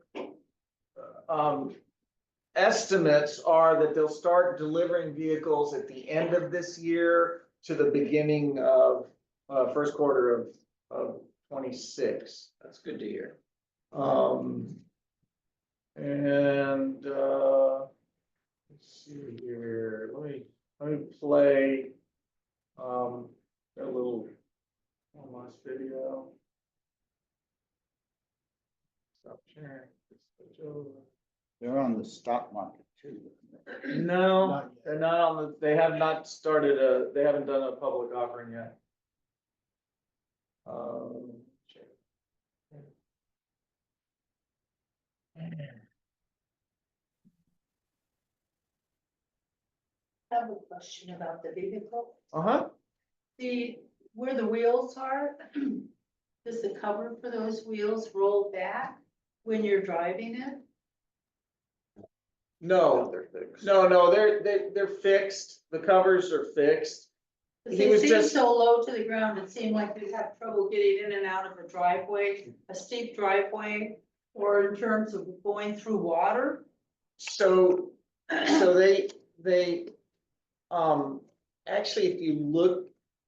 [SPEAKER 10] estimates are that they'll start delivering vehicles at the end of this year to the beginning of first quarter of 26.
[SPEAKER 2] That's good to hear.
[SPEAKER 10] And let's see here. Let me play a little last video. Stop sharing.
[SPEAKER 5] They're on the stock market too.
[SPEAKER 10] No, they're not on the, they have not started they haven't done a public offering yet.
[SPEAKER 7] I have a question about the vehicle.
[SPEAKER 10] Uh-huh.
[SPEAKER 7] Where the wheels are, does the cover for those wheels roll back when you're driving it?
[SPEAKER 10] No,
[SPEAKER 13] they're fixed.
[SPEAKER 10] no, they're fixed. The covers are fixed.
[SPEAKER 7] Because
[SPEAKER 10] He
[SPEAKER 7] they
[SPEAKER 10] was
[SPEAKER 7] seem
[SPEAKER 10] just-
[SPEAKER 7] so low to the ground, it seemed like you'd have trouble getting in and out of a driveway, a steep driveway. Or in terms of going through water?
[SPEAKER 10] So actually, if you look,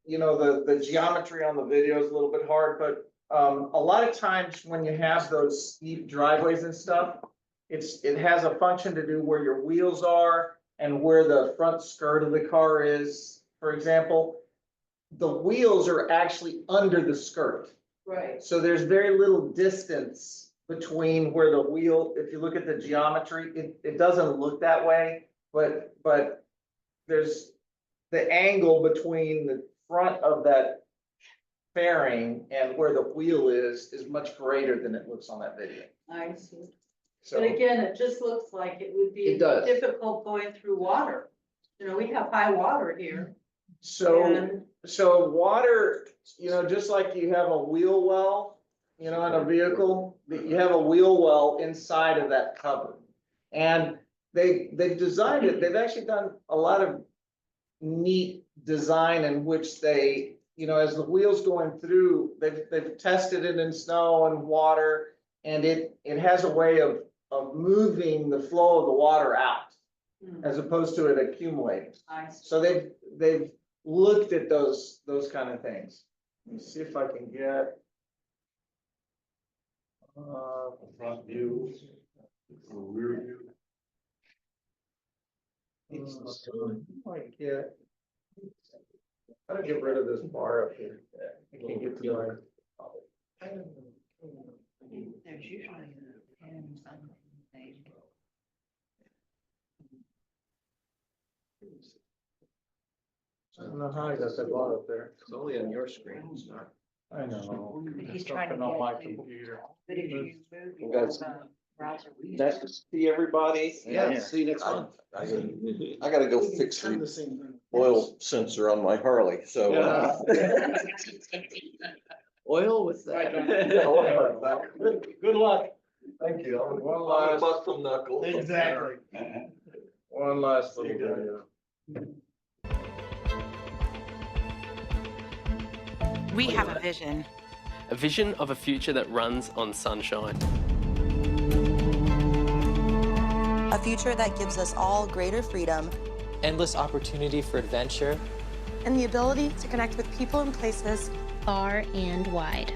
[SPEAKER 10] the geometry on the video is a little bit hard, but, a lot of times when you have those steep driveways and stuff, it has a function to do where your wheels are and where the front skirt of the car is, for example. The wheels are actually under the skirt.
[SPEAKER 7] Right.
[SPEAKER 10] So there's very little distance between where the wheel, if you look at the geometry, it doesn't look that way, but there's the angle between the front of that fairing and where the wheel is much greater than it looks on that video.
[SPEAKER 7] I see.
[SPEAKER 10] So,
[SPEAKER 7] But again, it just looks like it would be
[SPEAKER 10] It does.
[SPEAKER 7] difficult going through water. You know, we have high water here.
[SPEAKER 10] so water, just like you have a wheel well, in a vehicle, you have a wheel well inside of that cover. And they've designed it, they've actually done a lot of neat design in which they, as the wheel's going through, they've tested it in snow and water, and it has a way of moving the flow of the water out as opposed to it accumulating.
[SPEAKER 7] I see.
[SPEAKER 10] So they've looked at those kind of things. Let me see if I can get
[SPEAKER 3] Front view, rear view.
[SPEAKER 10] Might get. How to get rid of this bar up here? I can't get to my.
[SPEAKER 8] There's usually pins on the
[SPEAKER 10] I don't know how I got that bar up there.
[SPEAKER 2] It's only on your screen, it's not.
[SPEAKER 10] I know.
[SPEAKER 8] But he's
[SPEAKER 10] It's
[SPEAKER 8] trying to
[SPEAKER 10] nothing on my
[SPEAKER 8] get you.
[SPEAKER 10] computer.
[SPEAKER 8] But if you move
[SPEAKER 13] You
[SPEAKER 8] your
[SPEAKER 13] guys-
[SPEAKER 8] browser. we
[SPEAKER 13] Nice to see everybody.
[SPEAKER 2] Yeah, see you next month.
[SPEAKER 13] I gotta go fix
[SPEAKER 9] I'm
[SPEAKER 13] the
[SPEAKER 9] the same thing.
[SPEAKER 13] oil sensor on my Harley, so.
[SPEAKER 2] Oil with that.
[SPEAKER 10] Good luck. Thank you. One last,
[SPEAKER 13] Bust some knuckles.
[SPEAKER 9] Exactly.
[SPEAKER 10] one last little video.
[SPEAKER 8] We have a vision.
[SPEAKER 15] A vision of a future that runs on sunshine.
[SPEAKER 16] A future that gives us all greater freedom
[SPEAKER 14] Endless opportunity for adventure.
[SPEAKER 16] and the ability to connect with people and places.
[SPEAKER 17] Far and wide.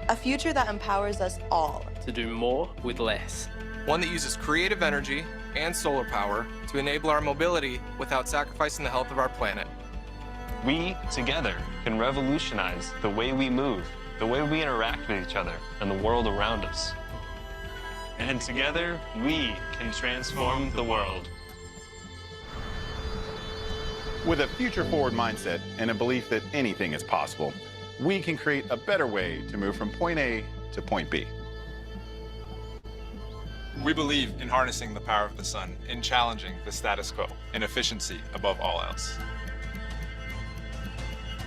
[SPEAKER 16] A future that empowers us all.
[SPEAKER 15] To do more with less.
[SPEAKER 18] One that uses creative energy and solar power to enable our mobility without sacrificing the health of our planet.
[SPEAKER 19] We, together, can revolutionize the way we move, the way we interact with each other, and the world around us. And together, we can transform the world.
[SPEAKER 20] With a future-forward mindset and a belief that anything is possible, we can create a better way to move from point A to point B.
[SPEAKER 18] We believe in harnessing the power of the sun, in challenging the status quo, and efficiency above all else.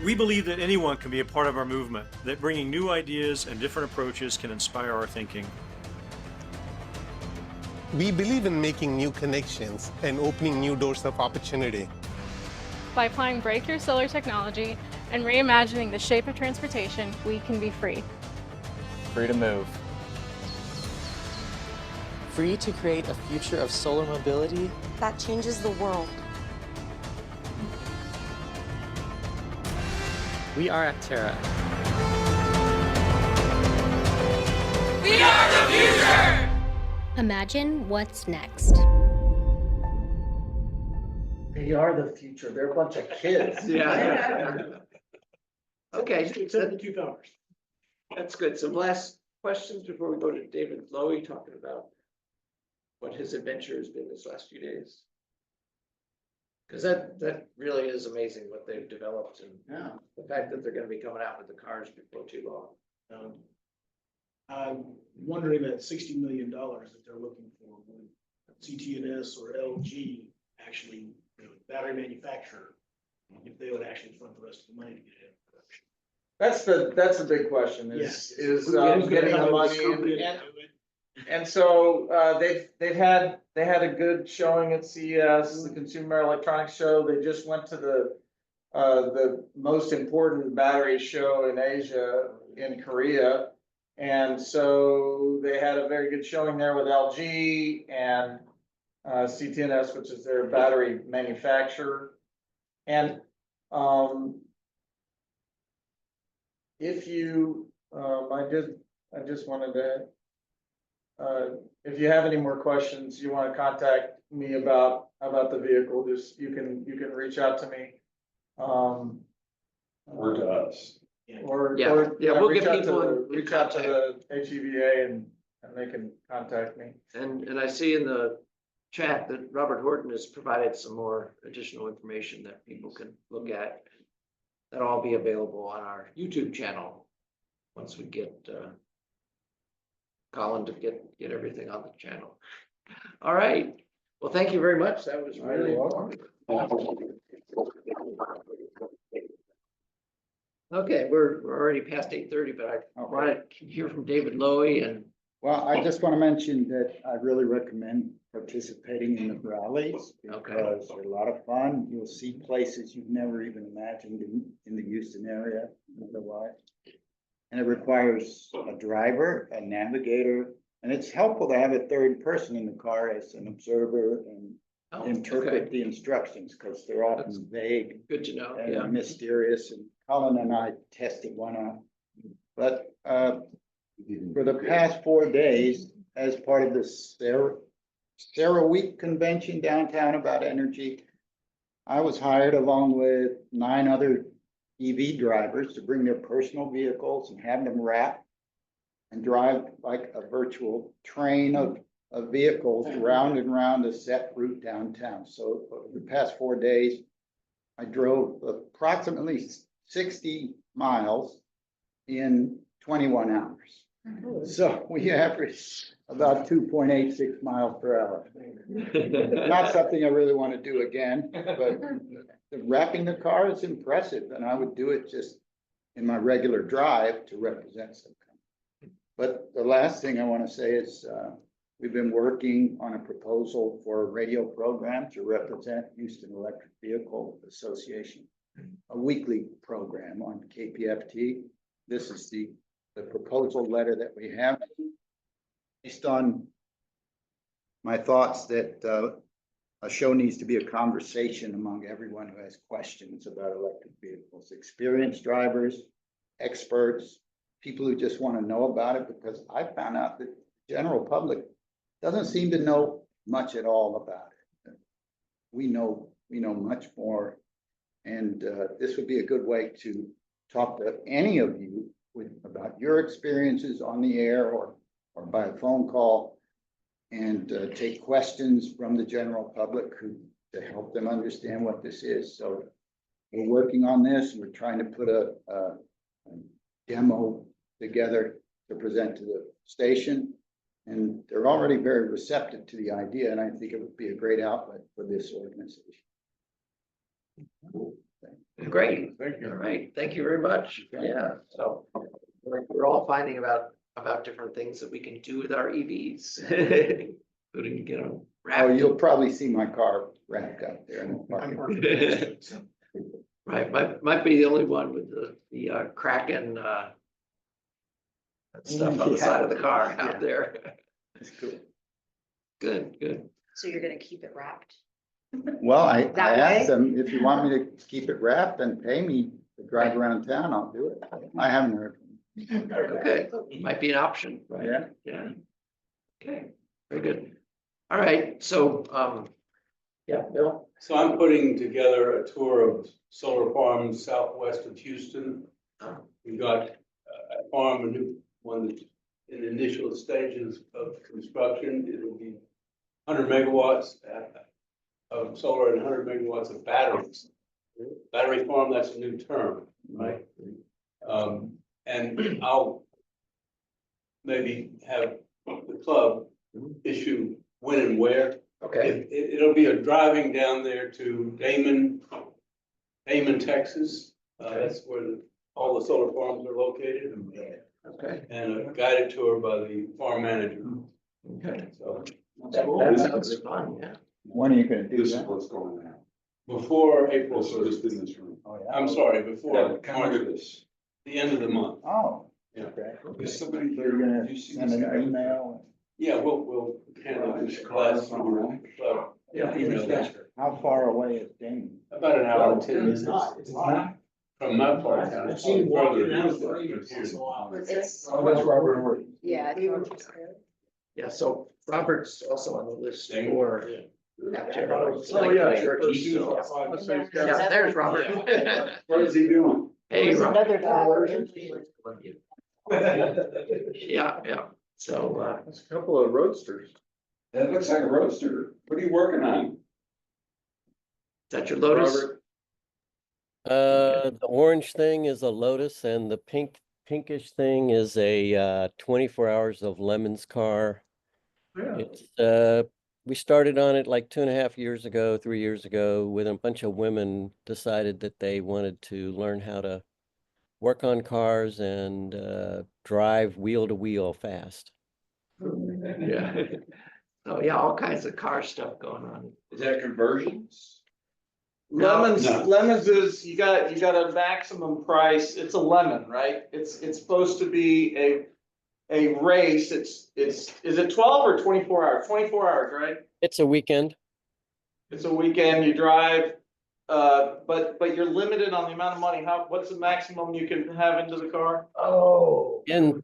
[SPEAKER 21] We believe that anyone can be a part of our movement, that bringing new ideas and different approaches can inspire our thinking.
[SPEAKER 22] We believe in making new connections and opening new doors of opportunity.
[SPEAKER 23] By applying breakthrough solar technology and reimagining the shape of transportation, we can be free.
[SPEAKER 14] Free to move. Free to create a future of solar mobility
[SPEAKER 16] that changes the world.
[SPEAKER 14] We are Aptera.
[SPEAKER 17] We are the future! Imagine what's next.
[SPEAKER 2] They are the future. They're a bunch of kids.
[SPEAKER 1] Yeah.
[SPEAKER 2] Okay,
[SPEAKER 9] 72 hours.
[SPEAKER 2] that's good. Some last questions before we go to David Lowy talking about what his adventure has been this last few days. Because that really is amazing what they've developed and the fact that they're gonna be coming out with the cars before too long.
[SPEAKER 9] I'm wondering that $60 million that they're looking for, would CT&S or LG actually, battery manufacturer, if they would actually fund the rest of the money to get it in production.
[SPEAKER 10] That's the big question is,
[SPEAKER 9] Yes.
[SPEAKER 10] is
[SPEAKER 9] Who's gonna
[SPEAKER 10] getting
[SPEAKER 9] come
[SPEAKER 10] the
[SPEAKER 9] up with
[SPEAKER 10] money
[SPEAKER 9] scoop
[SPEAKER 10] and,
[SPEAKER 9] it
[SPEAKER 10] and,
[SPEAKER 9] and do it?
[SPEAKER 10] and so, they had a good showing at CES, the Consumer Electronics Show. They just went to the most important battery show in Asia, in Korea. And so they had a very good showing there with LG and CTNS, which is their battery manufacturer. And if you, I just wanted to, if you have any more questions, you want to contact me about the vehicle, just, you can reach out to me.
[SPEAKER 3] Or to us.
[SPEAKER 10] Or,
[SPEAKER 2] Yeah,
[SPEAKER 10] or,
[SPEAKER 2] yeah,
[SPEAKER 10] yeah,
[SPEAKER 2] we'll
[SPEAKER 10] reach
[SPEAKER 2] get
[SPEAKER 10] out
[SPEAKER 2] people
[SPEAKER 10] to,
[SPEAKER 2] in
[SPEAKER 10] reach out to the HEVA and they can contact me.
[SPEAKER 2] And I see in the chat that Robert Horton has provided some more additional information that people can look at. That'll all be available on our YouTube channel once we get Colin to get everything on the channel. All right. Well, thank you very much. That was really informative. Okay, we're already past 8:30, but I want to hear from David Lowy and.
[SPEAKER 5] Well, I just want to mention that I really recommend participating in the rallies because they're a lot of fun. You'll see places you've never even imagined in the Houston area otherwise. And it requires a driver, a navigator, and it's helpful to have a third person in the car as an observer and interpret the instructions because they're often vague.
[SPEAKER 2] Good to know.
[SPEAKER 5] And mysterious. And Colin and I tested one out. But for the past 4 days, as part of the Sarah Week convention downtown about energy, I was hired along with 9 other EV drivers to bring their personal vehicles and have them wrap and drive like a virtual train of vehicles round and round a set route downtown. So over the past 4 days, I drove approximately 60 miles in 21 hours. So we average about 2.86 miles per hour. Not something I really want to do again, but wrapping the car is impressive, and I would do it just in my regular drive to represent some company. But the last thing I want to say is we've been working on a proposal for a radio program to represent Houston Electric Vehicle Association, a weekly program on KPFT. This is the proposal letter that we have based on my thoughts that a show needs to be a conversation among everyone who has questions about electric vehicles, experienced drivers, experts, people who just want to know about it, because I found out that the general public doesn't seem to know much at all about it. We know much more, and this would be a good way to talk to any of you about your experiences on the air or by a phone call, and take questions from the general public to help them understand what this is. So we're working on this. We're trying to put a demo together to present to the station, and they're already very receptive to the idea, and I think it would be a great outlet for this organization.
[SPEAKER 2] Great. Thank you. All right. Thank you very much. Yeah. So we're all finding about different things that we can do with our EVs, including get them wrapped.
[SPEAKER 5] Oh, you'll probably see my car wrapped up there in the parking.
[SPEAKER 2] Right. Might be the only one with the Kraken stuff on the side of the car out there.
[SPEAKER 5] That's cool.
[SPEAKER 2] Good.
[SPEAKER 8] So you're gonna keep it wrapped?
[SPEAKER 5] Well, I
[SPEAKER 8] That
[SPEAKER 5] asked
[SPEAKER 8] way?
[SPEAKER 5] them, if you want me to keep it wrapped and pay me to drive around town, I'll do it. I haven't heard.
[SPEAKER 2] Okay, might be an option, right? Yeah. Okay, very good. All right, so, yeah, Bill?
[SPEAKER 4] So I'm putting together a tour of solar farms southwest of Houston. We've got a farm, a new one that's in the initial stages of construction. It'll be 100 megawatts of solar and 100 megawatts of batteries. Battery farm, that's a new term, right? And I'll maybe have the club issue when and where.
[SPEAKER 2] Okay.
[SPEAKER 4] It'll be a driving down there to Damon, Texas. That's where all the solar farms are located.
[SPEAKER 2] Okay.
[SPEAKER 4] And a guided tour by the farm manager.
[SPEAKER 2] Okay.
[SPEAKER 4] So
[SPEAKER 2] that sounds fun, yeah.
[SPEAKER 5] When are you gonna do
[SPEAKER 3] This is
[SPEAKER 5] that?
[SPEAKER 3] what's going on.
[SPEAKER 4] before April
[SPEAKER 3] So just
[SPEAKER 4] 1st.
[SPEAKER 3] in this room.
[SPEAKER 5] Oh, yeah.
[SPEAKER 4] I'm sorry, before
[SPEAKER 3] Come look at this.
[SPEAKER 4] the end of the month.
[SPEAKER 5] Oh,
[SPEAKER 3] Is somebody
[SPEAKER 5] They're
[SPEAKER 3] there?
[SPEAKER 5] gonna
[SPEAKER 3] Did you see
[SPEAKER 5] send
[SPEAKER 3] this
[SPEAKER 5] an
[SPEAKER 3] guy?
[SPEAKER 5] email.
[SPEAKER 4] Yeah, we'll handle this class from,
[SPEAKER 2] Yeah.
[SPEAKER 5] How far away is Dayton?
[SPEAKER 4] about an hour and 10
[SPEAKER 9] It's
[SPEAKER 4] minutes.
[SPEAKER 9] not, it's not.
[SPEAKER 4] From my part of town.
[SPEAKER 9] I've seen him walking
[SPEAKER 4] Further
[SPEAKER 9] around
[SPEAKER 4] east
[SPEAKER 9] for
[SPEAKER 4] than
[SPEAKER 9] years,
[SPEAKER 4] here.
[SPEAKER 9] so,
[SPEAKER 8] It's,
[SPEAKER 9] oh, that's Robert.
[SPEAKER 8] yeah.
[SPEAKER 2] Yeah, so Robert's also on the list for. Aptera.
[SPEAKER 9] Oh, yeah.
[SPEAKER 2] Turkey, so- Yeah, there's Robert.
[SPEAKER 3] What is he doing?
[SPEAKER 2] Hey,
[SPEAKER 8] There's
[SPEAKER 2] Robert.
[SPEAKER 8] another dollar.
[SPEAKER 2] Yeah, so,
[SPEAKER 10] That's a couple of roadsters.
[SPEAKER 3] That looks like a roadster. What are you working on?
[SPEAKER 2] is that your Lotus?
[SPEAKER 10] Robert.
[SPEAKER 6] The orange thing is a Lotus and the pinkish thing is a 24 Hours of Lemons car.
[SPEAKER 10] Yeah.
[SPEAKER 6] It's we started on it like 2.5 years ago, 3 years ago, with a bunch of women decided that they wanted to learn how to work on cars and drive wheel to wheel fast.
[SPEAKER 2] Yeah. So, yeah, all kinds of car stuff going on.
[SPEAKER 3] Is that conversions?
[SPEAKER 10] Lemons,
[SPEAKER 3] No.
[SPEAKER 10] lemons is, you got a maximum price, it's a lemon, right? It's supposed to be a race, is it 12 or 24 hours? 24 hours, right?
[SPEAKER 6] It's a weekend.
[SPEAKER 10] It's a weekend, you drive, but you're limited on the amount of money, what's the maximum you can have into the car?
[SPEAKER 2] Oh.
[SPEAKER 6] In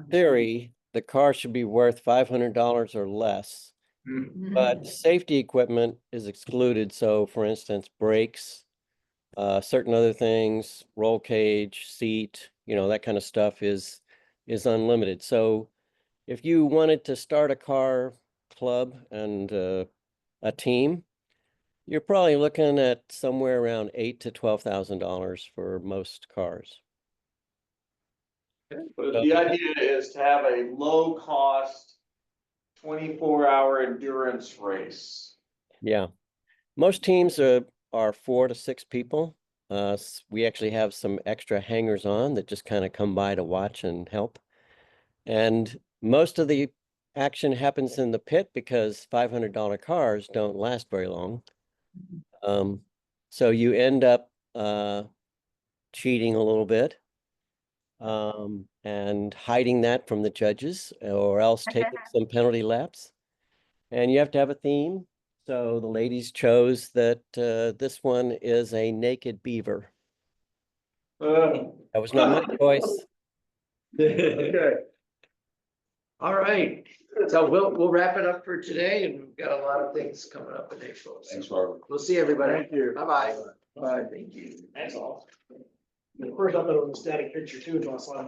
[SPEAKER 6] theory, the car should be worth $500 or less. But safety equipment is excluded. So for instance, brakes, certain other things, roll cage, seat, that kind of stuff is unlimited. So if you wanted to start a car club and a team, you're probably looking at somewhere around $8,000 to $12,000 for most cars.
[SPEAKER 10] But the idea is to have a low cost 24-hour endurance race.
[SPEAKER 6] Yeah, most teams are 4 to 6 people. We actually have some extra hangers on that just kind of come by to watch and help. And most of the action happens in the pit because $500 cars don't last very long. So you end up cheating a little bit and hiding that from the judges or else taking some penalty laps. And you have to have a theme. So the ladies chose that this one is a naked beaver. That was not my choice.
[SPEAKER 10] Okay.
[SPEAKER 2] All right, so we'll wrap it up for today, and we've got a lot of things coming up in April. So
[SPEAKER 3] Thanks, Robert.
[SPEAKER 2] we'll see everybody.
[SPEAKER 10] Thank you.
[SPEAKER 2] Bye-bye. Bye, thank you.
[SPEAKER 9] Thanks all. First, I thought it was a static picture too, until I saw